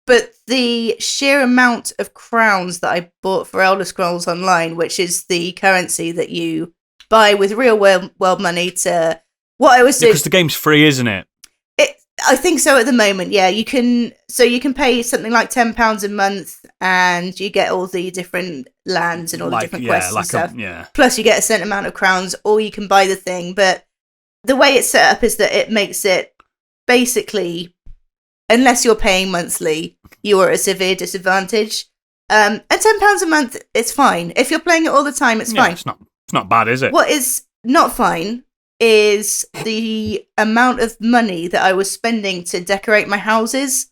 but the sheer amount of crowns that I bought for Elder Scrolls Online, which is the currency that you buy with real world money to what I was doing. Because the game's free, isn't it? I think so at the moment. Yeah, you can pay something like £10 a month, and you get all the different lands and all the different quests and stuff. Plus, you get a certain amount of crowns, or you can buy the thing. But the way it's set up is that it makes it basically, unless you're paying monthly, you are at a severe disadvantage. And £10 a month, it's fine. If you're playing it all the time, it's fine. It's not bad, is it? What is not fine is the amount of money that I was spending to decorate my houses.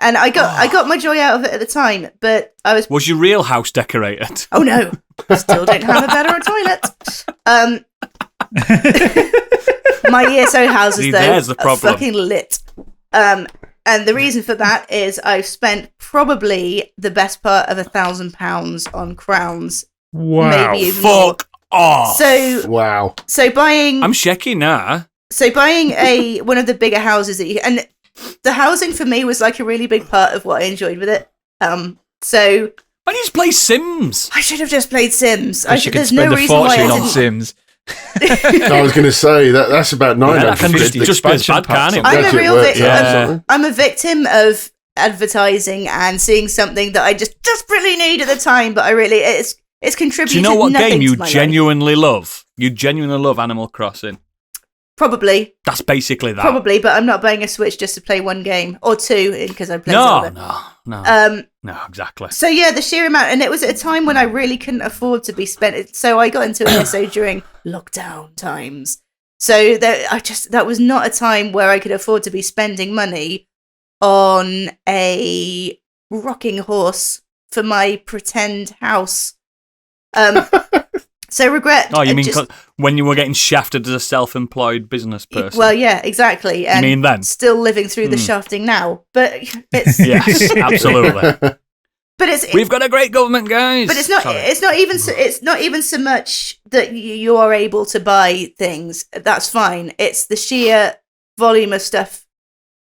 And I got my joy out of it at the time, but I was... Was your real house decorated? Oh no, still don't have a bed or a toilet. My ESO houses, See, though, there's the are problem. fucking lit. And the reason for that is I've spent probably the best part of £1,000 on crowns. Wow. Maybe even more. Fuck off. Wow. So buying... I'm shaking now. So buying one of the bigger houses that and the housing for me was like a really big part of what I enjoyed with it. So Why don't you just play Sims? I should have just played Sims. You could There's spend no a reason why fortune I on didn't. Sims. I was going to say that's about that can 950. just be as bad, can't it? I'm a Gadget real works victim. out something. I'm a victim of advertising and seeing something that I just desperately need at the time, but it's contributed. Do you know what nothing game to you my life. genuinely love? You genuinely love Animal Crossing. Probably, That's basically that. but I'm not buying a Switch just to play one game or two because I play No, Zelda. no, exactly. So yeah, the sheer amount, and it was at a time when I really couldn't afford to be spent. So I got into an ESO during lockdown times. So that was not a time where I could afford to be spending money on a rocking horse for my pretend house. So regret. Oh, you mean when you were getting shafted as a self-employed business person? Well, yeah, exactly. And you mean then? still living through the shafting now, but it's Yes, absolutely. But it's We've got a great government, guys. But it's not. Sorry. It's not even so much that you are able to buy things. That's fine. It's the sheer volume of stuff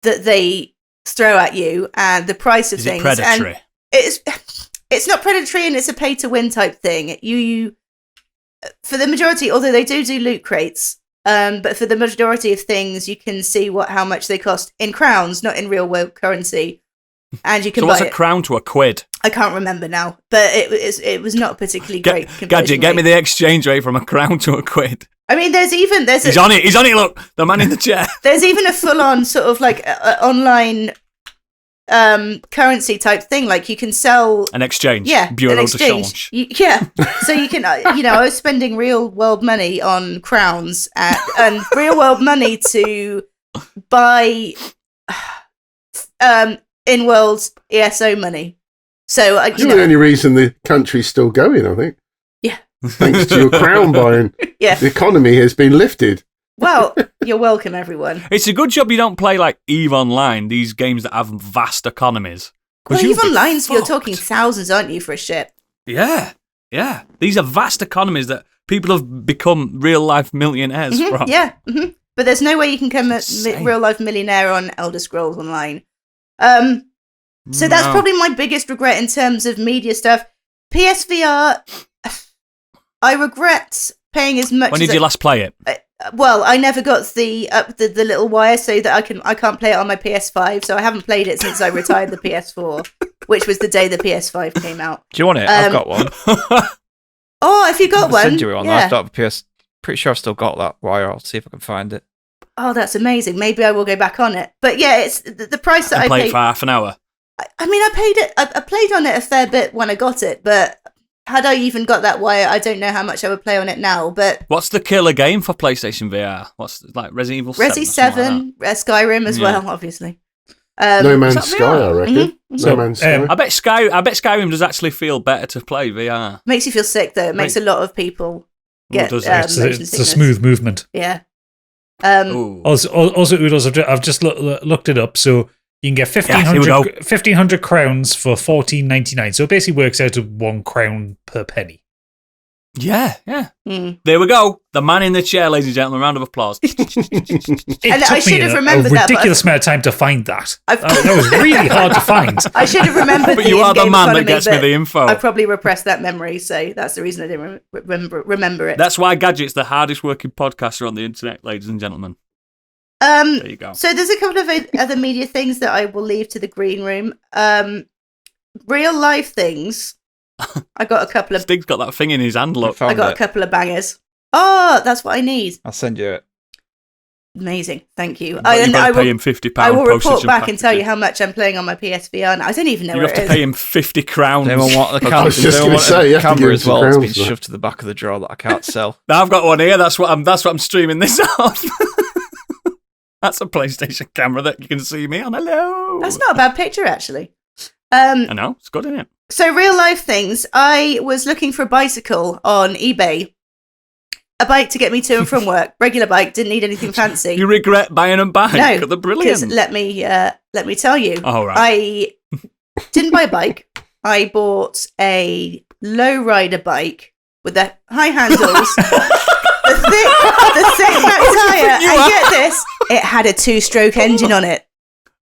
that they throw at you and the price of Is things. it predatory? And it's not predatory, and it's a pay to win type thing. You for the majority, although they do loot crates, but for the majority of things, you can see how much they cost in crowns, not in real world currency. And you can so buy what's a crown to a quid? I can't remember now, but it was not particularly great. Gadget, get me the exchange rate from a crown to a quid. I mean, he's on it. He's on it. Look, the man in the chair. There's even a full-on sort of like online currency type thing. Like you can sell An exchange. yeah, Bureau an de exchange. change. Yeah, so you can I was spending real world money on crowns and real world money to buy in world ESO money. So It's the only reason the country's still going, I think. Yeah. Thanks to your crown buying. Yeah. The economy has been lifted. Well, you're welcome, everyone. It's a good job you don't play like EVE Online, these games that have vast economies. Well, you'd even be lines, you're fucked. talking thousands, aren't you, for a ship? Yeah. These are vast economies that people have become real life millionaires from. Yeah. But there's no way you can become a Insane. real life millionaire on Elder Scrolls Online. So that's No. probably my biggest regret in terms of media stuff. PSVR, I regret paying as much. When did you last play it? Well, I never got the little wire so that I can't play it on my PS5. So I haven't played it since I retired the PS4, which was the day the PS5 came out. Do you want it? I've got one. Oh, if you got I'll one, send you one. yeah. I've got a PS. Pretty sure I've still got that wire. I'll see if I can find it. Oh, that's amazing. Maybe I will go back on it. But yeah, it's the price that I Play paid. it for half an hour. I mean, I paid it. I played on it a fair bit when I got it, but had I even got that wire, I don't know how much I would play on it now. But What's the killer game for PlayStation VR? What's like Resident Evil 7? Resi or something 7, like Skyrim as Yeah. well, obviously. No Man's that Sky, VR? I reckon. Mhm. No Man's Sky. that? I bet Skyrim does actually feel better to play VR. Makes you feel sick though. It makes a lot of people get does it? It's motion a sickness. smooth movement. Yeah. Ooh. Also, Udos, I've just looked it up. So you can get Yes, here we go. 1,500 crowns for $14.99. So it basically works out to £1 per penny. Yeah. Mm. There we go. The man in the chair, ladies and gentlemen. Round of applause. It And took I should me have a remembered that, but ridiculous amount of time to find that. I've- That was really hard to find. I should have remembered. But you are the in-game man that economy, gets me but the info. I probably repressed that memory, so that's the reason I didn't remember it. That's why Gadget's the hardest working podcaster on the internet, ladies and gentlemen. There you go. So there's a couple of other media things that I will leave to the green room. Real life things. I got a couple of. Stig's got that thing in his hand, look. I got a couple of bangers. Oh, that's what I need. I'll send you it. Amazing, thank you. But you better I pay will. him £50 I will report postage back and tell you packaging. how much I'm playing on my PSVR now. I don't even know You where have it to is. pay him 50 crowns. They won't want the I camera. was just They gonna won't say, want you the have to camera give as him well. some It's crowns, been though. shoved to the back of the drawer that I can't sell. Now I've got one here. That's what I'm streaming this off. That's a PlayStation camera that you can see me on. Hello. That's not a bad picture, actually. I know. It's good, isn't it? So real life things. I was looking for a bicycle on eBay. A bike to get me to and from work. Regular bike. Didn't need anything fancy. You regret buying a bike? No, They're because brilliant. let me tell you. Oh, right. I didn't buy a bike. I bought a lowrider bike with the high handles, the thick back tire, You and are. get this, it had a 2-stroke engine on it.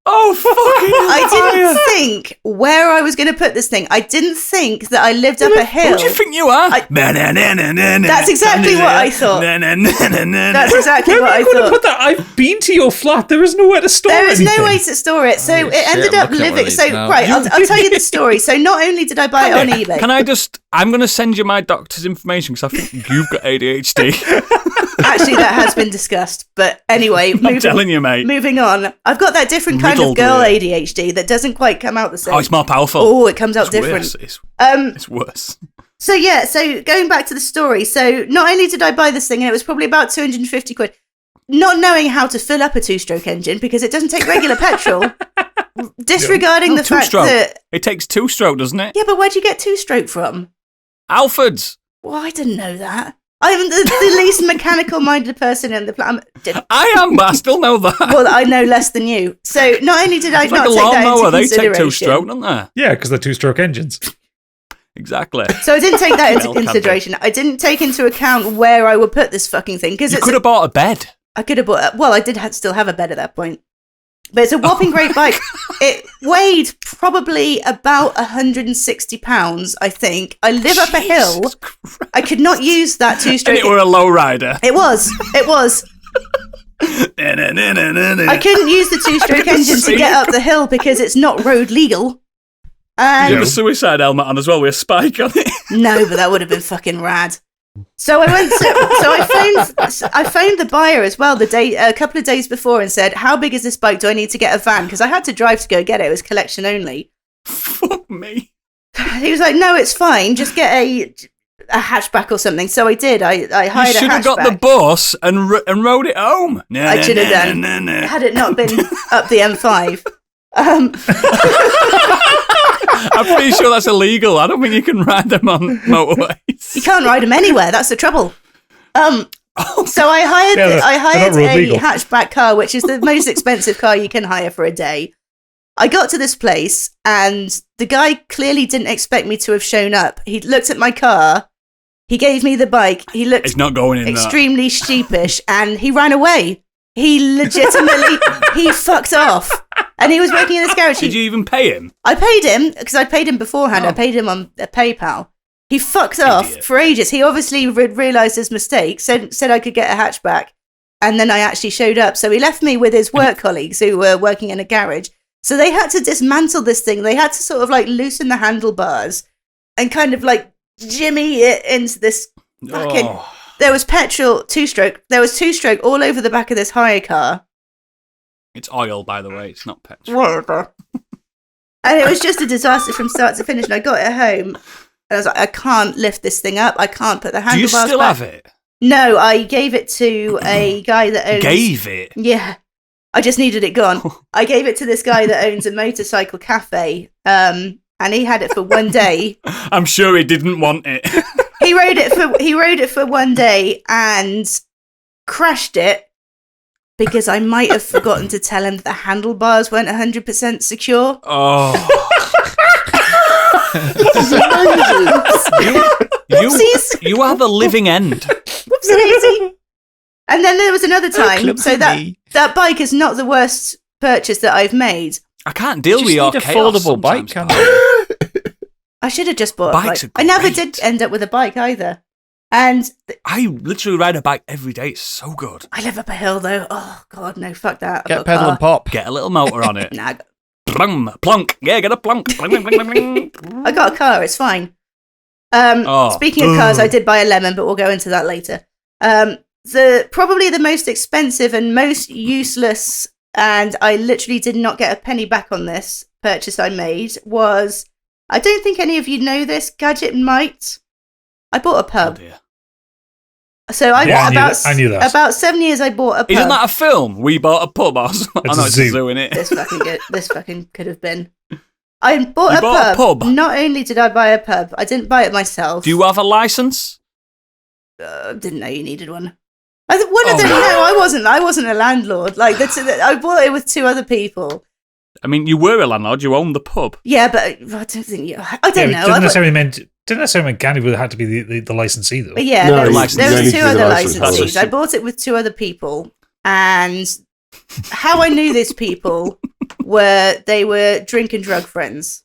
Oh, fucking I didn't think where I was going to put this thing. I didn't think that I lived up a hill. Who do you think you are? That's exactly what I thought. That's exactly Where what are I you going to thought. put that? I've been to your flat. There is nowhere to store There is anything. no way to store it, so Holy it ended shit, I'm up looking at one of living. these So now. right, I'll tell you the story. So not only did I buy it on eBay, Can I just... I'm going to send you my doctor's information because I think you've got ADHD. actually that has been discussed. But anyway, I'm telling you, mate. moving on. I've got that different kind Riddled of girl with it. ADHD that doesn't quite come out the same. Oh, it's more powerful. Oh, it comes out It's different. worse. Um, It's worse. So yeah, so going back to the story, so not only did I buy this thing, and it was probably about 250 quid, not knowing how to fill up a two-stroke engine because it doesn't take regular petrol, disregarding the fact Two-stroke. that... It takes two-stroke, doesn't it? Yeah, but where'd you get two-stroke from? Alfred's. Well, I didn't know that. I'm the least mechanical-minded person in the planet. I am, but I still know that. Well, I know less than you. So not only did I It's not like a take that lawnmower. into They take consideration... two-stroke, don't they? Yeah, because they're two-stroke engines. Exactly. So I didn't take that into Well, can consideration. I didn't take into account where I would put this fucking thing because You it's could have bought a bed. I could have bought. Well, I did still have a bed at that point, but it's a whopping great bike. It weighed probably about 160 pounds, I think. I live up a hill. Jesus Christ. I could not use that And two-stroke. it were a low rider. It was. I couldn't use the two-stroke engine to get up the hill because it's not road legal. You And have a suicide helmet on as well with a spike on it. no, but that would have been fucking rad. So I went to, I phoned the buyer as well a couple of days before and said, how big is this bike? Do I need to get a van? Because I had to drive to go get it. It was collection only. Fuck me. He was like, no, it's fine. Just get a hatchback or something. So I did. I You hired a should have hatchback. got the bus and rode it home. I should have done. Had it not been up the M5. I'm pretty sure that's illegal. I don't think you can ride them on motorways. You can't ride them anywhere. That's the trouble. So I hired Yeah, I they're hired not road a legal. hatchback car, which is the most expensive car you can hire for a day. I got to this place, and the guy clearly didn't expect me to have shown up. He looked at my car. He gave me the bike. He looked It's not going in extremely sheepish, and he ran away. He legitimately he fucked off, and he was working in this garage. Did you even pay him? I paid him because I paid him beforehand. Oh. I paid him on PayPal. He fucked off Idiot. for ages. He obviously realised his mistake, said I could get a hatchback, and then I actually showed up. So he left me with his work colleagues who were working in a garage. So they had to dismantle this thing. They had to sort of like loosen the handlebars and kind of like jimmy it into this fucking... Oh. There was petrol, two-stroke. There was two-stroke all over the back of this hire car. It's oil, by the way. It's not petrol. Whatever. And it was just a disaster from start to finish. And I got it home, and I was like, I can't lift this thing up. I can't put the Do you handlebars still back. have it? No, I gave it to a guy that owns... Gave it? Yeah. I just needed it gone. I gave it to this guy that owns a motorcycle cafe, and he had it for one day. I'm sure he didn't want it. He rode it for one day and crashed it because I might have forgotten to tell him that the handlebars weren't 100% secure. Oh. Whoopsies. You are the living end. Whoopsie daisy. And then there was another time. clumsy So me. that bike is not the worst purchase that I've made. I can't deal You with your just need a chaos foldable bike, sometimes, can't pal. I should have just bought a Bikes bike. are I never great. did end up with a bike either. And I literally ride a bike every day. It's so good. I live up a hill though. Oh God, no, fuck that. I've Get got a a pedal car. and pop. Get a little motor on it. Nah, Plum, plunk. Yeah, get a plunk. Bling, bling, bling, bling, bling. I got a car. It's fine. Oh. Speaking of cars, I did buy a lemon, but we'll go into that later. Probably the most expensive and most useless, and I literally did not get a penny back on this purchase I made, was, I don't think any of you know this, Gadget might. I bought a Oh, pub. dear. So I knew that. About 7 years I bought a pub. Isn't that a film? We bought a pub or something. It's I know a it's zoo. a zoo in it. This fucking could have been. I bought, You a, bought pub. a pub? Not only did I buy a pub, I didn't buy it myself. Do you have a license? Didn't know you needed one. One of them. Oh. No, I wasn't a landlord. Like I bought it with two other people. I mean, you were a landlord. You owned the pub. Yeah, but I don't think you. I don't know. Didn't necessarily mean Gandhi would have to be the licensee though. But yeah, No, there you was don't need two to be the other license licensees. holder. I bought it with two other people, and how I knew these people they were drink and drug friends.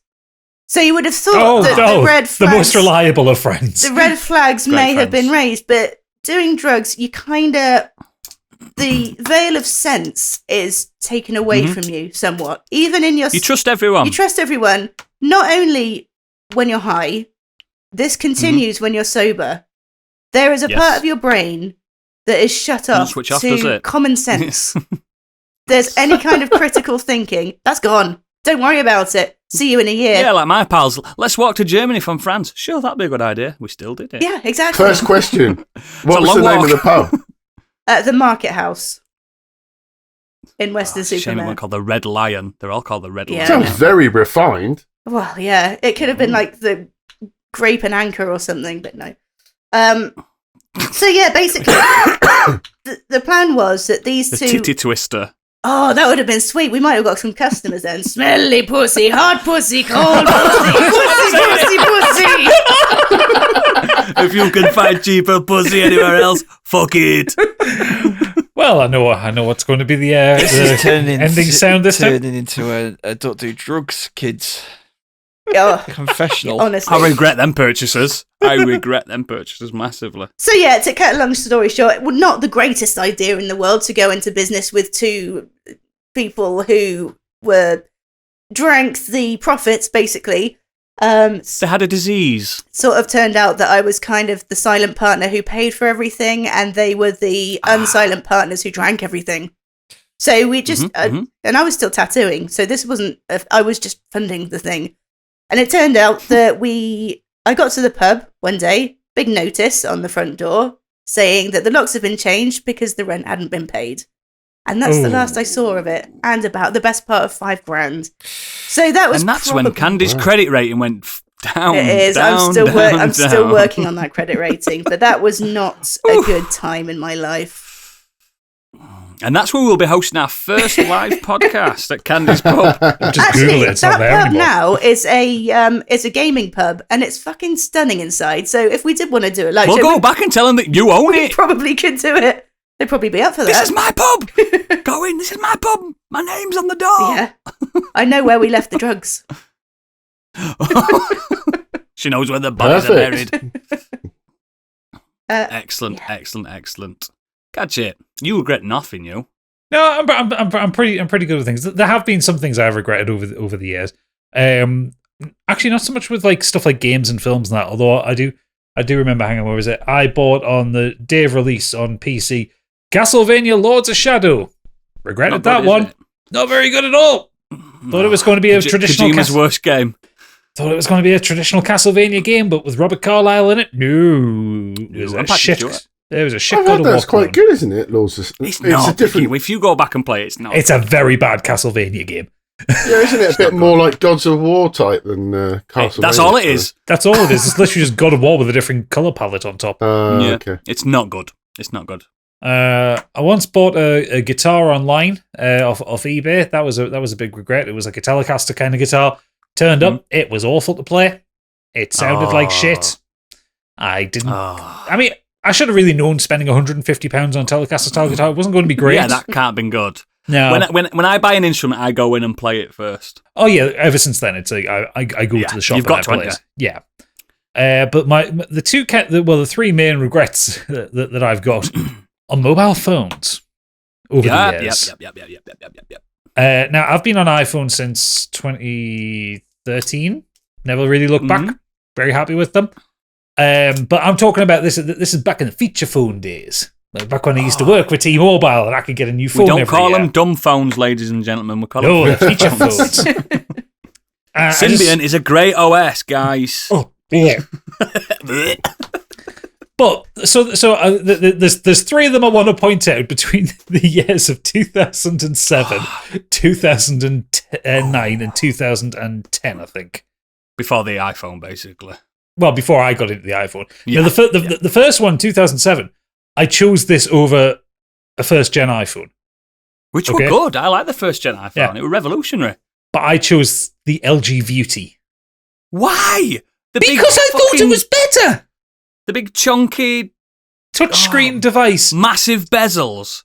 So you would have thought that the red flags, the most reliable of friends. The red flags may have been raised, but doing drugs, you kind of, the veil of sense is taken away from you somewhat. Even in your, you trust everyone. You trust everyone. Not only when you're high, this continues when you're sober. There is a part of your brain that is shut off to common sense. There's any kind of critical thinking. That's gone. Don't worry about it. See you in a year. Yeah, like my pals. Let's walk to Germany from France. Sure, that'd be a good idea. We still did it. Yeah, exactly. First question. What was the name of the pub? The Market House in Western Supermare. Shame it wasn't called the Red Lion. They're all called the Red Lion. Sounds very refined. Well, yeah. It could have been like the Grape and Anchor or something, but no. So yeah, basically, the plan was that these two... The Titty Twister. Oh, that would have been sweet. We might have got some customers then. Smelly pussy, hot pussy, cold pussy, pussy. If you can find cheaper pussy anywhere else, fuck it. Well, I know what's going to be the ending sound this time. Turning into a don't do drugs, kids. Oh, confessional. Honestly. I regret them purchases. Massively. So yeah, to cut a long story short, not the greatest idea in the world to go into business with two people who drank the profits, basically. They had a disease. Sort of turned out that I was kind of the silent partner who paid for everything, and they were the unsilent partners who drank everything. So we just, and I was still tattooing, so this wasn't, I was just funding the thing. And it turned out that I got to the pub one day, big notice on the front door saying that the locks have been changed because the rent hadn't been paid. And that's the last I saw of it, and about the best part of $5,000. So that was, and that's when Candy's credit rating went down. It is. Down, I'm still working on that credit rating, but that was not a good time in my life. And that's where we'll be hosting our first live podcast at Candy's Pub. Just Google it. It's not there pub anymore. now is a gaming pub, and it's fucking stunning inside. So if we did want to do it, we'll go back and tell them that you own it. Probably could do it. They'd probably be up for that. This is my pub. Go in. This is my pub. My name's on the door. Yeah, I know where we left the drugs. She knows where the bodies are buried. Excellent. Catch it. You regret nothing, you. No, I'm pretty good with things. There have been some things I've regretted over the years. Actually, not so much with like stuff like games and films and that. Although I do remember. Hang on, where was it? I bought on the day of release on PC Castlevania Lords of Shadow. Regretted that one. Not very good at all. Thought it was going to be a traditional Kojima's worst game. Thought it was going to be a traditional Castlevania game, but with Robert Carlyle in it. No, it was a shit. There was a shit. That's quite good, isn't it? It's not. A different. If you go back and play it, it's not. It's a very bad Castlevania game. Yeah, isn't it a bit more like Gods of War type than Castlevania? That's all it is. That's all it is. It's literally just God of War with a different colour palette on top. Okay. It's not good. I once bought a guitar online off eBay. That was a big regret. It was like a Telecaster kind of guitar. Turned up, it was awful to play. It sounded like shit. I didn't. I mean, I should have really known spending £150 on Telecaster style guitar. It wasn't going to be great. Yeah, that can't have been good. No. When I buy an instrument, I go in and play it first. Oh yeah, ever since then, it's like I go to the shop. You've got to, play it. Yeah. But the three main regrets that I've got on mobile phones over the years. Yep. Now I've been on iPhone since 2013. Never really looked back. Very happy with them. But I'm talking about this. This is back in the feature phone days. Like back when I used to work with T-Mobile and I could get a new phone. We don't call them dumb phones, ladies and gentlemen. We call them feature phones. Symbian is a great OS, guys. Oh, yeah. But there's three of them I want to point out between the years of 2007, 2009, and 2010. I think before the iPhone, basically. Well, before I got into the iPhone. Yeah. Now, the first one, 2007, I chose this over a first-gen iPhone. Which were good. I like the first-gen iPhone. Yeah. It was revolutionary. But I chose the LG Beauty. Why? Because I thought it was better. The big chunky touchscreen device. Massive bezels,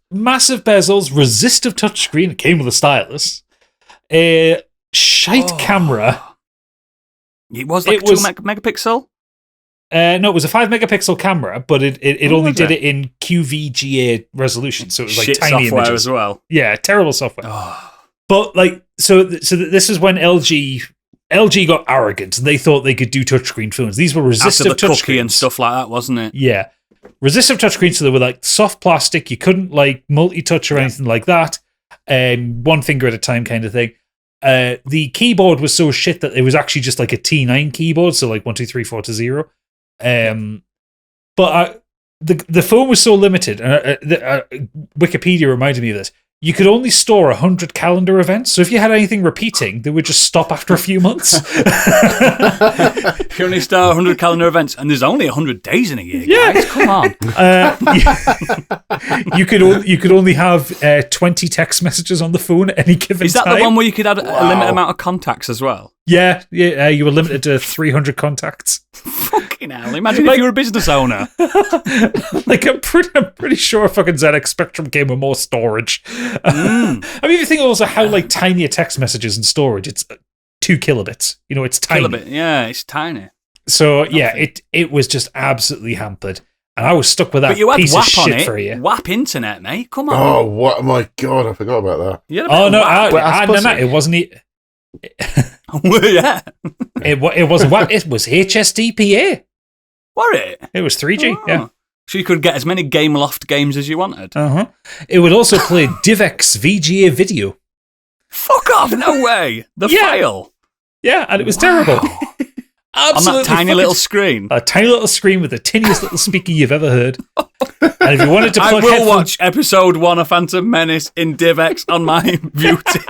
resistive touchscreen. It came with a stylus. a shite camera. It was like 2 megapixel? No, it was a 5 megapixel camera, but it only did it? it in QVGA resolution, so it was like Shit tiny software images as well. Yeah, terrible software. Oh. But like, so this is when LG got arrogant and they thought they could do touchscreen phones. These were resistive After the cookie touchscreens and stuff like that, wasn't it? Yeah, resistive touchscreens. So they were like soft plastic. You couldn't like multi-touch or anything like that. One finger at a time kind of thing. The keyboard was so shit that it was actually just like a T9 keyboard, so like 1, 2, 3, 4 to 0. But the phone was so limited, and Wikipedia reminded me of this. You could only store 100 calendar events, so if you had anything repeating, they would just stop after a few months. You only store 100 calendar events, and there's only 100 days in a year. Yeah, guys, come on. You could only have 20 text messages on the phone at any given time. Is that the one where you could add a limited amount of contacts as well? Yeah. You were limited to 300 contacts. Fucking hell! Imagine if you were a business owner. Like I'm pretty sure fucking ZX Spectrum came with more storage. I mean, if you think also how like tiny a text message is in storage, it's 2 kilobits. You know, it's tiny. Kilobit, yeah, it's tiny. So yeah, it was just absolutely hampered, and I was stuck with that But you had piece WAP of shit on it. for you. WAP internet, mate. Come on. Oh, what? My God, I forgot about that. You had a bit Oh of no, WAP. it wasn't. Yeah. It wasn't WAP. It was HSDPA. Were it? It was 3G. Oh. Yeah. So you could get as many Gameloft games as you wanted. It would also play DivX VGA video. Fuck off! No way. The file. Yeah, and it was terrible. Absolutely On that tiny little screen. A tiny little screen with the tiniest little speaker you've ever heard. And if you wanted to I plug will headphones, watch episode 1 of Phantom Menace in DivX on my beauty,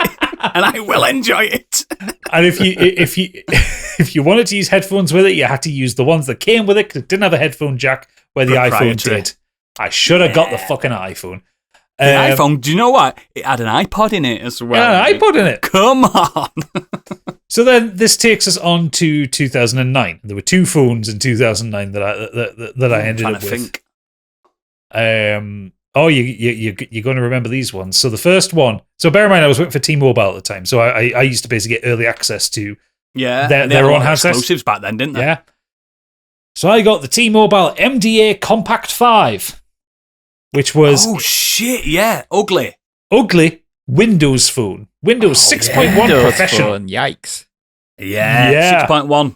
and I will enjoy it. and if you wanted to use headphones with it, you had to use the ones that came with it because it didn't have a headphone jack where the iPhone Proprietary. did. I should have got the fucking iPhone. The iPhone, do you know what? It had an iPod in it as well. Yeah, an iPod in it. Come on. So then this takes us on to 2009. There were 2 phones in 2009 that I ended up with. Think. You're going to remember these ones. So the first one. So bear in mind, I was working for T-Mobile at the time, so I used to basically get early access to their own handsets. Exclusives back then, didn't they? Yeah. So I got the T-Mobile MDA Compact 5, which was ugly Windows phone. Windows 6.1 Windows professional. phone, yikes. Yeah. 6.1.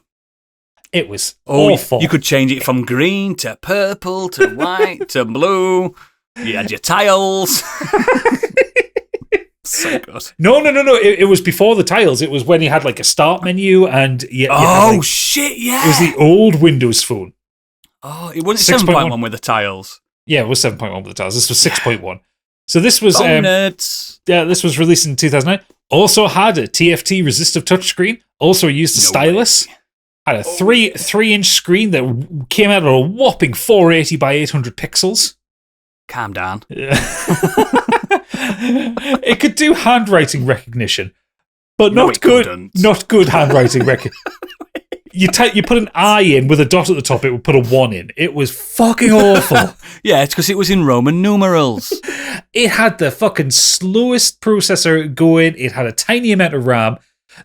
It was awful. You could change it from green to purple to white to blue. You had your tiles. So good. No. It was before the tiles. It was when you had like a start menu and shit, yeah. It was the old Windows phone. Oh, it wasn't 7.1 with the tiles. Yeah, it was 7.1 with the tiles. This was 6.1. So this was this was released in 2009. Also had a TFT resistive touchscreen. Also used a stylus. Had a 3-inch screen that came out at a whopping 480 by 800 pixels. Calm down. It could do handwriting recognition, but not good handwriting recognition. You put an I in with a dot at the top, it would put a 1 in. It was fucking awful. Yeah, it's because it was in Roman numerals. It had the fucking slowest processor going. It had a tiny amount of RAM.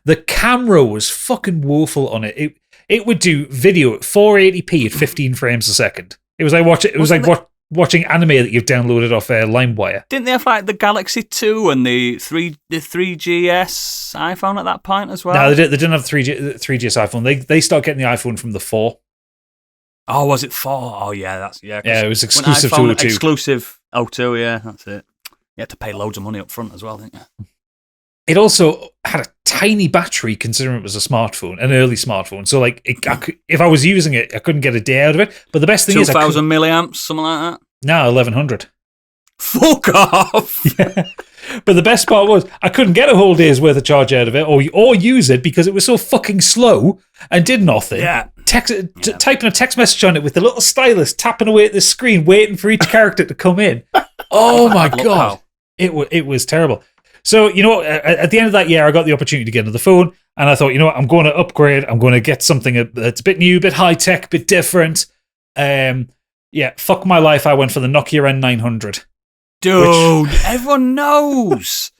The camera was fucking woeful on it. It would do video at 480p at 15 frames a second. It was like watching anime that you've downloaded off LimeWire. Didn't they have like the Galaxy 2 and the 3GS iPhone at that point as well? No, they didn't have the 3GS iPhone. They started getting the iPhone from the 4. Oh, was it 4? Oh, yeah, it was exclusive to O2. Exclusive O2, yeah, that's it. You had to pay loads of money up front as well, didn't you? It also had a tiny battery, considering it was a smartphone, an early smartphone. So, like, if I was using it, I couldn't get a day out of it. But the best thing 2,000 milliamps, something like that? No, 1,100. Fuck off! Yeah. But the best part was, I couldn't get a whole day's worth of charge out of it or use it because it was so fucking slow and did nothing. Yeah. Typing a text message on it with the little stylus tapping away at the screen, waiting for each character to come in. Oh my God. It was terrible. So, you know, at the end of that year, I got the opportunity to get into the phone, and I thought, you know what, I'm going to upgrade. I'm going to get something that's a bit new, a bit high-tech, a bit different. Fuck my life. I went for the Nokia N900. Dude, everyone knows.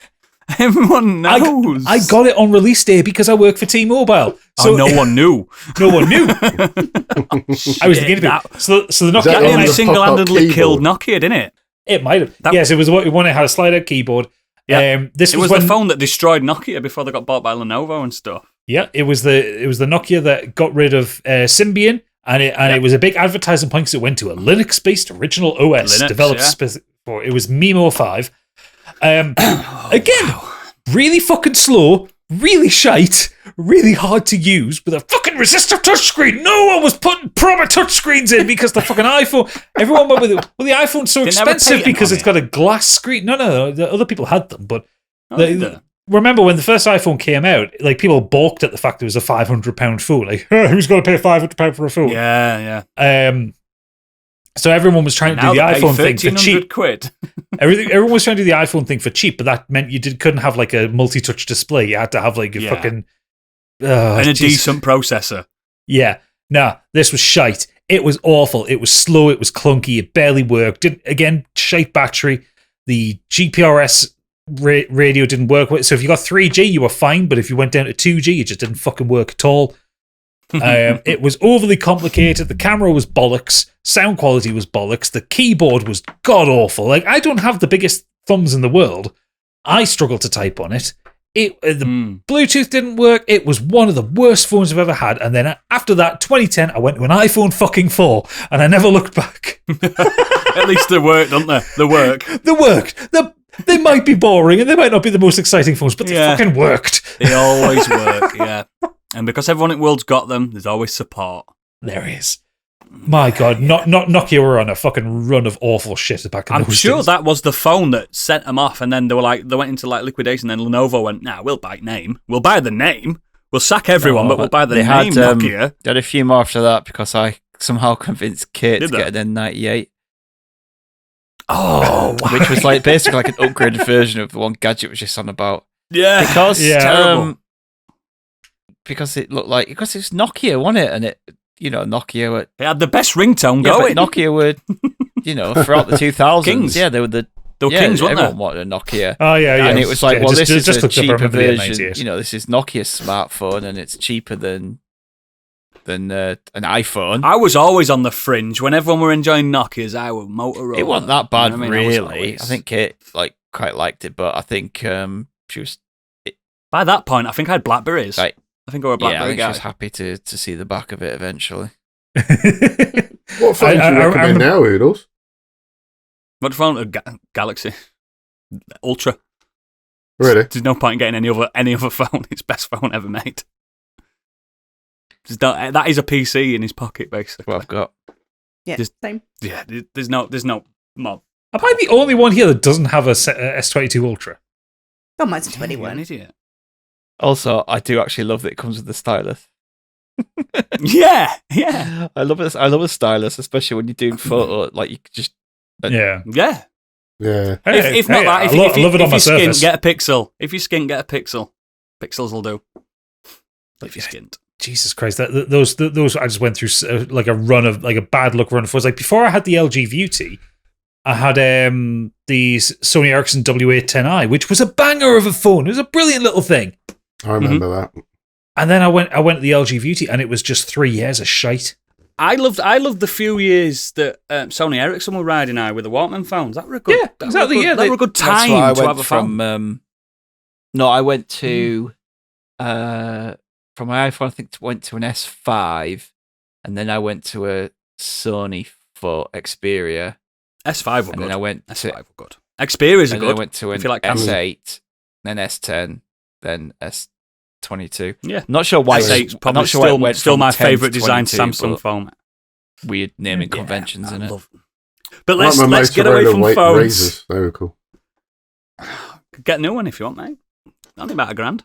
Everyone knows. I got it on release day because I work for T-Mobile. So no one knew. No one knew. I was the guinea pig. So the Nokia that It on the single-handedly pop-up killed keyboard? Nokia, didn't it? It might have. Yes, it was one that had a slide-out keyboard. Yeah. This It was the phone that destroyed Nokia before they got bought by Lenovo and stuff. Yeah, it was the Nokia that got rid of Symbian, and it was a big advertising point because it went to a Linux-based original OS developed for it was Mimo 5. Again, really fucking slow, really shite, really hard to use with a fucking resistive touchscreen. No one was putting proper touchscreens in because the fucking iPhone. Everyone went with it. Well, the iPhone's so Didn't have a expensive patent because on it's it. got a glass screen. No, the other people had them, but. Did they? Remember when the first iPhone came out, like people balked at the fact it was a £500 phone. Like, who's going to pay £500 for a phone? Yeah. So everyone was trying to do the iPhone thing for cheap. £1,300. Everyone was trying to do the iPhone thing for cheap, but that meant you couldn't have like a multi-touch display. You had to have like a fucking and a decent processor. Yeah. Nah, this was shite. It was awful. It was slow. It was clunky. It barely worked. Again, shite battery. The GPRS radio didn't work. So if you got 3G, you were fine, but if you went down to 2G, it just didn't fucking work at all. It was overly complicated. The camera was bollocks. Sound quality was bollocks. The keyboard was god awful. Like, I don't have the biggest thumbs in the world. I struggled to type on it. The Bluetooth didn't work. It was one of the worst phones I've ever had. And then after that, 2010, I went to an iPhone fucking 4, and I never looked back. At least they work, don't they? They work. They worked. They might be boring and they might not be the most exciting phones, but they fucking worked. They always work, yeah. And because everyone in the world's got them, there's always support. There is. My God, not Nokia were on a fucking run of awful shit back in those days. I'm sure that was the phone that sent them off, and then they went into like liquidation. And then Lenovo went, "Nah, we'll buy name. We'll buy the name. We'll sack everyone, but we'll buy the name." Nokia. They had a few more after that because I somehow convinced Kate to get an N98. Oh, wow. Which was like basically like an upgraded version of the one Gadget was just on about. Yeah, because it looked like because it's Nokia, wasn't it? And it, Nokia. It had the best ringtone going. But Nokia were, throughout the 2000s. Kings. Yeah, they were kings, weren't everyone they? wanted a Nokia. Oh yeah. And it was like, this is a cheaper version. N98. This is Nokia's smartphone, and it's cheaper than an iPhone. I was always on the fringe. When everyone were enjoying Nokias, I was Motorola. It wasn't that bad, You know what really. I think Kate quite liked it, but I think she was. By that point, I think I had Blackberries. Right. I think I was a Blackberry I think guy. she was happy to see the back of it eventually. What phone do you recommend now, Oodles? What phone? Galaxy Ultra. Really? There's no point in getting any other phone. It's best phone ever made. That is a PC in his pocket, basically. What I've got. Yeah, same. Yeah, there's no mob. Am I the only one here that doesn't have a S22 Ultra? Oh, mine's a You're 21. an idiot. Also, I do actually love that it comes with the stylus. Yeah. I love it. I love a stylus, especially when you're doing photo. Like you could just. Yeah. Yeah. Yeah. If not that, I love it on my you skint, Surface. get a Pixel. If you skint, get a Pixel. Pixels will do. If you skint. Jesus Christ, those I just went through like a run of like a bad luck run of phones. Like before I had the LG View-T, I had the Sony Ericsson W810i, which was a banger of a phone. It was a brilliant little thing. I remember that. And then I went to the LG View-T, and it was just 3 years of shite. I loved the few years that Sony Ericsson were riding high with the Walkman phones. That were a good. Yeah, exactly. That were a good That's time why I to went have a phone. No, I went to from my iPhone. I think went to an S5, and then I went to a Sony for Xperia. S5 were And good. then I went to S5 were good. Xperia's are and then good. I went to an if you like cameras. S8, then S10, then S22. Yeah. Not sure why. S8's I'm probably not sure why it went still from my 10 to favourite design 22, Samsung but phone. Weird naming conventions in it. But I like my let's get away Motorola from phones. Razors. They were cool. Get a new one if you want, mate. Only about $1,000.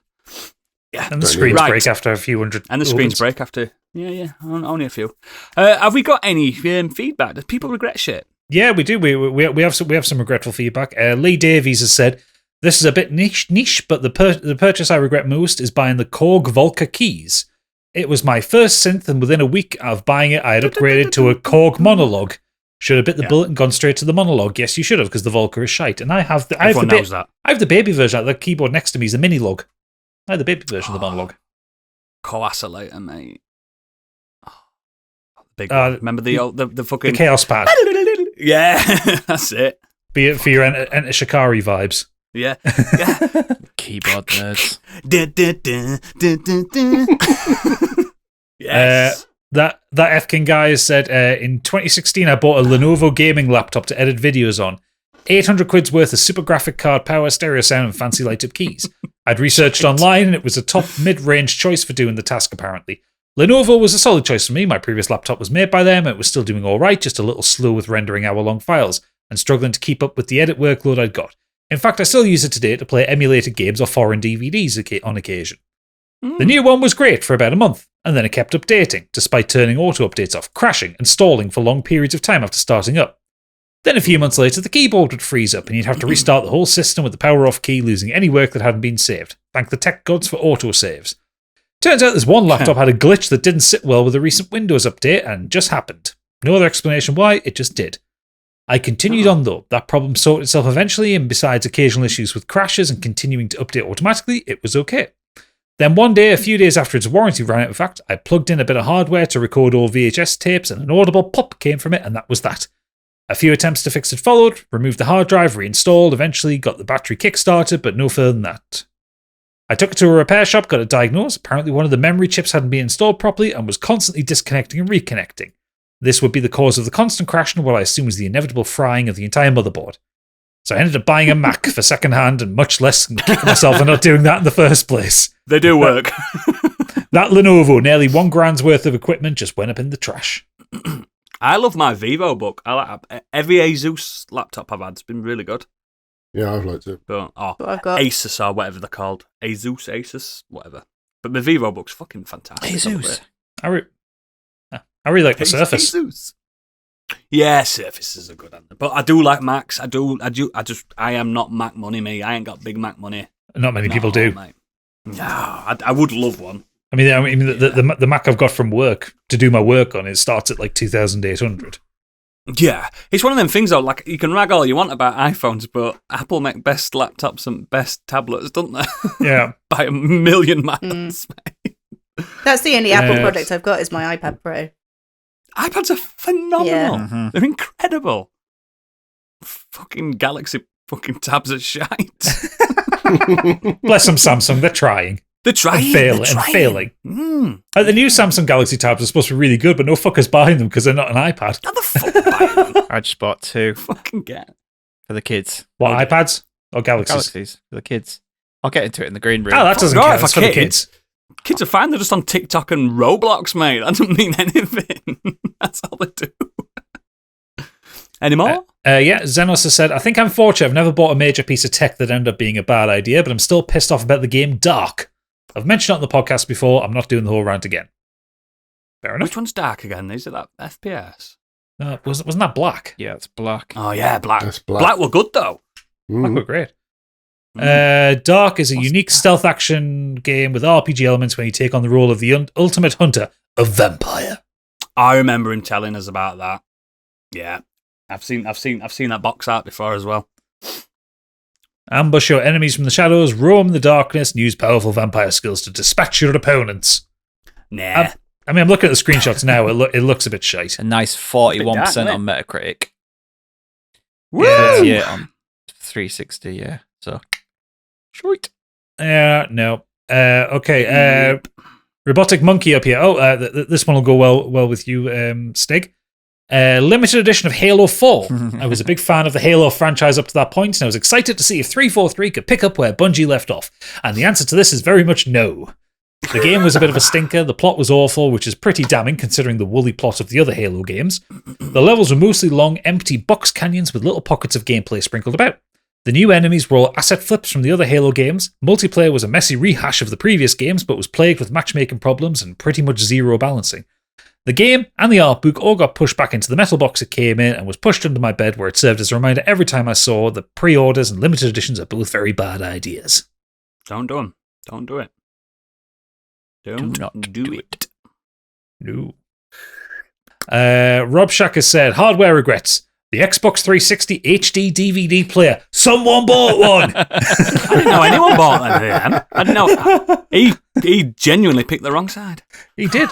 Yeah. And the Don't screens Right. break after a few hundred. And the screens opens. break after. Yeah. Only a few. Have we got any feedback? Do people regret shit? Yeah, we do. We have some regretful feedback. Lee Davies has said, "This is a bit niche, but the purchase I regret most is buying the Korg Volca keys. It was my first synth, and within a week of buying it, I had upgraded to a Korg monologue. Should have bit the bullet and gone straight to the monologue. Yes, you should have, because the Volca is shite. And I have the I have the baby version. The keyboard next to me is a mini log. I have the baby version of the monologue. Coassolator, mate. Big one. Remember the fucking... The Chaos Pad. Yeah, that's it. Be it for your Enter Shikari vibes. Yeah. Keyboard nerds. Yes. That F King guy has said, in 2016 I bought a Lenovo gaming laptop to edit videos on. 800 quid's worth of super graphic card power, stereo sound, and fancy light-up keys. I'd researched online, and it was a top mid-range choice for doing the task, apparently. Lenovo was a solid choice for me. My previous laptop was made by them, and it was still doing all right, just a little slow with rendering hour-long files, and struggling to keep up with the edit workload I'd got. In fact, I still use it today to play emulated games or foreign DVDs on occasion. The new one was great for about a month, and then it kept updating, despite turning auto-updates off, crashing, and stalling for long periods of time after starting up. Then a few months later, the keyboard would freeze up, and you'd have to restart the whole system with the power-off key, losing any work that hadn't been saved. Thank the tech gods for autosaves. Turns out this one laptop had a glitch that didn't sit well with a recent Windows update, and just happened. No other explanation why, it just did. I continued on though. That problem sorted itself eventually, and besides occasional issues with crashes and continuing to update automatically, it was okay. Then one day, a few days after its warranty ran out, in fact, I plugged in a bit of hardware to record all VHS tapes, and an audible pop came from it, and that was that. A few attempts to fix it followed, removed the hard drive, reinstalled, eventually got the battery kick-started, but no further than that. I took it to a repair shop, got it diagnosed. Apparently one of the memory chips hadn't been installed properly and was constantly disconnecting and reconnecting. This would be the cause of the constant crashing, what I assume was the inevitable frying of the entire motherboard. So I ended up buying a Mac for second-hand and much less than kicking myself for not doing that in the first place. They do work. That Lenovo, nearly $1,000's worth of equipment, just went up in the trash. I love my VivoBook. Every Asus laptop I've had has been really good. Yeah, I've liked it. But, I've got Asus or whatever they're called. Asus, whatever. But my VivoBook's fucking fantastic. Asus. I really like the Surface. Asus. Yeah, Surfaces are good. But I do like Macs. I am not Mac money, me. I ain't got big Mac money. Not many people do. Mate. No, I would love one. I mean, the Mac I've got from work to do my work on, it starts at like 2,800. Yeah, it's one of them things though. Like you can rag all you want about iPhones, but Apple make best laptops and best tablets, don't they? Yeah, by a million miles. That's the only Apple product I've got is my iPad Pro. iPads are phenomenal. Yeah. Mm-hmm. They're incredible. Fucking Galaxy fucking tabs are shite. Bless them, Samsung. They're trying. They're trying. And failing. The new Samsung Galaxy tabs are supposed to be really good, but no fuckers buying them because they're not an iPad. How the fuck buying them? I just bought 2 Fucking get for the kids. What, iPads or Galaxies? Galaxies for the kids. I'll get into it in the green room. Oh, that doesn't Fuck count. off, That's for the kids. Kids are fine. They're just on TikTok and Roblox, mate. That doesn't mean anything. That's all they do. Any more? Yeah, Xenos has said, I think I'm fortunate. I've never bought a major piece of tech that ended up being a bad idea, but I'm still pissed off about the game Dark. I've mentioned it on the podcast before. I'm not doing the whole rant again. Fair enough. Which one's Dark again? Is it that FPS? Wasn't that Black? Yeah, it's Black. Oh, yeah, Black. That's Black. Black were good, though. Black were great. Dark is a unique stealth action game with RPG elements when you take on the role of the ultimate hunter, a vampire. I remember him telling us about that. Yeah, I've seen that box art before as well. Ambush your enemies from the shadows, roam in the darkness, and use powerful vampire skills to dispatch your opponents. Nah. I'm looking at the screenshots now. It looks a bit shite. A nice 41% dark, on Metacritic. Woo! Yeah, on 360, yeah. So, sweet. No. Okay. Robotic Monkey up here. Oh, this one will go well with you, Stig. Limited edition of Halo 4. I was a big fan of the Halo franchise up to that point, and I was excited to see if 343 could pick up where Bungie left off. And the answer to this is very much no. The game was a bit of a stinker, the plot was awful, which is pretty damning considering the woolly plot of the other Halo games. The levels were mostly long, empty box canyons with little pockets of gameplay sprinkled about. The new enemies were all asset flips from the other Halo games. Multiplayer was a messy rehash of the previous games, but was plagued with matchmaking problems and pretty much zero balancing. The game and the art book all got pushed back into the metal box it came in and was pushed under my bed, where it served as a reminder every time I saw that pre-orders and limited editions are both very bad ideas. Don't do them. Don't do it. Don't not do it. No. Rob Shack has said, hardware regrets. The Xbox 360 HD DVD player. Someone bought one. I didn't know anyone bought that then. I didn't know. He genuinely picked the wrong side. He did.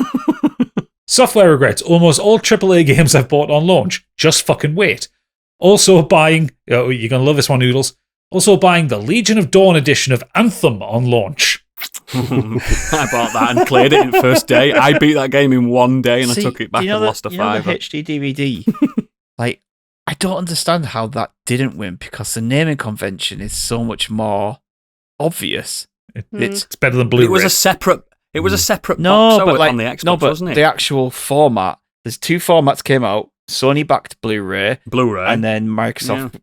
Software regrets. Almost all AAA games I've bought on launch. Just fucking wait. Also buying... Oh, you're going to love this one, Noodles. Also buying the Legion of Dawn edition of Anthem on launch. I bought that and played it in first day. I beat that game in one day and I took it back and lost a $5. The HD DVD, like, I don't understand how that didn't win because the naming convention is so much more obvious. It's better than Blu-ray. It was a separate box but on the Xbox, wasn't it? The actual format, there's two formats came out. Sony backed Blu-ray, and then Microsoft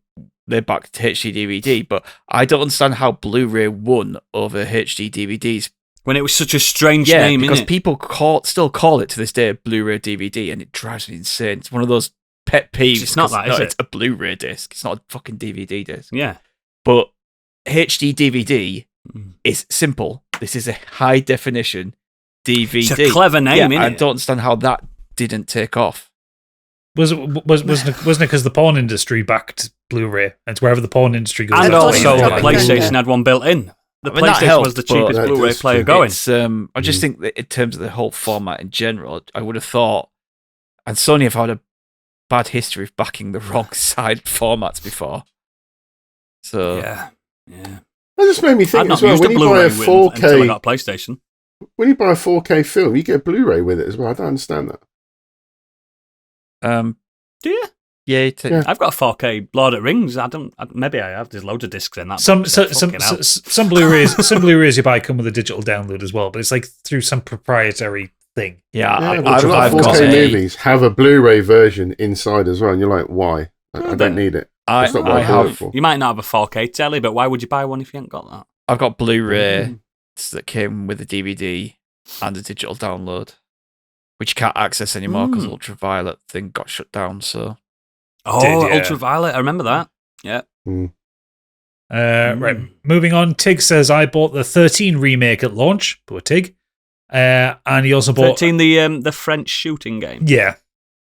they backed HD DVD. But I don't understand how Blu-ray won over HD DVDs when it was such a strange name. Because innit? people still call it to this day Blu-ray DVD, and it drives me insane. It's one of those pet peeves. It's not that, is it? It's a Blu-ray disc. It's not a fucking DVD disc. Yeah, but HD DVD is simple. This is a high definition DVD. It's a clever name, innit? I don't understand how that didn't take off. Wasn't it because the porn industry backed Blu-ray? It's wherever the porn industry goes. And also, the PlayStation had one built in. The PlayStation was the cheapest Blu-ray player going. I just think that in terms of the whole format in general, I would have thought, and Sony have had a bad history of backing the wrong side formats before. So yeah. That just made me think I've as not well. used When a you buy Blu-ray a 4K, until I got a PlayStation. when you buy a 4K film, you get a Blu-ray with it as well. I don't understand that. Do you? Yeah, I've got a 4K Lord of the Rings. Maybe I have. There's loads of discs in that. Some Blu-rays you buy come with a digital download as well, but it's like through some proprietary thing. I've got 4K movies have a Blu-ray version inside as well, and you're like, why? I don't need it. That's not what I bought it for. You might not have a 4K telly, but why would you buy one if you ain't got that? I've got Blu-ray that came with a DVD and a digital download, which you can't access anymore because Ultraviolet thing got shut down. So, Ultraviolet, I remember that. Yeah. Right. Moving on. Tig says I bought the 13 remake at launch. Poor Tig. And he also bought 13, the French shooting game. Yeah,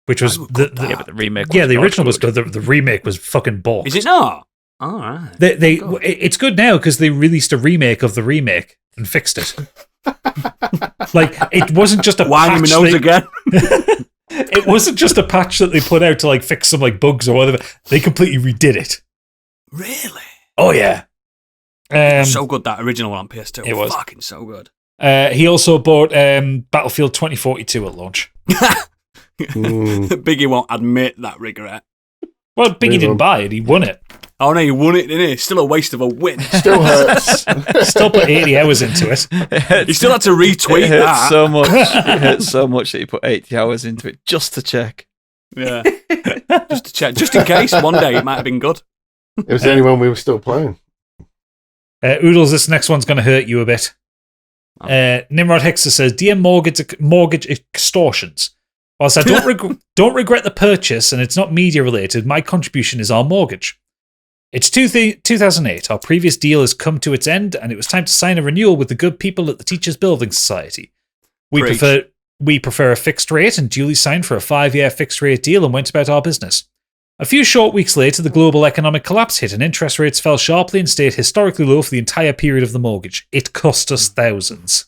which was but the remake. Yeah, the original was good. The remake was fucking balked. Is it not? All right. It's good now because they released a remake of the remake and fixed it. Like it wasn't just a patch. Again. It wasn't just a patch that they put out to like fix some like bugs or whatever. They completely redid it. Really? Oh yeah. So good, that original one on PS2. It was fucking so good. He also bought Battlefield 2042 at launch. Biggie won't admit that regret. Well, Biggie didn't buy it; he won it. Oh no, he won it, didn't he? Still a waste of a win. Still hurts. Still put 80 hours into it. He still had to retweet that. So much. It hurts so much that he put 80 hours into it just to check. Yeah, just to check, just in case one day it might have been good. It was the only one we were still playing. Oodles, this next one's going to hurt you a bit. Nimrod Hickser says, "Dear mortgage extortions. Whilst I don't regret the purchase and it's not media related, my contribution is our mortgage. It's 2008. Our previous deal has come to its end and it was time to sign a renewal with the good people at the Teachers Building Society. We prefer a fixed rate and duly signed for a 5-year fixed rate deal and went about our business. A few short weeks later, the global economic collapse hit and interest rates fell sharply and stayed historically low for the entire period of the mortgage. It cost us thousands.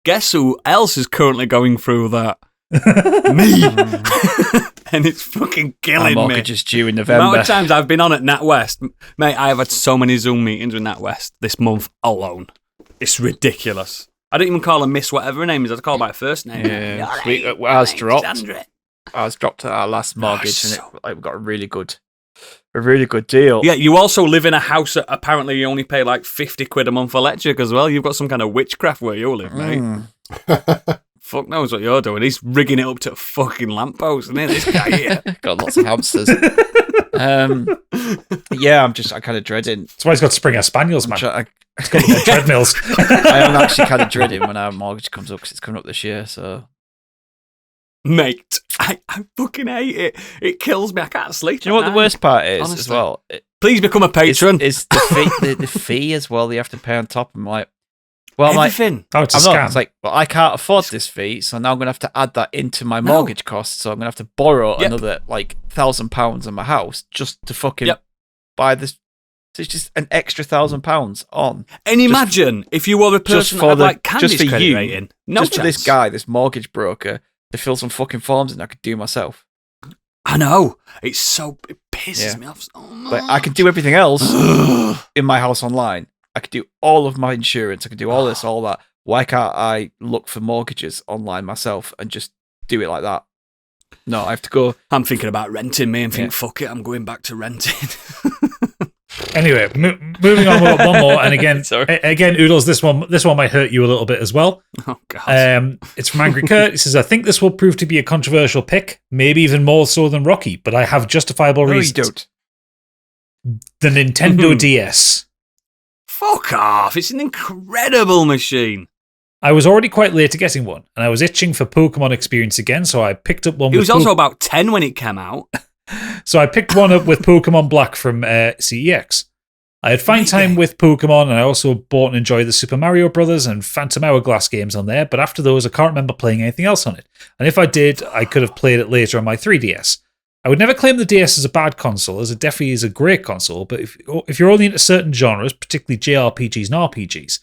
Guess who else is currently going through that? Me. And it's fucking killing me. My mortgage is due in November. The amount of times I've been on at NatWest, mate, I have had so many Zoom meetings with NatWest this month alone. It's ridiculous. I don't even call her Miss whatever her name is. I call her by her first name. Yeah. I was dropped at our last mortgage and we got a really good deal. Yeah, you also live in a house that apparently you only pay like 50 quid a month for electric as well. You've got some kind of witchcraft where you live, mate. Fuck knows what you're doing. He's rigging it up to a fucking lamppost, isn't he? This guy here. Got lots of hamsters. Yeah, I'm kind of dreading. That's why he's got Springer Spaniels, man. He's got little treadmills. I am actually kind of dreading when our mortgage comes up because it's coming up this year, so... Mate, I fucking hate it. It kills me. I can't sleep. Do you know what the worst part is honestly. as well? Please become a patron. It's the fee as well that you have to pay on top. I'm like, Well, I'm like, everything. Oh, it's a I'm scam. not. It's like, well, I can't afford this fee, so now I'm going to have to add that into my mortgage costs. So I'm going to have to borrow another like £1,000 on my house just to fucking buy this. So it's just an extra £1,000 on. And imagine if you were a person that had like Candy's just for credit you, rating. No just for chance. this guy, this mortgage broker, to fill some fucking forms and I could do myself. I know. It pisses me off so much. Like, I can do everything else in my house online. I could do all of my insurance. I can do all this, all that. Why can't I look for mortgages online myself and just do it like that? No, I have to go. I'm thinking about renting me and think, fuck it, I'm going back to renting. Anyway, moving on with one more, and again, Sorry. Oodles, this one might hurt you a little bit as well. Oh god. It's from Angry Kurt. He says, "I think this will prove to be a controversial pick, maybe even more so than Rocky, but I have justifiable reasons." No, you don't. The Nintendo DS. Fuck off! It's an incredible machine. I was already quite late to getting one, and I was itching for Pokemon experience again, so I picked up one. It was also about 10 when it came out. So I picked one up with Pokemon Black from CEX. I had fine time with Pokemon, and I also bought and enjoyed the Super Mario Brothers and Phantom Hourglass games on there, but after those, I can't remember playing anything else on it. And if I did, I could have played it later on my 3DS. I would never claim the DS as a bad console, as it definitely is a great console, but if you're only into certain genres, particularly JRPGs and RPGs,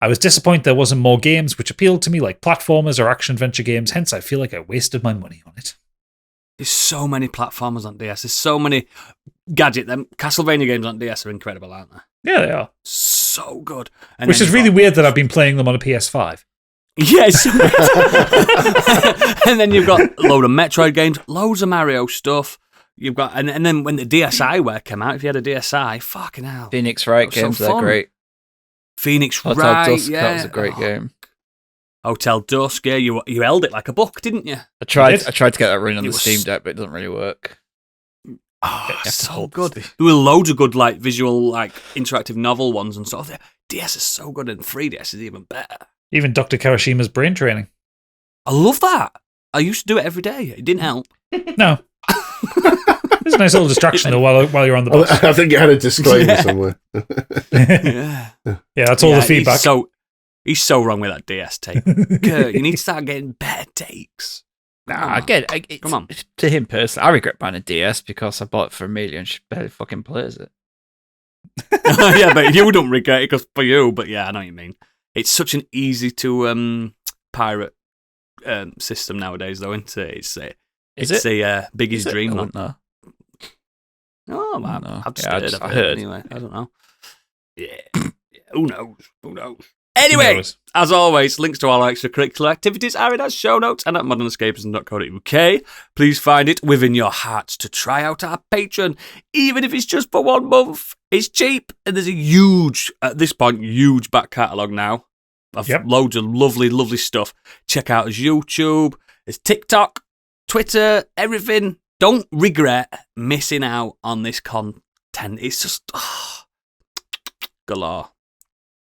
I was disappointed there wasn't more games which appealed to me, like platformers or action-adventure games, hence I feel like I wasted my money on it. There's so many platformers on DS. There's so many gadget. Them Castlevania games on DS are incredible, aren't they? Yeah, they are. So good. And Which is really weird that I've been playing them on a PS5. Yes. And then you've got a load of Metroid games, loads of Mario stuff. You've got and then when the DSiWare came out, if you had a DSi, fucking hell. Phoenix Wright That was games, so they're fun. great. Phoenix Hotel Wright, Dusk, yeah. that was a great game. Hotel Dusk, yeah. You held it like a book, didn't you? I tried to get that running on It the was- Steam Deck, but it doesn't really work. Oh, have to so hold good. the- There were loads of good, like visual, like interactive novel ones and stuff. DS is so good, and 3DS is even better. Even Dr. Kawashima's brain training. I love that. I used to do it every day. It didn't help. No. It's a nice little distraction, though, while you're on the bus. I think it had a disclaimer somewhere. Yeah, Yeah, that's all the feedback. He's so wrong with that DS take. Kurt, you need to start getting better takes. Nah, again, Come on. To him personally, I regret buying a DS because I bought it for Amelia and she barely fucking plays it. Yeah, but you don't regret it because for you. But yeah, I know what you mean. It's such an easy to pirate system nowadays, though, isn't it? It's a Biggie's dream. I Man. wouldn't know. Oh, man. No. I've just Yeah, heard of I it heard. anyway. I don't know. Yeah. Who knows? Anyway, knows? as always, links to all our extracurricular activities are in our show notes and at modernescapism.co.uk. Please find it within your hearts to try out our Patreon, even if it's just for 1 month. It's cheap, and there's a huge back catalogue now of loads of lovely, lovely stuff. Check out his YouTube, his TikTok, Twitter, everything. Don't regret missing out on this content. It's just galore.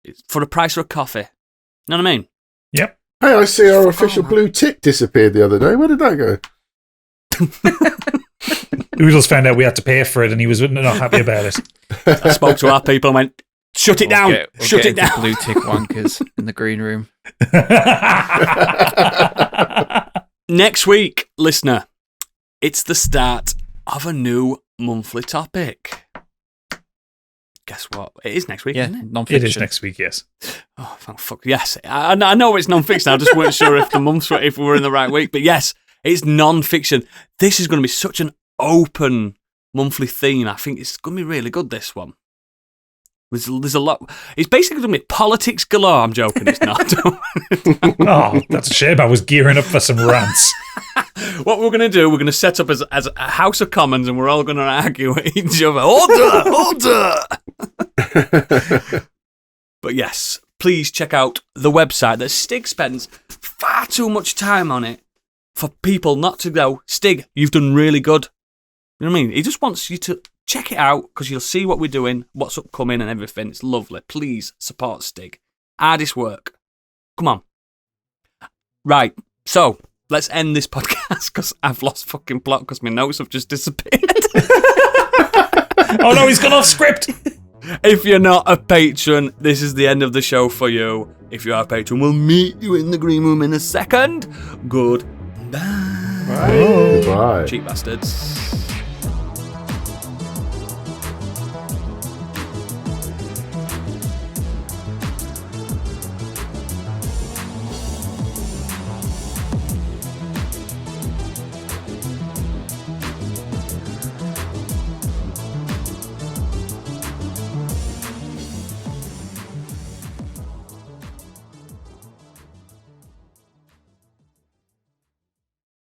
It's for the price of a coffee. You know what I mean? Yep. Hey, I see our official blue tick disappeared the other day. Where did that go? Oodles found out we had to pay for it, and he was not happy about it. I spoke to our people and went, shut it down. We'll Shut get it down. into blue tick wankers in the green room. Next week, listener, it's the start of a new monthly topic. Guess what? It is next week, Yeah, isn't it? non-fiction. It is next week, yes. Oh, thank fuck. Yes. I know it's non-fiction. I just weren't sure if if we were in the right week. But yes, it's non-fiction. This is going to be such an open monthly theme. I think it's going to be really good, this one. There's a lot. It's basically going to be politics galore. I'm joking. It's not. Oh, that's a shame. I was gearing up for some rants. What we're going to do, we're going to set up as a House of Commons, and we're all going to argue with each other. Order! But yes, please check out the website that Stig spends far too much time on it for people not to go, Stig, you've done really good. You know what I mean? He just wants you to check it out because you'll see what we're doing, what's upcoming and everything. It's lovely. Please support Stig. Hardest work. Come on. Right, so let's end this podcast because I've lost fucking plot because my notes have just disappeared. Oh no, he's gone off script. If you're not a patron, this is the end of the show for you. If you are a patron, we'll meet you in the green room in a second. Goodbye. Goodbye. Cheap bastards.